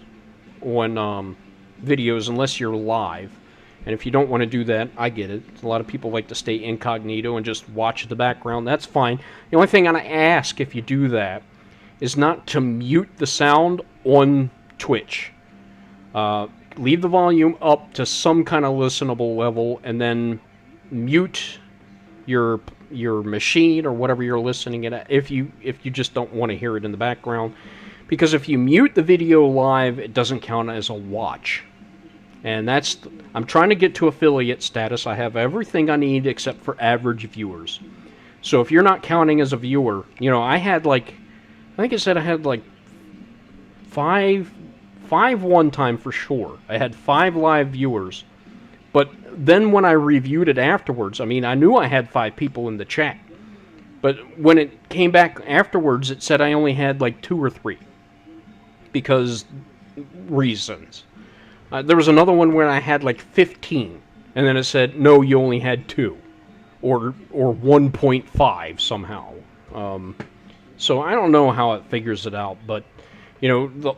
on videos unless you're live. And if you don't want to do that, I get it. A lot of people like to stay incognito and just watch the background. That's fine. The only thing I ask if you do that is not to mute the sound on Twitch. Leave the volume up to some kind of listenable level, and then mute your machine or whatever you're listening at if you just don't want to hear it in the background. Because if you mute the video live, it doesn't count as a watch. And I'm trying to get to affiliate status. I have everything I need except for average viewers. So if you're not counting as a viewer, you know, I think it said I had like five one time for sure. I had 5 live viewers. But then when I reviewed it afterwards, I mean, I knew I had 5 people in the chat. But when it came back afterwards, it said I only had like 2 or 3. Because reasons. There was another one where I had like 15. And then it said, no, you only had 2. Or 1.5 somehow. So I don't know how it figures it out, but you know,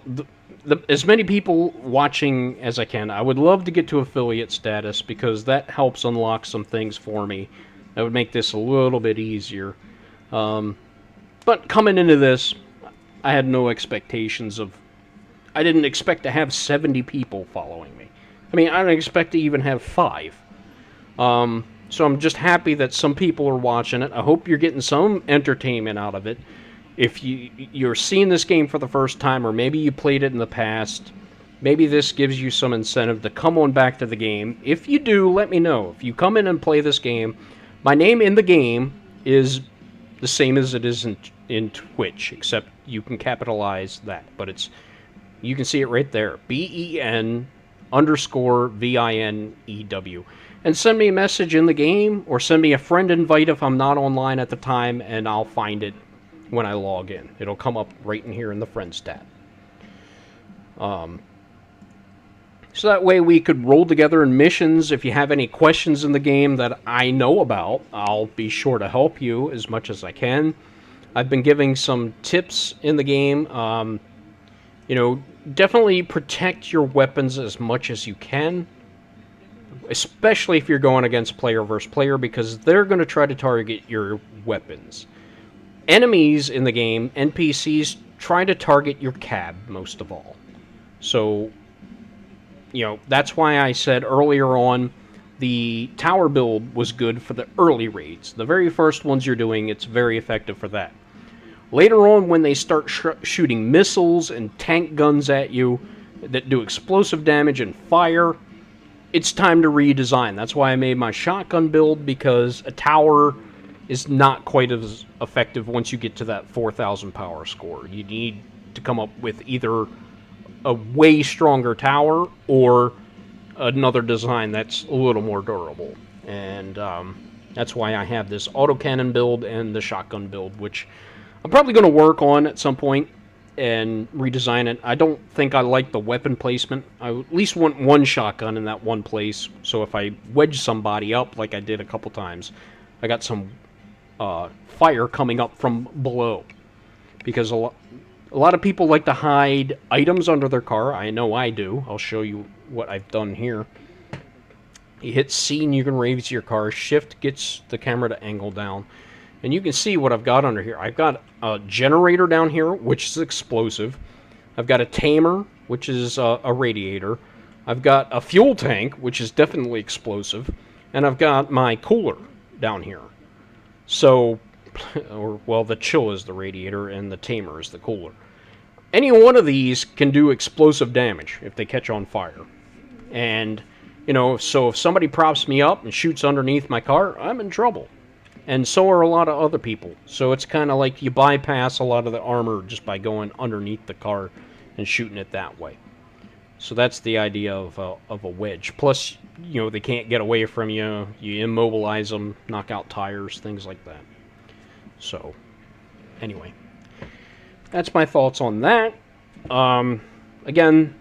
as many people watching as I can. I would love to get to affiliate status because that helps unlock some things for me. That would make this a little bit easier. But coming into this, I had no expectations of... I didn't expect to have 70 people following me. I mean, I didn't expect to even have 5. So I'm just happy that some people are watching it. I hope you're getting some entertainment out of it. If you're seeing this game for the first time, or maybe you played it in the past, maybe this gives you some incentive to come on back to the game. If you do, let me know. If you come in and play this game, my name in the game is the same as it is in Twitch, except you can capitalize that. But you can see it right there. BEN_VINEW. And send me a message in the game, or send me a friend invite if I'm not online at the time, and I'll find it when I log in. It'll come up right in here in the Friends tab. So that way we could roll together in missions. If you have any questions in the game that I know about, I'll be sure to help you as much as I can. I've been giving some tips in the game. You know, definitely protect your weapons as much as you can. Especially if you're going against player versus player, because they're going to try to target your weapons. Enemies in the game, NPCs, try to target your cab most of all. So, you know, that's why I said earlier on the tower build was good for the early raids. The very first ones you're doing, it's very effective for that. Later on, when they start shooting missiles and tank guns at you that do explosive damage and fire, it's time to redesign. That's why I made my shotgun build, because a tower is not quite as effective once you get to that 4,000 power score. You need to come up with either a way stronger tower or another design that's a little more durable. And that's why I have this autocannon build and the shotgun build, which I'm probably going to work on at some point and redesign it. I don't think I like the weapon placement. I at least want one shotgun in that one place, so if I wedge somebody up like I did a couple times, I got some fire coming up from below. Because a lot of people like to hide items under their car. I know I do. I'll show you what I've done here. You hit C and you can raise your car. Shift gets the camera to angle down. And you can see what I've got under here. I've got a generator down here, which is explosive. I've got a tamer, which is a radiator. I've got a fuel tank, which is definitely explosive. And I've got my cooler down here. So, well, the chill is the radiator and the tamer is the cooler. Any one of these can do explosive damage if they catch on fire. And, you know, so if somebody props me up and shoots underneath my car, I'm in trouble. And so are a lot of other people. So it's kind of like you bypass a lot of the armor just by going underneath the car and shooting it that way. So that's the idea of a wedge. Plus, you know, they can't get away from you. You immobilize them, knock out tires, things like that. So, anyway. That's my thoughts on that. Again,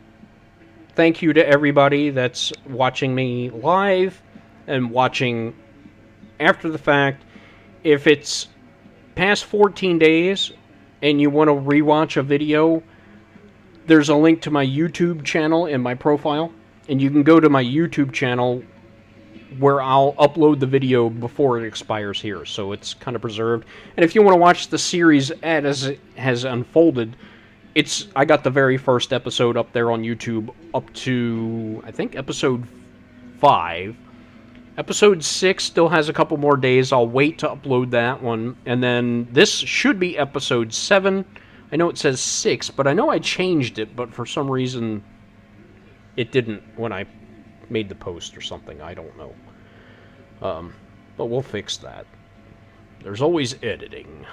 thank you to everybody that's watching me live and watching after the fact. If it's past 14 days and you want to rewatch a video, there's a link to my YouTube channel in my profile. And you can go to my YouTube channel where I'll upload the video before it expires here. So it's kind of preserved. And if you want to watch the series as it has unfolded, I got the very first episode up there on YouTube up to, I think, episode 5. Episode 6 still has a couple more days. I'll wait to upload that one. And then this should be episode 7. I know it says 6, but I know I changed it, but for some reason it didn't when I made the post or something. I don't know. But we'll fix that. There's always editing.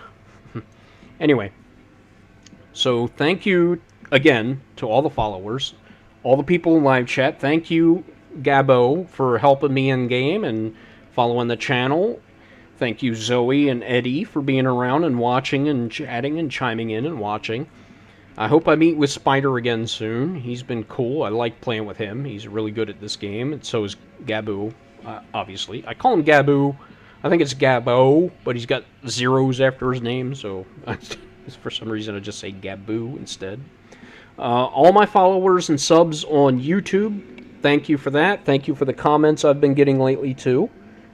Anyway, so thank you again to all the followers, all the people in live chat. Thank you, Gabo, for helping me in game and following the channel. Thank you, Zoe and Eddie, for being around and watching and chatting and chiming in and watching. I hope I meet with Spider again soon. He's been cool. I like playing with him. He's really good at this game, and so is Gabu, obviously. I call him Gabu. I think it's Gabo, but he's got zeros after his name, so for some reason I just say Gabu instead. All my followers and subs on YouTube, thank you for that. Thank you for the comments I've been getting lately, too.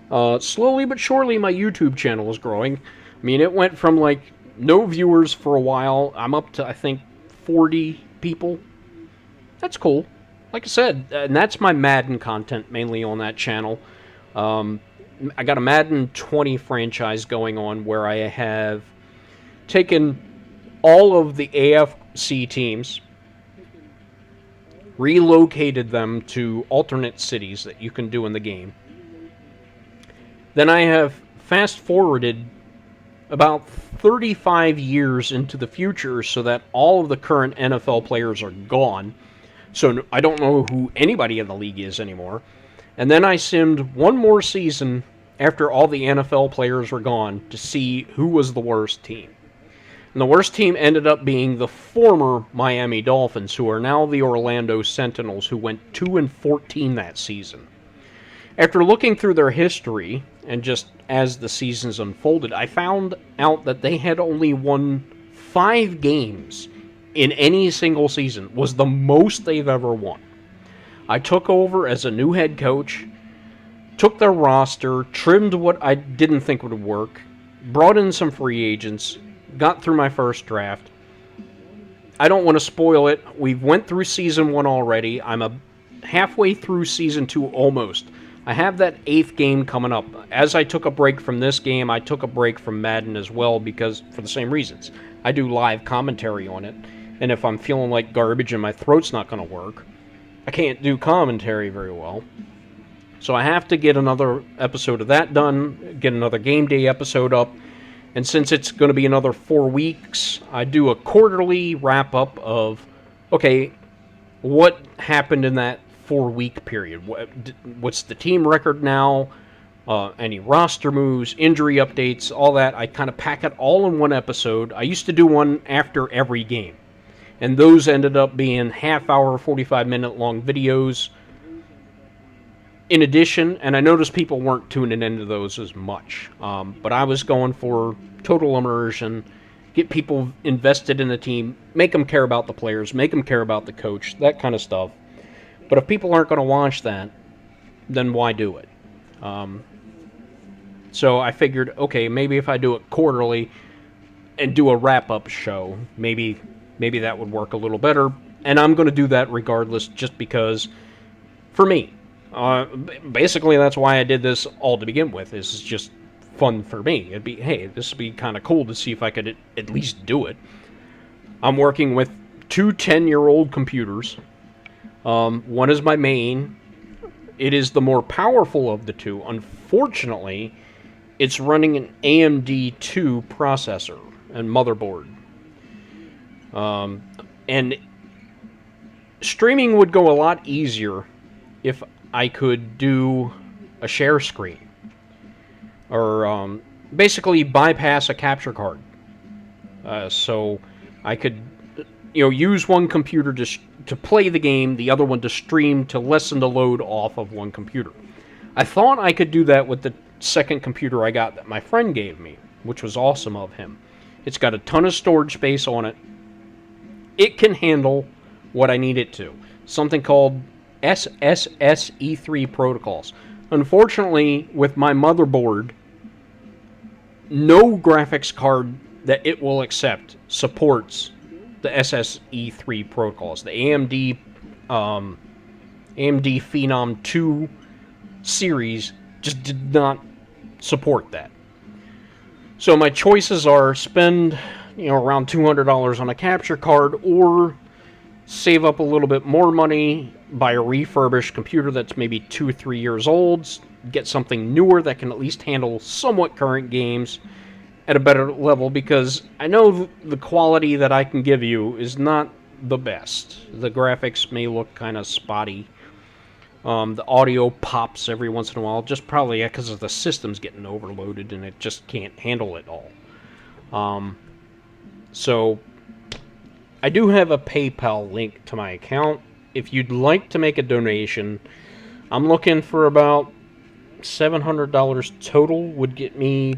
Slowly but surely, my YouTube channel is growing. I mean, it went from, like, no viewers for a while. I'm up to, I think, 40 people. That's cool. Like I said, and that's my Madden content mainly on that channel. I got a Madden 20 franchise going on where I have taken all of the AFC teams, relocated them to alternate cities that you can do in the game. Then I have fast-forwarded about 35 years into the future so that all of the current NFL players are gone. So I don't know who anybody in the league is anymore. And then I simmed one more season after all the NFL players were gone to see who was the worst team. And the worst team ended up being the former Miami Dolphins, who are now the Orlando Sentinels, who went 2-14 that season. After looking through their history, and just as the seasons unfolded, I found out that they had only won 5 games in any single season. Was the most they've ever won. I took over as a new head coach, took their roster, trimmed what I didn't think would work, brought in some free agents, got through my first draft. I don't want to spoil it. We went through Season 1 already. I'm halfway through Season 2 almost. I have that 8th game coming up. As I took a break from this game, I took a break from Madden as well because, for the same reasons. I do live commentary on it, and if I'm feeling like garbage and my throat's not going to work, I can't do commentary very well. So I have to get another episode of that done, get another game day episode up, and since it's going to be another 4 weeks, I do a quarterly wrap-up of, okay, what happened in that 4-week period? What's the team record now? Any roster moves, injury updates, all that. I kind of pack it all in one episode. I used to do one after every game. And those ended up being half-hour, 45-minute long videos. In addition, and I noticed people weren't tuning into those as much, but I was going for total immersion, get people invested in the team, make them care about the players, make them care about the coach, that kind of stuff. But if people aren't going to watch that, then why do it? So I figured, okay, maybe if I do it quarterly and do a wrap-up show, maybe that would work a little better. And I'm going to do that regardless, just because, for me, basically that's why I did this all to begin with. This is just fun for me. It'd be, hey, this would be kind of cool to see if I could at least do it. I'm working with 2 10-year-old computers. One is my main. It is the more powerful of the two. Unfortunately, it's running an AMD 2 processor and motherboard. And streaming would go a lot easier if I could do a share screen. Or basically bypass a capture card. So I could use one computer to play the game, the other one to stream, to lessen the load off of one computer. I thought I could do that with the second computer I got that my friend gave me, which was awesome of him. It's got a ton of storage space on it. It can handle what I need it to. Something called SSE3 protocols. Unfortunately, with my motherboard, no graphics card that it will accept supports the SSE3 protocols. The AMD Phenom 2 series just did not support that. So my choices are spend around $200 on a capture card, or save up a little bit more money, buy a refurbished computer that's maybe 2 or 3 years old, get something newer that can at least handle somewhat current games at a better level, because I know the quality that I can give you is not the best. The graphics may look kind of spotty. The audio pops every once in a while, just probably because of the system's getting overloaded and it just can't handle it all. So I do have a PayPal link to my account. If you'd like to make a donation, I'm looking for about $700 total would get me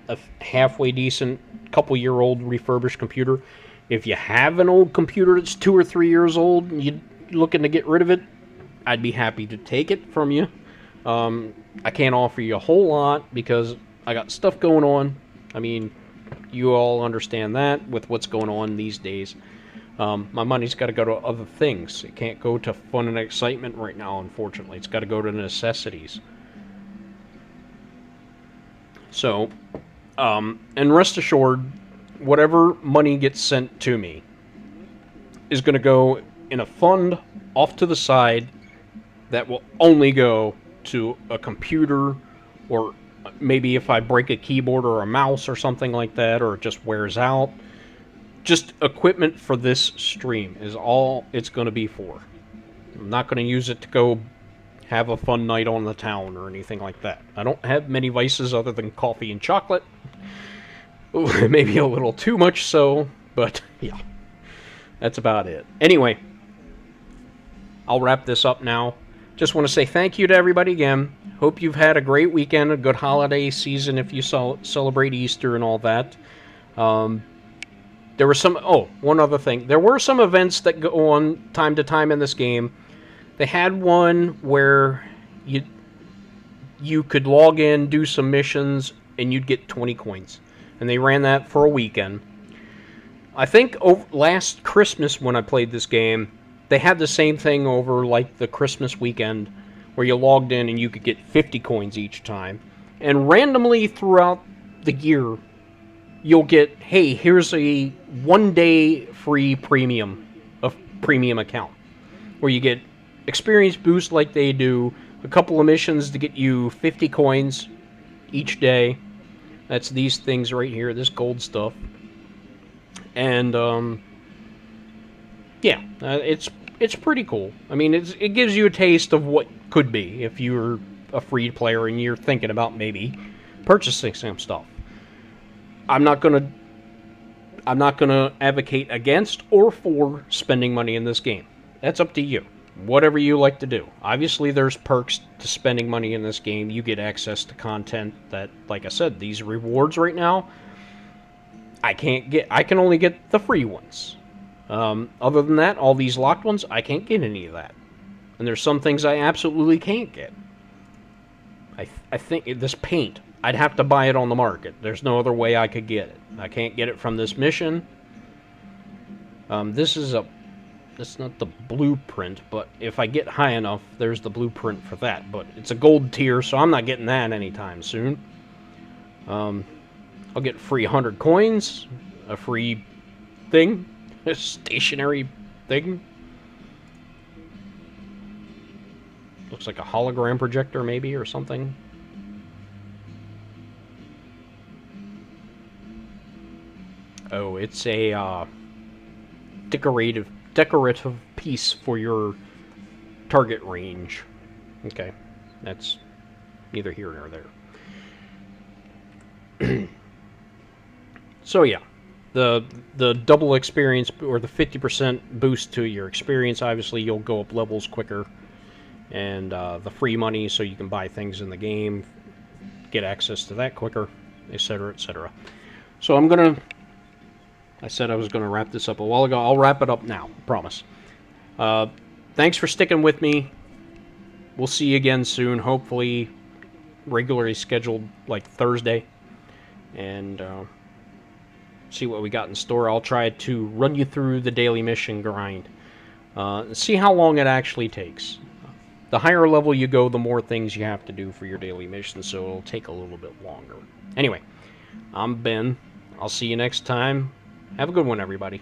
a halfway decent, couple-year-old refurbished computer. If you have an old computer that's 2 or 3 years old and you're looking to get rid of it, I'd be happy to take it from you. I can't offer you a whole lot because I got stuff going on. I mean, you all understand that with what's going on these days. My money's got to go to other things. It can't go to fun and excitement right now, unfortunately. It's got to go to necessities. So, and rest assured, whatever money gets sent to me is going to go in a fund off to the side that will only go to a computer, or maybe if I break a keyboard or a mouse or something like that, or it just wears out. Just equipment for this stream is all it's going to be for. I'm not going to use it to go have a fun night on the town or anything like that. I don't have many vices other than coffee and chocolate. Ooh, maybe a little too much so, but yeah. That's about it. Anyway, I'll wrap this up now. Just want to say thank you to everybody again. Hope you've had a great weekend, a good holiday season if you celebrate Easter and all that. There were some... Oh, one other thing. There were some events that go on time to time in this game. They had one where you could log in, do some missions, and you'd get 20 coins. And they ran that for a weekend. I think last Christmas when I played this game, they had the same thing over like the Christmas weekend where you logged in and you could get 50 coins each time. And randomly throughout the year, you'll get, hey, here's a 1-day free premium account where you get experience boost like they do, a couple of missions to get you 50 coins each day. That's these things right here, this gold stuff. And yeah, it's pretty cool. I mean, it gives you a taste of what could be if you're a free player and you're thinking about maybe purchasing some stuff. I'm not gonna advocate against or for spending money in this game. That's up to you. Whatever you like to do. Obviously, there's perks to spending money in this game. You get access to content that, like I said, these rewards right now, I can only get the free ones. Other than that, all these locked ones, I can't get any of that. And there's some things I absolutely can't get. I think this paint, I'd have to buy it on the market. There's no other way I could get it. I can't get it from this mission. It's not the blueprint, but if I get high enough, there's the blueprint for that. But it's a gold tier, so I'm not getting that anytime soon. I'll get free 100 coins, a free thing, a stationary thing. Looks like a hologram projector, maybe, or something. Oh, it's a decorative piece for your target range. Okay, that's neither here nor there. So yeah, the double experience, or the 50% boost to your experience, obviously you'll go up levels quicker, and the free money so you can buy things in the game, get access to that quicker, etc., etc. So I said I was going to wrap this up a while ago. I'll wrap it up now, promise. Thanks for sticking with me. We'll see you again soon, hopefully regularly scheduled like Thursday, and see what we got in store. I'll try to run you through the daily mission grind, and see how long it actually takes. The higher level you go, the more things you have to do for your daily mission, so it'll take a little bit longer. Anyway, I'm Ben. I'll see you next time. Have a good one, everybody.